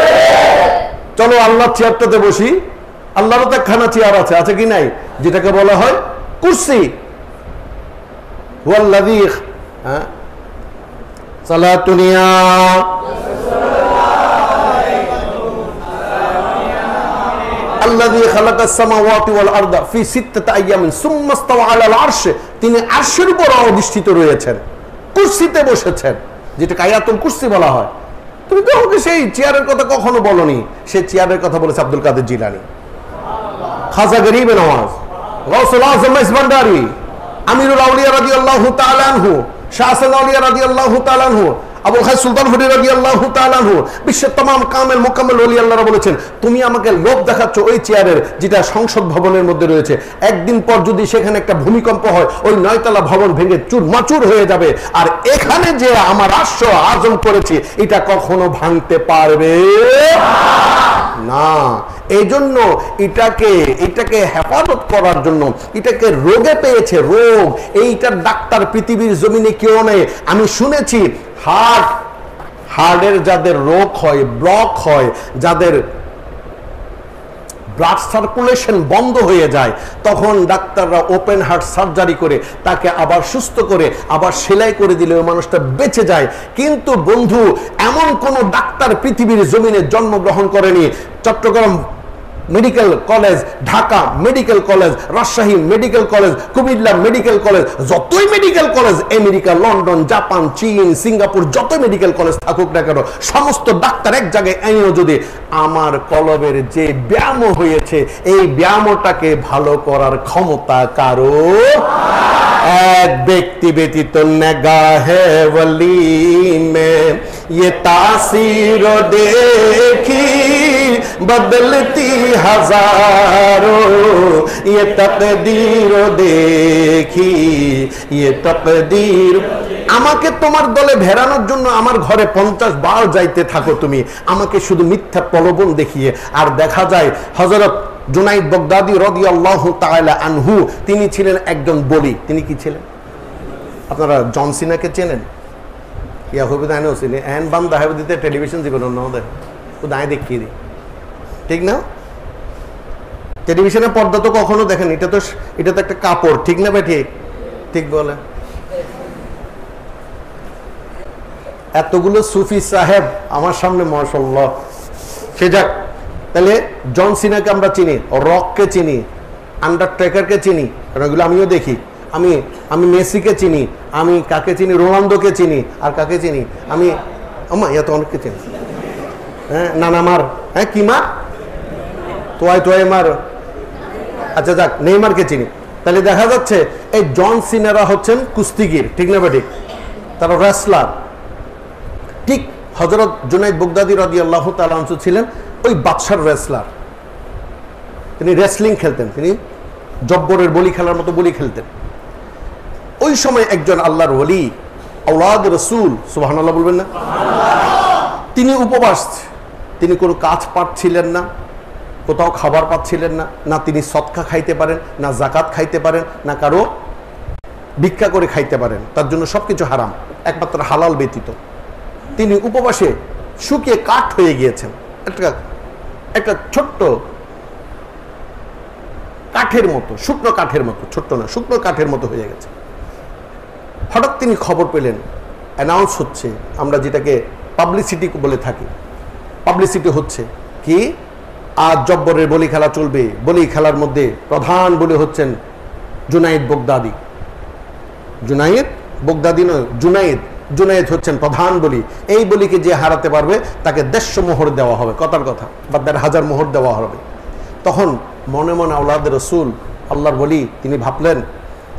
চলো আল্লাহর চেয়ারটাতে বসি। আল্লাহরও তো একখানা চেয়ার আছে, আছে কি নাই? যেটাকে বলা হয় কুরসি। ওয়াল্লাযী সালাতুনিয়া আল্লাযী খালাকাস সামাওয়াতি ওয়াল আরদা ফি সিত্তাতি আইয়ামিন সুম্মা ইসতাওয়া আলাল আরশ। তিনি আরশের উপর অধিষ্ঠিত রয়েছেন, কুরসিতে বসেছেন, যেটা আয়াতুল কুরসি বলা হয়। তুমি তো ওকে সেই চেয়ারের কথা কখনো বলনি। সেই চেয়ারের কথা বলেছে আব্দুল কাদের জিলানী, খাজা গরিবে নওয়াজ, গাউসুল আযম ইসবান্দারি, আমিরুল আউলিয়া রাদিয়াল্লাহু তাআলা আনহু, শাহ হাসান আউলিয়া রাদিয়াল্লাহু তাআলা আনহু, আবুল খায়র সুলতান হুরি রাদিয়াল্লাহু তাআলা আনহু, বিশ্বের तमाम কামেল মুকাম্মেল ওলি আল্লাহরা বলেছেন, তুমি আমাকে লোভ দেখাচ্ছ ওই চেয়ারের যেটা সংসদ ভবনের মধ্যে রয়েছে। একদিন পর যদি সেখানে একটা ভূমিকম্প হয়, ওই 9 তলা ভবন ভেঙে চুরমাচুর হয়ে যাবে। আর এখানে যে আমার আরশ আযম করেছি, এটা কখনো ভাঙতে পারবে না। এই জন্য এটাকে হেফাজত করার জন্য, এটাকে রোগে পেয়েছে, রোগ। এইটার ডাক্তার পৃথিবীর জমিনে কেউ নেই। আমি শুনেছি হার্টের যাদের রোগ হয়, ব্লক হয়, যাদের ব্লাড সার্কুলেশন বন্ধ হয়ে যায়, তখন ডাক্তাররা ওপেন হার্ট সার্জারি করে তাকে আবার সুস্থ করে আবার সেলাই করে দিলে ওই মানুষটা বেঁচে যায়। কিন্তু বন্ধু, এমন কোন ডাক্তার পৃথিবীর জমিনে জন্মগ্রহণ করেনি। Chattogram medical college, Dhaka medical college, Rajshahi medical college, Cumilla medical college, যতই medical college America, London, Japan, চীন, সিঙ্গাপুর, যত মেডিকেল কলেজ থাকুক না কেন, সমস্ত ডাক্তার এক জায়গায় এনেও যদি আমার কলবের যে ব্যায়াম হয়েছে, এই ব্যায়ামটাকে ভালো করার ক্ষমতা কারো এক ব্যক্তি ব্যতীত নেগাহে ওয়ালি মে ये तासीर देखी बदलती हजारों, ये तकदीर देखी ये तकदीर। আমাকে তোমার দলে ভেড়ানোর জন্য আমার ঘরে 50 বার যাইতে থাকো তুমি, আমাকে শুধু মিথ্যা প্রলোভন দেখিয়ে। আর দেখা যায় হযরত জুনাইদ বাগদাদি রাদিয়াল্লাহু তাআলা আনহু, তিনি ছিলেন একজন বলি। তিনি কি ছিলেন? আপনারা জন সিনাকে চেনেন? या हो भी दाने उसी ने एन बंद है वो देते टेलीविजन जी को ना दे वो दाएं देखी दी। ठीक ना? टेलीविजन पर्दा तो कखनो देखें, এটা তো একটা কাপড়। ঠিক না ভাই? ঠিক ঠিক বলে। এতগুলো সুফি সাহেব আমার সামনে, মাশাআল্লাহ। সে যাক, তাহলে জন সিনাকে আমরা চিনি, রককে চিনি, আন্ডারটেকারকে চিনি, কারণ এগুলো আমিও দেখি। আমি মেসিকে চিনি, আমি কাকে চিনি, রোনালদোকে চিনি, আর কাকে চিনি আমি, এত অনেককে চিনি। হ্যাঁ, নানা মার, হ্যাঁ কি মার, তোয়াই মার, আচ্ছা যাক, নেইমারকে চিনি। তাহলে দেখা যাচ্ছে এই জন সিনারা হচ্ছেন কুস্তিগির, ঠিক না বেঠিক? তারা রেসলার। ঠিক হযরত জুনাইদ বাগদাদী রাদিয়াল্লাহু তাআলা আনহু ছিলেন ওই বাদশার রেসলার। তিনি রেসলিং খেলতেন, তিনি জব্বরের বলি খেলার মতো বলি খেলতেন। ওই সময় একজন আল্লাহর ওলি, আওলাদ রাসূল, সুবহানাল্লাহ বলবেন না, তিনি উপবাস, তিনি কোনো কাজ পাচ্ছিলেন না, কোথাও খাবার পাচ্ছিলেন না, না তিনি সদকা খাইতে পারেন, না জাকাত খাইতে পারেন, না কারো ভিক্ষা করে খাইতে পারেন, তার জন্য সবকিছু হারাম, একমাত্র হালাল ব্যতীত। তিনি উপবাসে শুকিয়ে কাঠ হয়ে গিয়েছেন, একটা ছোট্ট কাঠের মতো, শুকনো কাঠের মতো, ছোট্ট না, শুকনো কাঠের মতো হয়ে গেছে। হঠাৎ তিনি খবর পেলেন, অ্যানাউন্স হচ্ছে, আমরা যেটাকে পাবলিসিটি বলে থাকি, পাবলিসিটি হচ্ছে কি, আজ জব্বরের বলি খেলা চলবে। বলি খেলার মধ্যে প্রধান বলি হচ্ছেন জুনাইদ বাগদাদী। জুনাইদ বাগদাদী নয়, জুনাইদ হচ্ছেন প্রধান বলি। এই বলিকে যে হারাতে পারবে তাকে 150 মোহর দেওয়া হবে, কথার কথা, বা 1500 মোহর দেওয়া হবে। তখন মনে মনে আওলাদ রাসূল, আল্লাহর বলি, তিনি ভাবলেন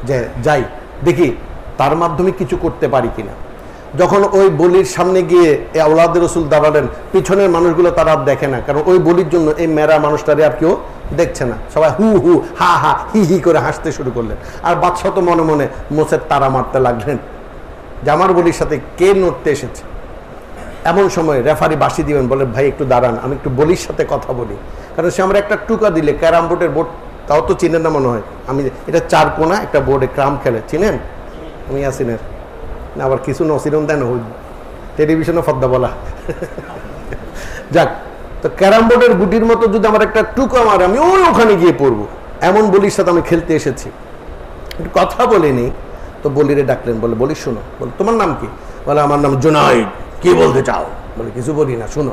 যে যাই দেখি তার মাধ্যমে কিছু করতে পারি কিনা। যখন ওই বলির সামনে গিয়ে এই আওলাদ রাসূল দাঁড়ালেন, পিছনের মানুষগুলো তারা আর দেখে না, কারণ ওই বলির জন্য এই মেরা মানুষটারে আর কেউ দেখছে না। সবাই হু হু হা হা হি হি করে হাসতে শুরু করলেন। আর বাদশাহ তো মনে মনে মোচের তারা মারতে লাগলেন যে আমার বলির সাথে কে নড়তে এসেছে। এমন সময় রেফারি বাঁশি দিবেন, বলে ভাই একটু দাঁড়ান, আমি একটু বলির সাথে কথা বলি। কারণ সে আমরা একটা টুকা দিলে, ক্যারাম বোর্ডের বোর্ড, তাও তো চিনেন না মনে হয়, আমি এটা 4 কোনা একটা বোর্ডে ক্রাম খেলে, চিনেন? আমি আসিনের না, আবার কিছু নসিরন দেন, টেলিভিশনে ফদ্দা বলা। যাক, তো ক্যারাম বোর্ডের গুটির মতো যদি আমার একটা টুকা মারে, আমি ওখানে গিয়ে পড়বো, এমন বলির সাথে আমি খেলতে এসেছি। একটু কথা বলিনি তো বলিরে ডাকলেন, বলে বলি শোনো, বলে তোমার নাম কি? বলে আমার নাম জুনাইদ। কি বলতে চাও? বলে কিছু বলি না, শোনো,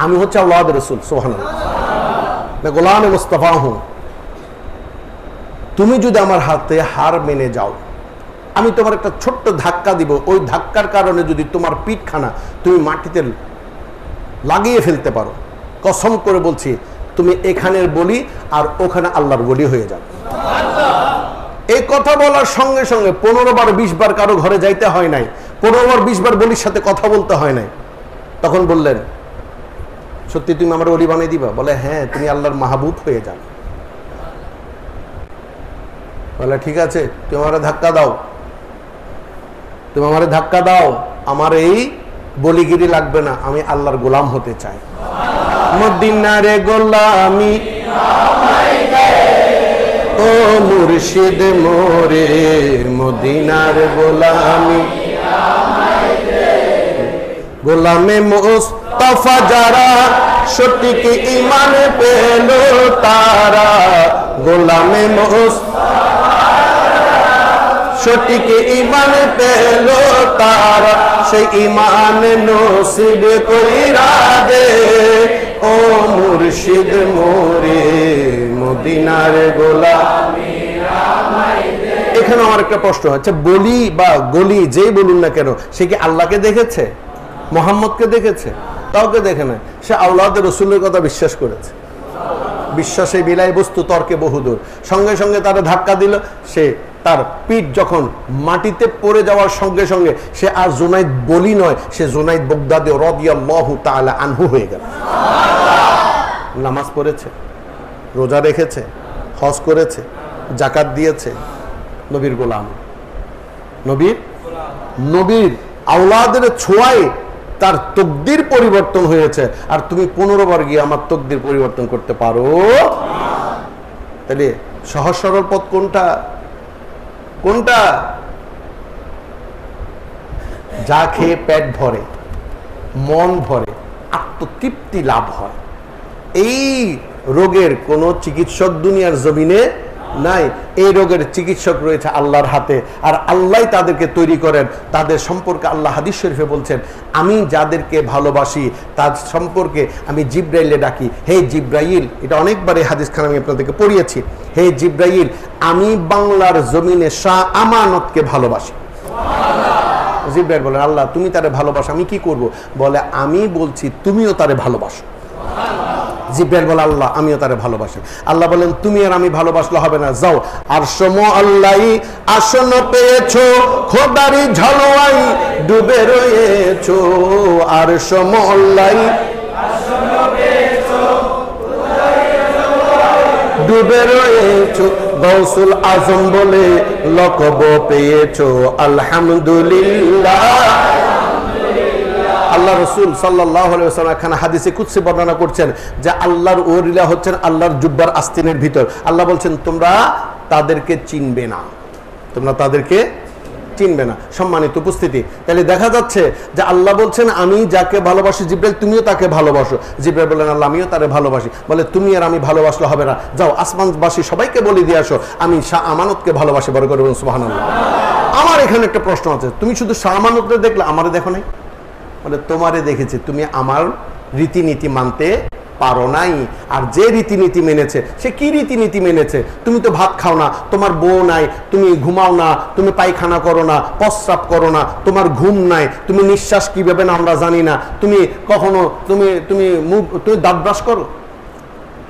আমি হচ্ছে আওলাদ রাসূল, সুবহানাল্লাহ, मैं গোলাম মুস্তাফা হুঁ। তুমি যদি আমার হাতে হার মেনে যাও, আমি তোমার একটা ছোট্ট ধাক্কা দিব, ওই ধাক্কার কারণে যদি তোমার পিঠখানা তুমি মাটিতে লাগিয়ে ফেলতে পারো, কসম করে বলছি তুমি এখানের বলি আর ওখানে আল্লাহর বলি হয়ে যাবে। এই কথা বলার সঙ্গে সঙ্গে 15 বার 20 বার কারো ঘরে যাইতে হয় নাই, 15 বার 20 বার বলির সাথে কথা বলতে হয় নাই। তখন বললেন, সত্যি তুমি আমার ওলি বানিয়ে দিবা? বলে হ্যাঁ, তুমি আল্লাহর মাহবুব হয়ে যান। বলে ঠিক আছে, তুমি আমারে ধাক্কা দাও, তুমি আমারে ধাক্কা দাও, আমার এই বলিগিরি লাগবে না, আমি আল্লাহর গোলাম হতে চাই। মদিনারে গোলামি ও মুর্শিদ মোরে, মদিনার গোলামি, গোলামে মুস্তাফা যারা, সঠিক ঈমান পেল তারা, গোলামে মুস্তাফা সঠিক ঈমান পেল তারা, সেই ঈমান নসিব কইরা দে ও মুর্শিদ মোরে, মদিনার গোলামি। এখানে আমার একটা প্রশ্ন হচ্ছে, বলি বা গলি যেই বলুন না কেন, সে কি আল্লাহকে দেখেছে, মোহাম্মদকে দেখেছে? কাউকে দেখে না। সে আওলাদ রাসূলের কথা বিশ্বাস করেছে। বিশ্বাসে বিলাই বস্তু, তর্কে বহুদূর। সঙ্গে সঙ্গে তারা ধাক্কা দিল, সে তার পিঠ যখন মাটিতে পড়ে যাওয়ার সঙ্গে সঙ্গে সে আর জুনাইদ বলি নয়, সে জুনাইদ বাগদাদী রাদিয়াল্লাহু তাআলা আনহু হয়ে গেল। নামাজ পড়েছে, রোজা রেখেছে, হজ করেছে, জাকাত দিয়েছে, নবীর গোলাম, নবীর আওলাদের ছোঁয়ায় তার তকদির পরিবর্তন হয়েছে। আর তুমি 15 বার গিয়ে আমার তকদির পরিবর্তন করতে পারো? তাহলে সহজ সরল পথ কোনটা? যা খেয়ে পেট ভরে, মন ভরে, আত্মতৃপ্তি লাভ হয়, এই রোগের কোন চিকিৎসক দুনিয়ার জমিনে নাই। এই রোগের চিকিৎসক রয়েছে আল্লাহর হাতে, আর আল্লাহ তাদেরকে তৈরি করেন। তাদের সম্পর্কে আল্লাহ হাদিস শরীফে বলছেন, আমি যাদেরকে ভালোবাসি তার সম্পর্কে আমি জিব্রাইলে ডাকি, হে জিব্রাইল। এটা অনেকবার এই হাদিসখানা আমি আপনাদেরকে পড়িয়েছি। হে জিব্রাইল, আমি বাংলার জমিনে শাহ আমানতকে ভালোবাসি। জিব্রাইল বলেন, আল্লাহ তুমি তারে ভালোবাসো, আমি কি করব? বলে, আমি বলছি তুমিও তারে ভালোবাসো। জিব্রাইল বলে, আল্লাহ আমিও তারে ভালোবাসি। আল্লাহ বলেন, তুমি আর আমি ভালোবাসলে হবে না, যাও আরশম আল্লাহ আসন পেয়েছো, খোদারি ঝলওয়াই ডুবে রয়েছো। আরশম আল্লাহ ডুবে রয়েছো, গৌসুল আজম বলে লকব পেয়েছো, আলহামদুলিল্লাহ। আল্লাহ রসুল সাল্লাল্লাহু আলাইহি ওয়াসাল্লাম এখানে হাদিসে কুদসি বর্ণনা করছেন যে আল্লাহর ওলিরা হচ্ছেন আল্লাহর জুব্বার আস্তিনের ভিতর। আল্লাহ বলছেন, তোমরা তাদেরকে চিনবে না, তোমরা তাদেরকে চিনবে না। সম্মানিত উপস্থিতি, তাহলে দেখা যাচ্ছে যে আল্লাহ বলছেন, আমি যাকে ভালোবাসি জিব্রাইল তুমিও তাকে ভালোবাসো। জিব্রাইল বলেন, আল্লাহ আমিও তারে ভালোবাসি। বলে, তুমি আর আমি ভালোবাসলে হবে না, যাও আসমানবাসী সবাইকে বলে দিয়ে আসো আমি শাহ আমানতকে ভালোবাসি। বড় করে বলুন সুবহানাল্লাহ। আমার এখানে একটা প্রশ্ন আছে, তুমি শুধু শাহ আমানতকে দেখলে, আমারে দেখো নাই? বলে, তোমারে দেখেছি, তুমি আমার রীতিনীতি মানতে পারো নাই। আর যে রীতিনীতি মেনেছে সে কি রীতিনীতি মেনেছে? তুমি তো ভাত খাও না, তোমার বউ নাই, তুমি ঘুমাও না, তুমি পায়খানা করো না, প্রস্রাব করো না, তোমার ঘুম নাই, তুমি নিঃশ্বাস কিভাবে না আমরা জানি না, তুমি কখনো তুমি তুমি মুখ তুমি দাঁত ব্রাশ করো?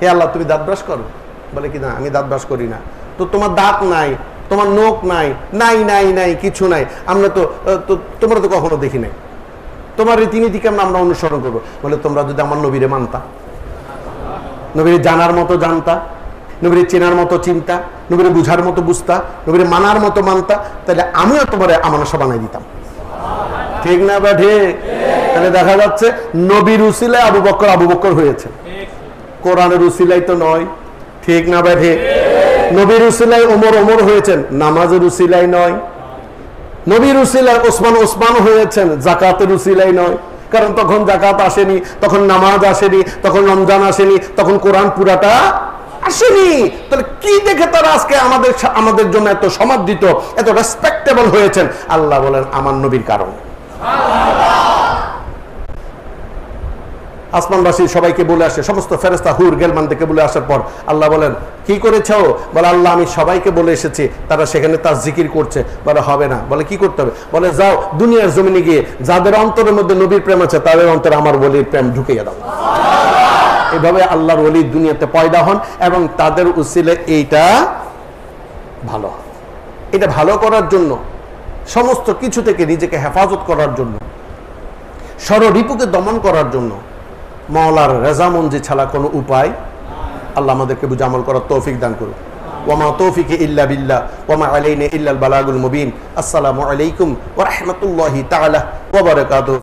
হে আল্লাহ, তুমি দাঁত ব্রাশ করো? বলে কি, না আমি দাঁত ব্রাশ করি না। তো তোমার দাঁত নাই, তোমার নখ নাই, নাই নাই নাই কিছু নাই, আমরা তো তোমরা তো কখনো দেখি নাই, তোমার রীতিনীতিকে আমরা অনুসরণ করবো। বলে, তোমরা যদি আমার নবীরে মানতা, নবীরে জানার মতো জানতা, নবীরে চেনার মতো চিন্তা, নবীরে বুঝার মতো বুঝতা, নবীরে মানার মতো মানতা, তাহলে আমিও তোমার আমানসা বানাই দিতাম। ঠিক না বা ঠিক? তাহলে দেখা যাচ্ছে নবীর উসিলায় আবু বকর হয়েছে, কোরআনের উসিলাই তো নয়। ঠিক না বা ঠিক? নবীর উসিলায় ওমর হয়েছেন, নামাজের উসিলাই নয়। নবীর উসিলায় ওসমান হয়েছেন, যাকাতের উসিলাই নয়। কারণ তখন যাকাত আসেনি, তখন নামাজ আসেনি, তখন রমজান আসেনি, তখন কোরআন পুরাটা আসেনি। তাহলে কি দেখে তারা আজকে আমাদের জন্য এত সমাদৃত, এত রেসপেক্টেবল হয়েছেন? আল্লাহ বলেন, আমার নবীর কারণ। আসমানবাসী সবাইকে বলে আসে, সমস্ত ফেরেশতা হুর গেলমান থেকে বলে আসার পর আল্লাহ বলেন, কি করেছো? বলে, আল্লাহ আমি সবাইকে বলে এসেছি, তারা সেখানে তার জিকির করছে। বলে, হবে না। বলে, কি করতে হবে? বলে, যাও দুনিয়ার জমিনে গিয়ে যাদের অন্তরের মধ্যে নবীর প্রেম আছে তাদের অন্তরে আমার ওলির প্রেম ঢুকিয়ে দাও। এভাবে আল্লাহর ওলি দুনিয়াতে পয়দা হন এবং তাদের উসিলে এইটা ভালো, এটা ভালো করার জন্য, সমস্ত কিছু থেকে নিজেকে হেফাজত করার জন্য, ষড়রিপুকে দমন করার জন্য মাওলার রেজামন্দি ছাড়া কোনো উপায়। আল্লাহ আমাদেরকে বুঝে আমল করার তৌফিক দান করুন। ওয়ামা তৌফিকি ইল্লা বিল্লাহ ওয়ামা আলাইনা ইল্লাল বালাগুল মুবিন। আসসালামু আলাইকুম ওয়া রাহমাতুল্লাহি তাআলা ওয়া বারাকাতুহু।